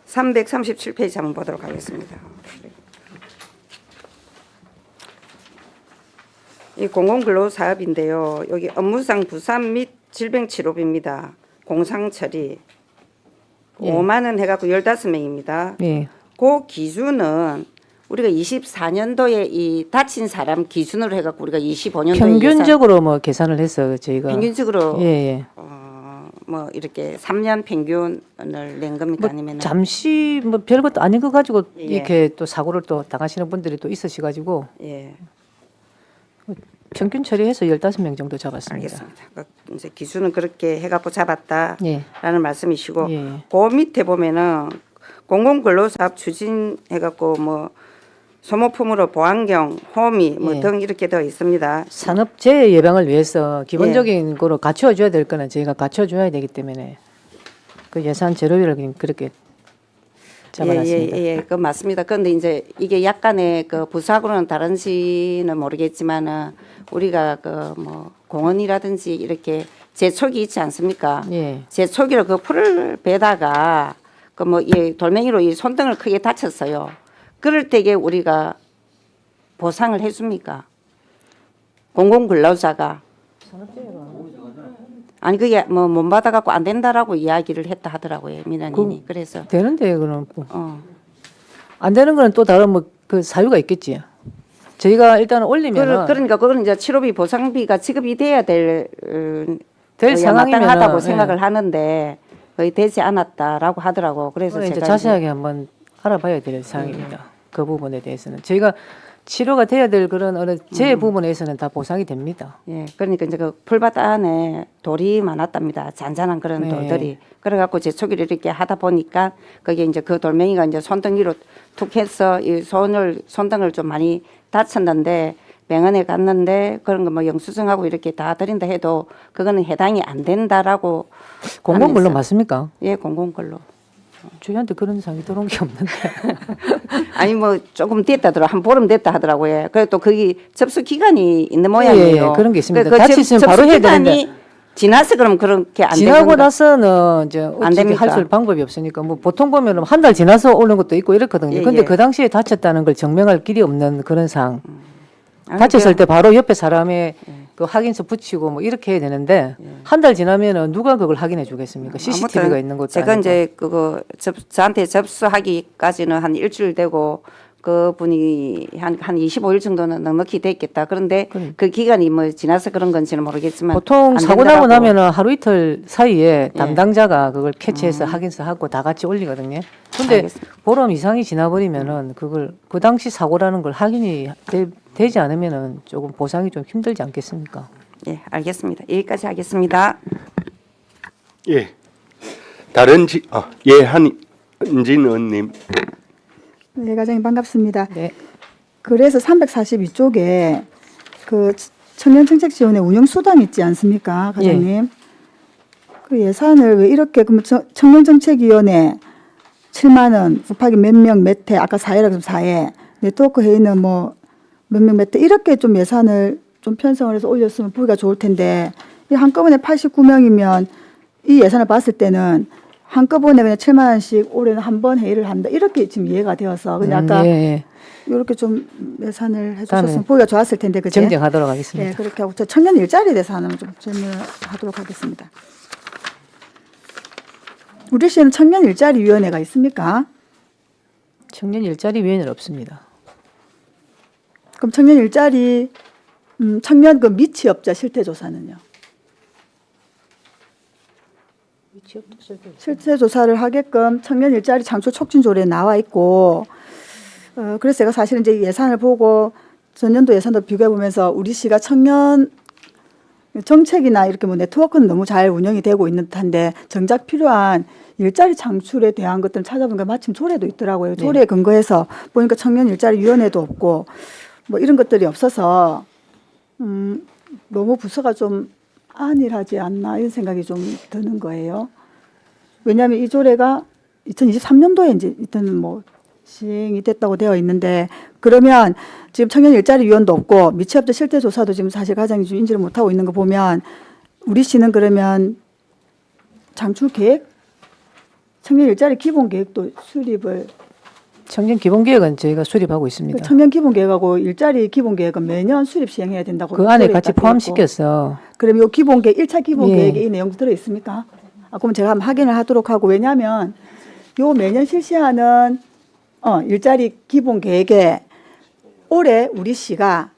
337페이지 한번 보도록 하겠습니다. 이 공공근로사업인데요. 여기 업무상 부산 및 질병치료비입니다. 공상처리. 예. 5만 원 해갖고 15명입니다. 예. 그 기준은 우리가 24년도에 이 다친 사람 기준으로 해갖고 우리가 25년도에 평균적으로 뭐 계산을 해서 저희가 평균적으로 예. 뭐 이렇게 3년 평균을 낸 겁니까? 뭐 아니면 잠시 뭐 별것도 아닌 거 가지고 예. 이렇게 또 사고를 또 당하시는 분들이 또 있으셔가지고 예, 평균 처리해서 15명 정도 잡았습니다. 알겠습니다. 그 이제 기준은 그렇게 해갖고 잡았다라는 예. 말씀이시고 예. 그 밑에 보면은 공공근로사업 추진해갖고 뭐 소모품으로 보안경, 호미 뭐 예. 등 이렇게 되어 있습니다. 산업재해 예방을 위해서 기본적인 거로 갖춰줘야 될 거는 저희가 갖춰줘야 되기 때문에 그 예산 재료비를 그렇게 잡아놨습니다. 예, 그 맞습니다. 그런데 이제 이게 약간의 그 부사하고는 다른지는 모르겠지만은 우리가 그 뭐 공원이라든지 이렇게 제초기 있지 않습니까? 예. 제초기로 그 풀을 베다가 그 뭐 이 돌멩이로 이 손등을 크게 다쳤어요. 그럴 때에 우리가 보상을 해줍니까? 공공근로자가 아니 그게 뭐 못 받아갖고 안 된다라고 이야기를 했다 하더라고요 민원인이. 그래서 되는데 그럼 뭐. 안 되는 거는 또 다른 뭐 그 사유가 있겠지. 저희가 일단 올리면 그러니까 그거는 이제 치료비 보상비가 지급이 돼야 될 상황이면 마땅하다고 생각을 하는데 거의 되지 않았다라고 하더라고. 그래서 이제 제가 자세하게 한번 알아봐야 될 사항입니다. 그 부분에 대해서는 저희가 치료가 돼야 될 그런 어느 재해 부분에서는 다 보상이 됩니다. 예, 그러니까 이제 그 풀밭 안에 돌이 많았답니다. 잔잔한 그런 네. 돌들이. 그래갖고 제초기를 이렇게 하다 보니까 그게 이제 그 돌멩이가 이제 손등위로 툭 해서 이 손등을 좀 많이 다쳤는데 병원에 갔는데 그런 거 뭐 영수증하고 이렇게 다 드린다 해도 그거는 해당이 안 된다라고. 공공근로 하면서. 맞습니까? 예, 공공근로. 저희한테 그런 사항이 들어온 게 없는데. 아니 뭐 조금 됐다 더라 한 보름 됐다 하더라고요. 그래 또 거기 접수 기간이 있는 모양이에요. 예, 그런 게 있습니다. 그 다치시면 바로 해야 되는데. 지나서 그럼 그렇게 안 지나고 되는 나서는 이제 어떻게 됩니까? 할 수 방법이 없으니까 뭐 보통 보면은 한 달 지나서 오는 것도 있고 이렇거든요. 예, 근데 예. 그 당시에 다쳤다는 걸 증명할 길이 없는 그런 상황. 아니, 다쳤을 때 바로 옆에 사람의 그 확인서 붙이고 뭐 이렇게 해야 되는데 한 달 지나면은 누가 그걸 확인해 주겠습니까? CCTV가 아무튼 있는 것도 제가 아니고. 이제 그거 저한테 접수하기까지는 한 일주일 되고 그 분이 한 25일 정도는 넉넉히 됐겠다. 그런데 그 기간이 뭐 지나서 그런 건지는 모르겠지만 보통 안 사고 나고 된다라고. 나면은 하루 이틀 사이에 예. 담당자가 그걸 캐치해서 확인서 하고 다 같이 올리거든요. 근데 알겠습니다. 보름 이상이 지나버리면은 그걸 그 당시 사고라는 걸 확인이 되지 않으면은 조금 보상이 좀 힘들지 않겠습니까? 예, 알겠습니다. 여기까지 하겠습니다. 예. 다른 예, 한진 의원님. 네, 과장님 반갑습니다. 네. 그래서 342쪽에 그 청년정책지원의 운영수당 있지 않습니까, 과장님? 그 예산을 왜 이렇게 그러면 청년정책위원회 7만 원, 곱하기 몇 명 몇 회, 아까 4회라고 해서 4회, 네트워크 회의는 뭐 몇 명 몇 회 이렇게 좀 예산을 좀 편성을 해서 올렸으면 보기가 좋을 텐데 이 한꺼번에 89명이면 이 예산을 봤을 때는 한꺼번에 그냥 7만 원씩 올해는 한 번 회의를 한다 이렇게 지금 이해가 되어서 그냥 아까 예. 이렇게 좀 예산을 다음에 해주셨으면 보기가 좋았을 텐데 그죠? 정정하도록 하겠습니다. 네, 그렇게 하고 저 청년 일자리에 대해서 하나만 좀 질문하도록 하겠습니다. 우리 시에는 청년 일자리 위원회가 있습니까? 청년 일자리 위원회는 없습니다. 그럼 청년 일자리 청년 그 미취업자 실태 조사는요? 실태 조사를 하게끔 청년 일자리 창출 촉진 조례에 나와 있고 그래서 제가 사실은 이제 예산을 보고 전년도 예산도 비교해 보면서 우리 시가 청년 정책이나 이렇게 뭐 네트워크는 너무 잘 운영이 되고 있는 듯한데 정작 필요한 일자리 창출에 대한 것들을 찾아보니까 마침 조례도 있더라고요. 조례에 근거해서 보니까 청년 일자리 위원회도 없고 뭐 이런 것들이 없어서 너무 부서가 좀 안일하지 않나 이런 생각이 좀 드는 거예요. 왜냐하면 이 조례가 2023년도에 이제 일단 뭐 시행이 됐다고 되어 있는데 그러면 지금 청년 일자리 위원도 없고 미취업자 실태 조사도 지금 사실 과장이 좀 인지를 못하고 있는 거 보면 우리 시는 그러면 창출 계획, 청년 일자리 기본 계획도 수립을 청년 기본 계획은 저희가 수립하고 있습니다. 청년 기본 계획하고 일자리 기본 계획은 매년 수립 시행해야 된다고 그 안에 조례에 같이 딱 돼 포함시켜서 있고. 그럼 이 기본 계획 1차 기본 예. 계획에 이 내용도 들어 있습니까? 그럼 제가 한번 확인을 하도록 하고 왜냐하면 요 매년 실시하는 일자리 기본 계획에 올해 우리 시가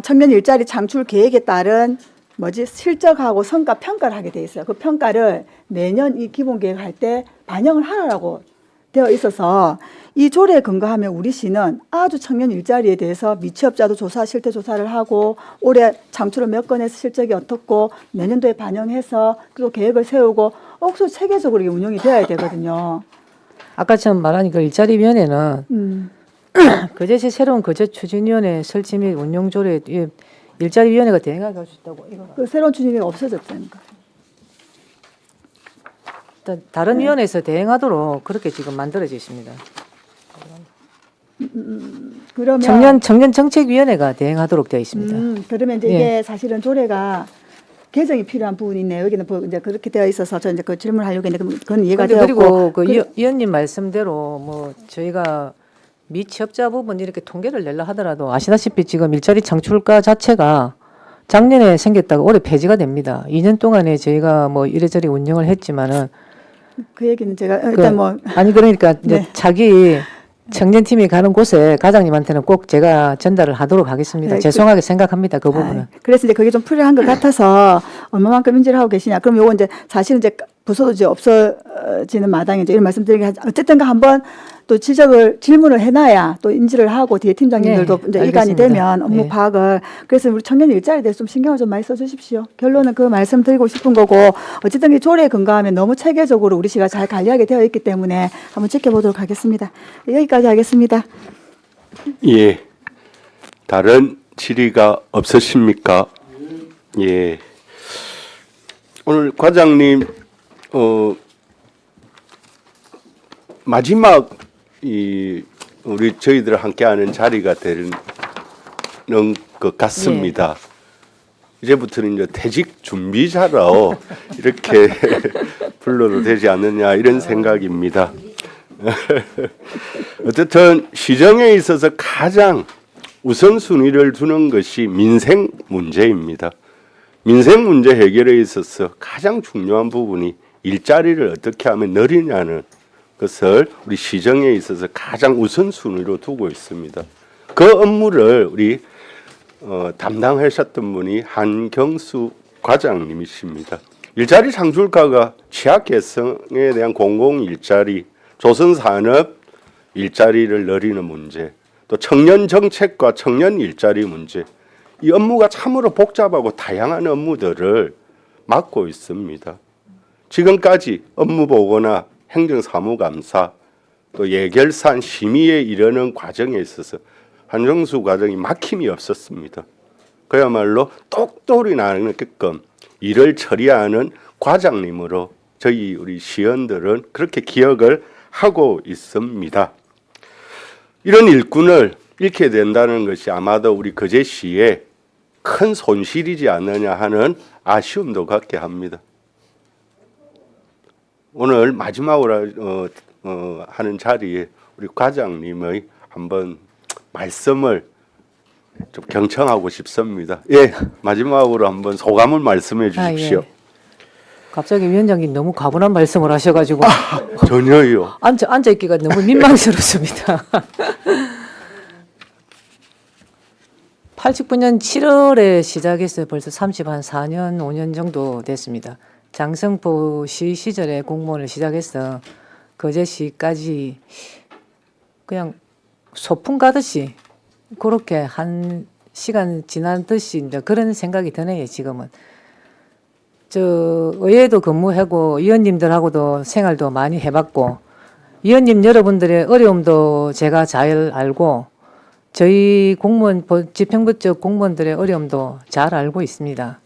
청년 일자리 창출 계획에 따른 실적하고 성과 평가를 하게 돼 있어요. 그 평가를 매년 이 기본 계획 할 때 반영을 하라고 되어 있어서 이 조례에 근거하면 우리 시는 아주 청년 일자리에 대해서 미취업자도 조사, 실태 조사를 하고 올해 창출을 몇 건 해서 실적이 어떻고 내년도에 반영해서 그리고 계획을 세우고 억수 체계적으로 이게 운영이 되어야 되거든요. 아까 처음 말한 그 일자리위원회는 거제시 새로운 거제 추진위원회 설치 및 운영 조례 일자리위원회가 대행하게 할 수 있다고 이거. 그 새로운 추진위가 없어졌다니까. 일단 다른 위원회에서 대행하도록 그렇게 지금 만들어져 있습니다. 그러면 청년 정책위원회가 대행하도록 되어 있습니다. 그러면 이제 이게 사실은 조례가 개정이 필요한 부분이 있네요. 여기는 이제 그렇게 되어 있어서 저 이제 그 질문을 하려고 했는데 그건 이해가 되었고 그리고 그 위원님 말씀대로 뭐 저희가 미취업자 부분 이렇게 통계를 내려 하더라도 아시다시피 지금 일자리 창출가 자체가 작년에 생겼다가 올해 폐지가 됩니다. 2년 동안에 저희가 뭐 이래저래 운영을 했지만은 그 얘기는 제가 일단 아니 그러니까 이제 네. 자기 청년팀이 가는 곳에 과장님한테는 꼭 제가 전달을 하도록 하겠습니다. 네, 죄송하게 생각합니다. 그 부분은. 그래서 이제 그게 좀 필요한 것 같아서 얼마만큼 인지를 하고 계시냐. 그럼 요거 이제 사실은 이제 부서도 이제 없어지는 마당에 이제 이런 말씀드리긴 하죠. 어쨌든가 한번 또 질문을 해놔야 또 인지를 하고 뒤에 팀장님들도 네, 이제 일관이 알겠습니다. 되면 업무 네. 파악을. 그래서 우리 청년 일자리에 대해서 좀 신경을 좀 많이 써주십시오. 결론은 그 말씀 드리고 싶은 거고 어쨌든 이 조례에 근거하면 너무 체계적으로 우리 시가 잘 관리하게 되어 있기 때문에 한번 지켜보도록 하겠습니다. 여기까지 하겠습니다. 예. 다른 질의가 없으십니까? 예. 오늘 과장님 마지막 우리 저희들 함께하는 자리가 되는 것 같습니다. 이제부터는 이제 퇴직 준비자로 이렇게 불러도 되지 않느냐 이런 생각입니다. 어쨌든 시정에 있어서 가장 우선순위를 두는 것이 민생 문제입니다. 민생 문제 해결에 있어서 가장 중요한 부분이 일자리를 어떻게 하면 늘리냐는 것을 우리 시정에 있어서 가장 우선순위로 두고 있습니다. 그 업무를 우리 담당하셨던 분이 한경수 과장님이십니다. 일자리 창출가가 취약 계층에 대한 공공 일자리, 조선 산업 일자리를 늘리는 문제, 또 청년 정책과 청년 일자리 문제, 이 업무가 참으로 복잡하고 다양한 업무들을 맡고 있습니다. 지금까지 업무보고나 행정사무감사, 또 예결산 심의에 이르는 과정에 있어서 한정수 과정이 막힘이 없었습니다. 그야말로 똑똑히 나게끔 일을 처리하는 과장님으로 저희 우리 시의원들은 그렇게 기억을 하고 있습니다. 이런 일꾼을 잃게 된다는 것이 아마도 우리 거제시에 큰 손실이지 않느냐 하는 아쉬움도 갖게 합니다. 오늘 마지막으로 하는 자리에 우리 과장님의 한번 말씀을 좀 경청하고 싶습니다. 예, 마지막으로 한번 소감을 말씀해 주십시오. 예. 갑자기 위원장님 너무 과분한 말씀을 하셔가지고 전혀요. 앉아 있기가 너무 민망스럽습니다. 89년 7월에 시작해서 벌써 4년, 5년 정도 됐습니다. 장성포 시 시절에 공무원을 시작해서 거제시까지 그냥 소풍 가듯이 그렇게 한 시간 지나듯이 이제 그런 생각이 드네요, 지금은. 저 의회도 근무하고 위원님들하고도 생활도 많이 해봤고 위원님 여러분들의 어려움도 제가 잘 알고 저희 공무원 지평부처 공무원들의 어려움도 잘 알고 있습니다.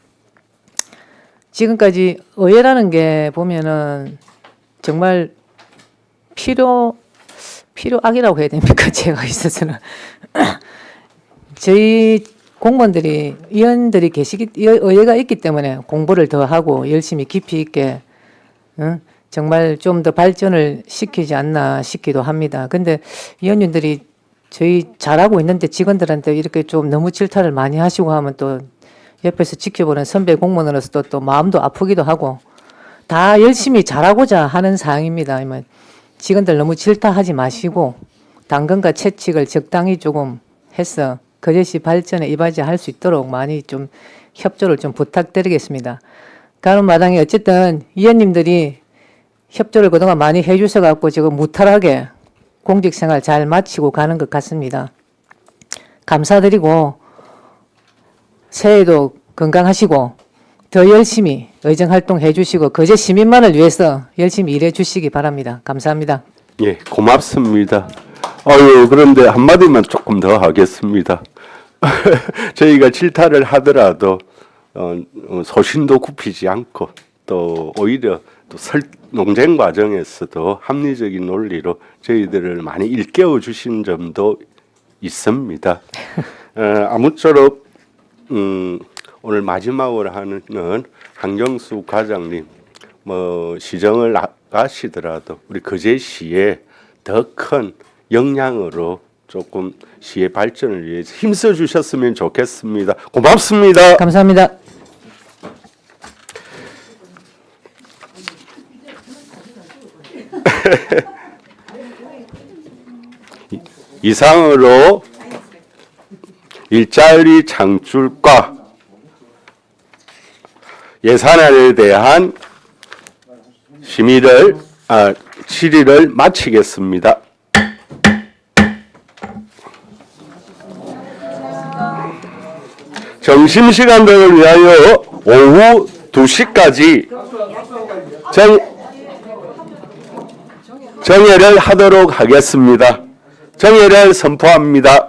지금까지 의회라는 게 보면은 정말 필요악이라고 해야 됩니까? 제가 있어서는 저희 공무원들이 위원들이 의회가 있기 때문에 공부를 더 하고 열심히 깊이 있게 정말 좀 더 발전을 시키지 않나 싶기도 합니다. 근데 위원님들이 저희 잘하고 있는데 직원들한테 이렇게 좀 너무 질타를 많이 하시고 하면 또 옆에서 지켜보는 선배 공무원으로서 또 마음도 아프기도 하고 다 열심히 잘하고자 하는 사항입니다. 직원들 너무 질타하지 마시고 당근과 채찍을 적당히 조금 해서 거제시 발전에 이바지할 수 있도록 많이 좀 협조를 좀 부탁드리겠습니다. 가는 마당에 어쨌든 위원님들이 협조를 그동안 많이 해주셔 갖고 지금 무탈하게 공직생활 잘 마치고 가는 것 같습니다. 감사드리고 새해도 건강하시고 더 열심히 의정활동 해주시고 거제 시민만을 위해서 열심히 일해 주시기 바랍니다. 감사합니다. 예, 고맙습니다. 그런데 한마디만 조금 더 하겠습니다. 저희가 질타를 하더라도 소신도 굽히지 않고 또 오히려 또 논쟁 과정에서도 합리적인 논리로 저희들을 많이 일깨워 주신 점도 있습니다. 아무쪼록 오늘 마지막으로 하는 한경수 과장님 시정을 나가시더라도 우리 거제시에 더 큰 역량으로 조금 시의 발전을 위해서 힘써 주셨으면 좋겠습니다. 고맙습니다. 감사합니다. 이상으로 일자리 창출과 예산안에 대한 질의를 마치겠습니다. 점심시간 등을 위하여 오후 2시까지 정회를 하도록 하겠습니다. 정회를 선포합니다.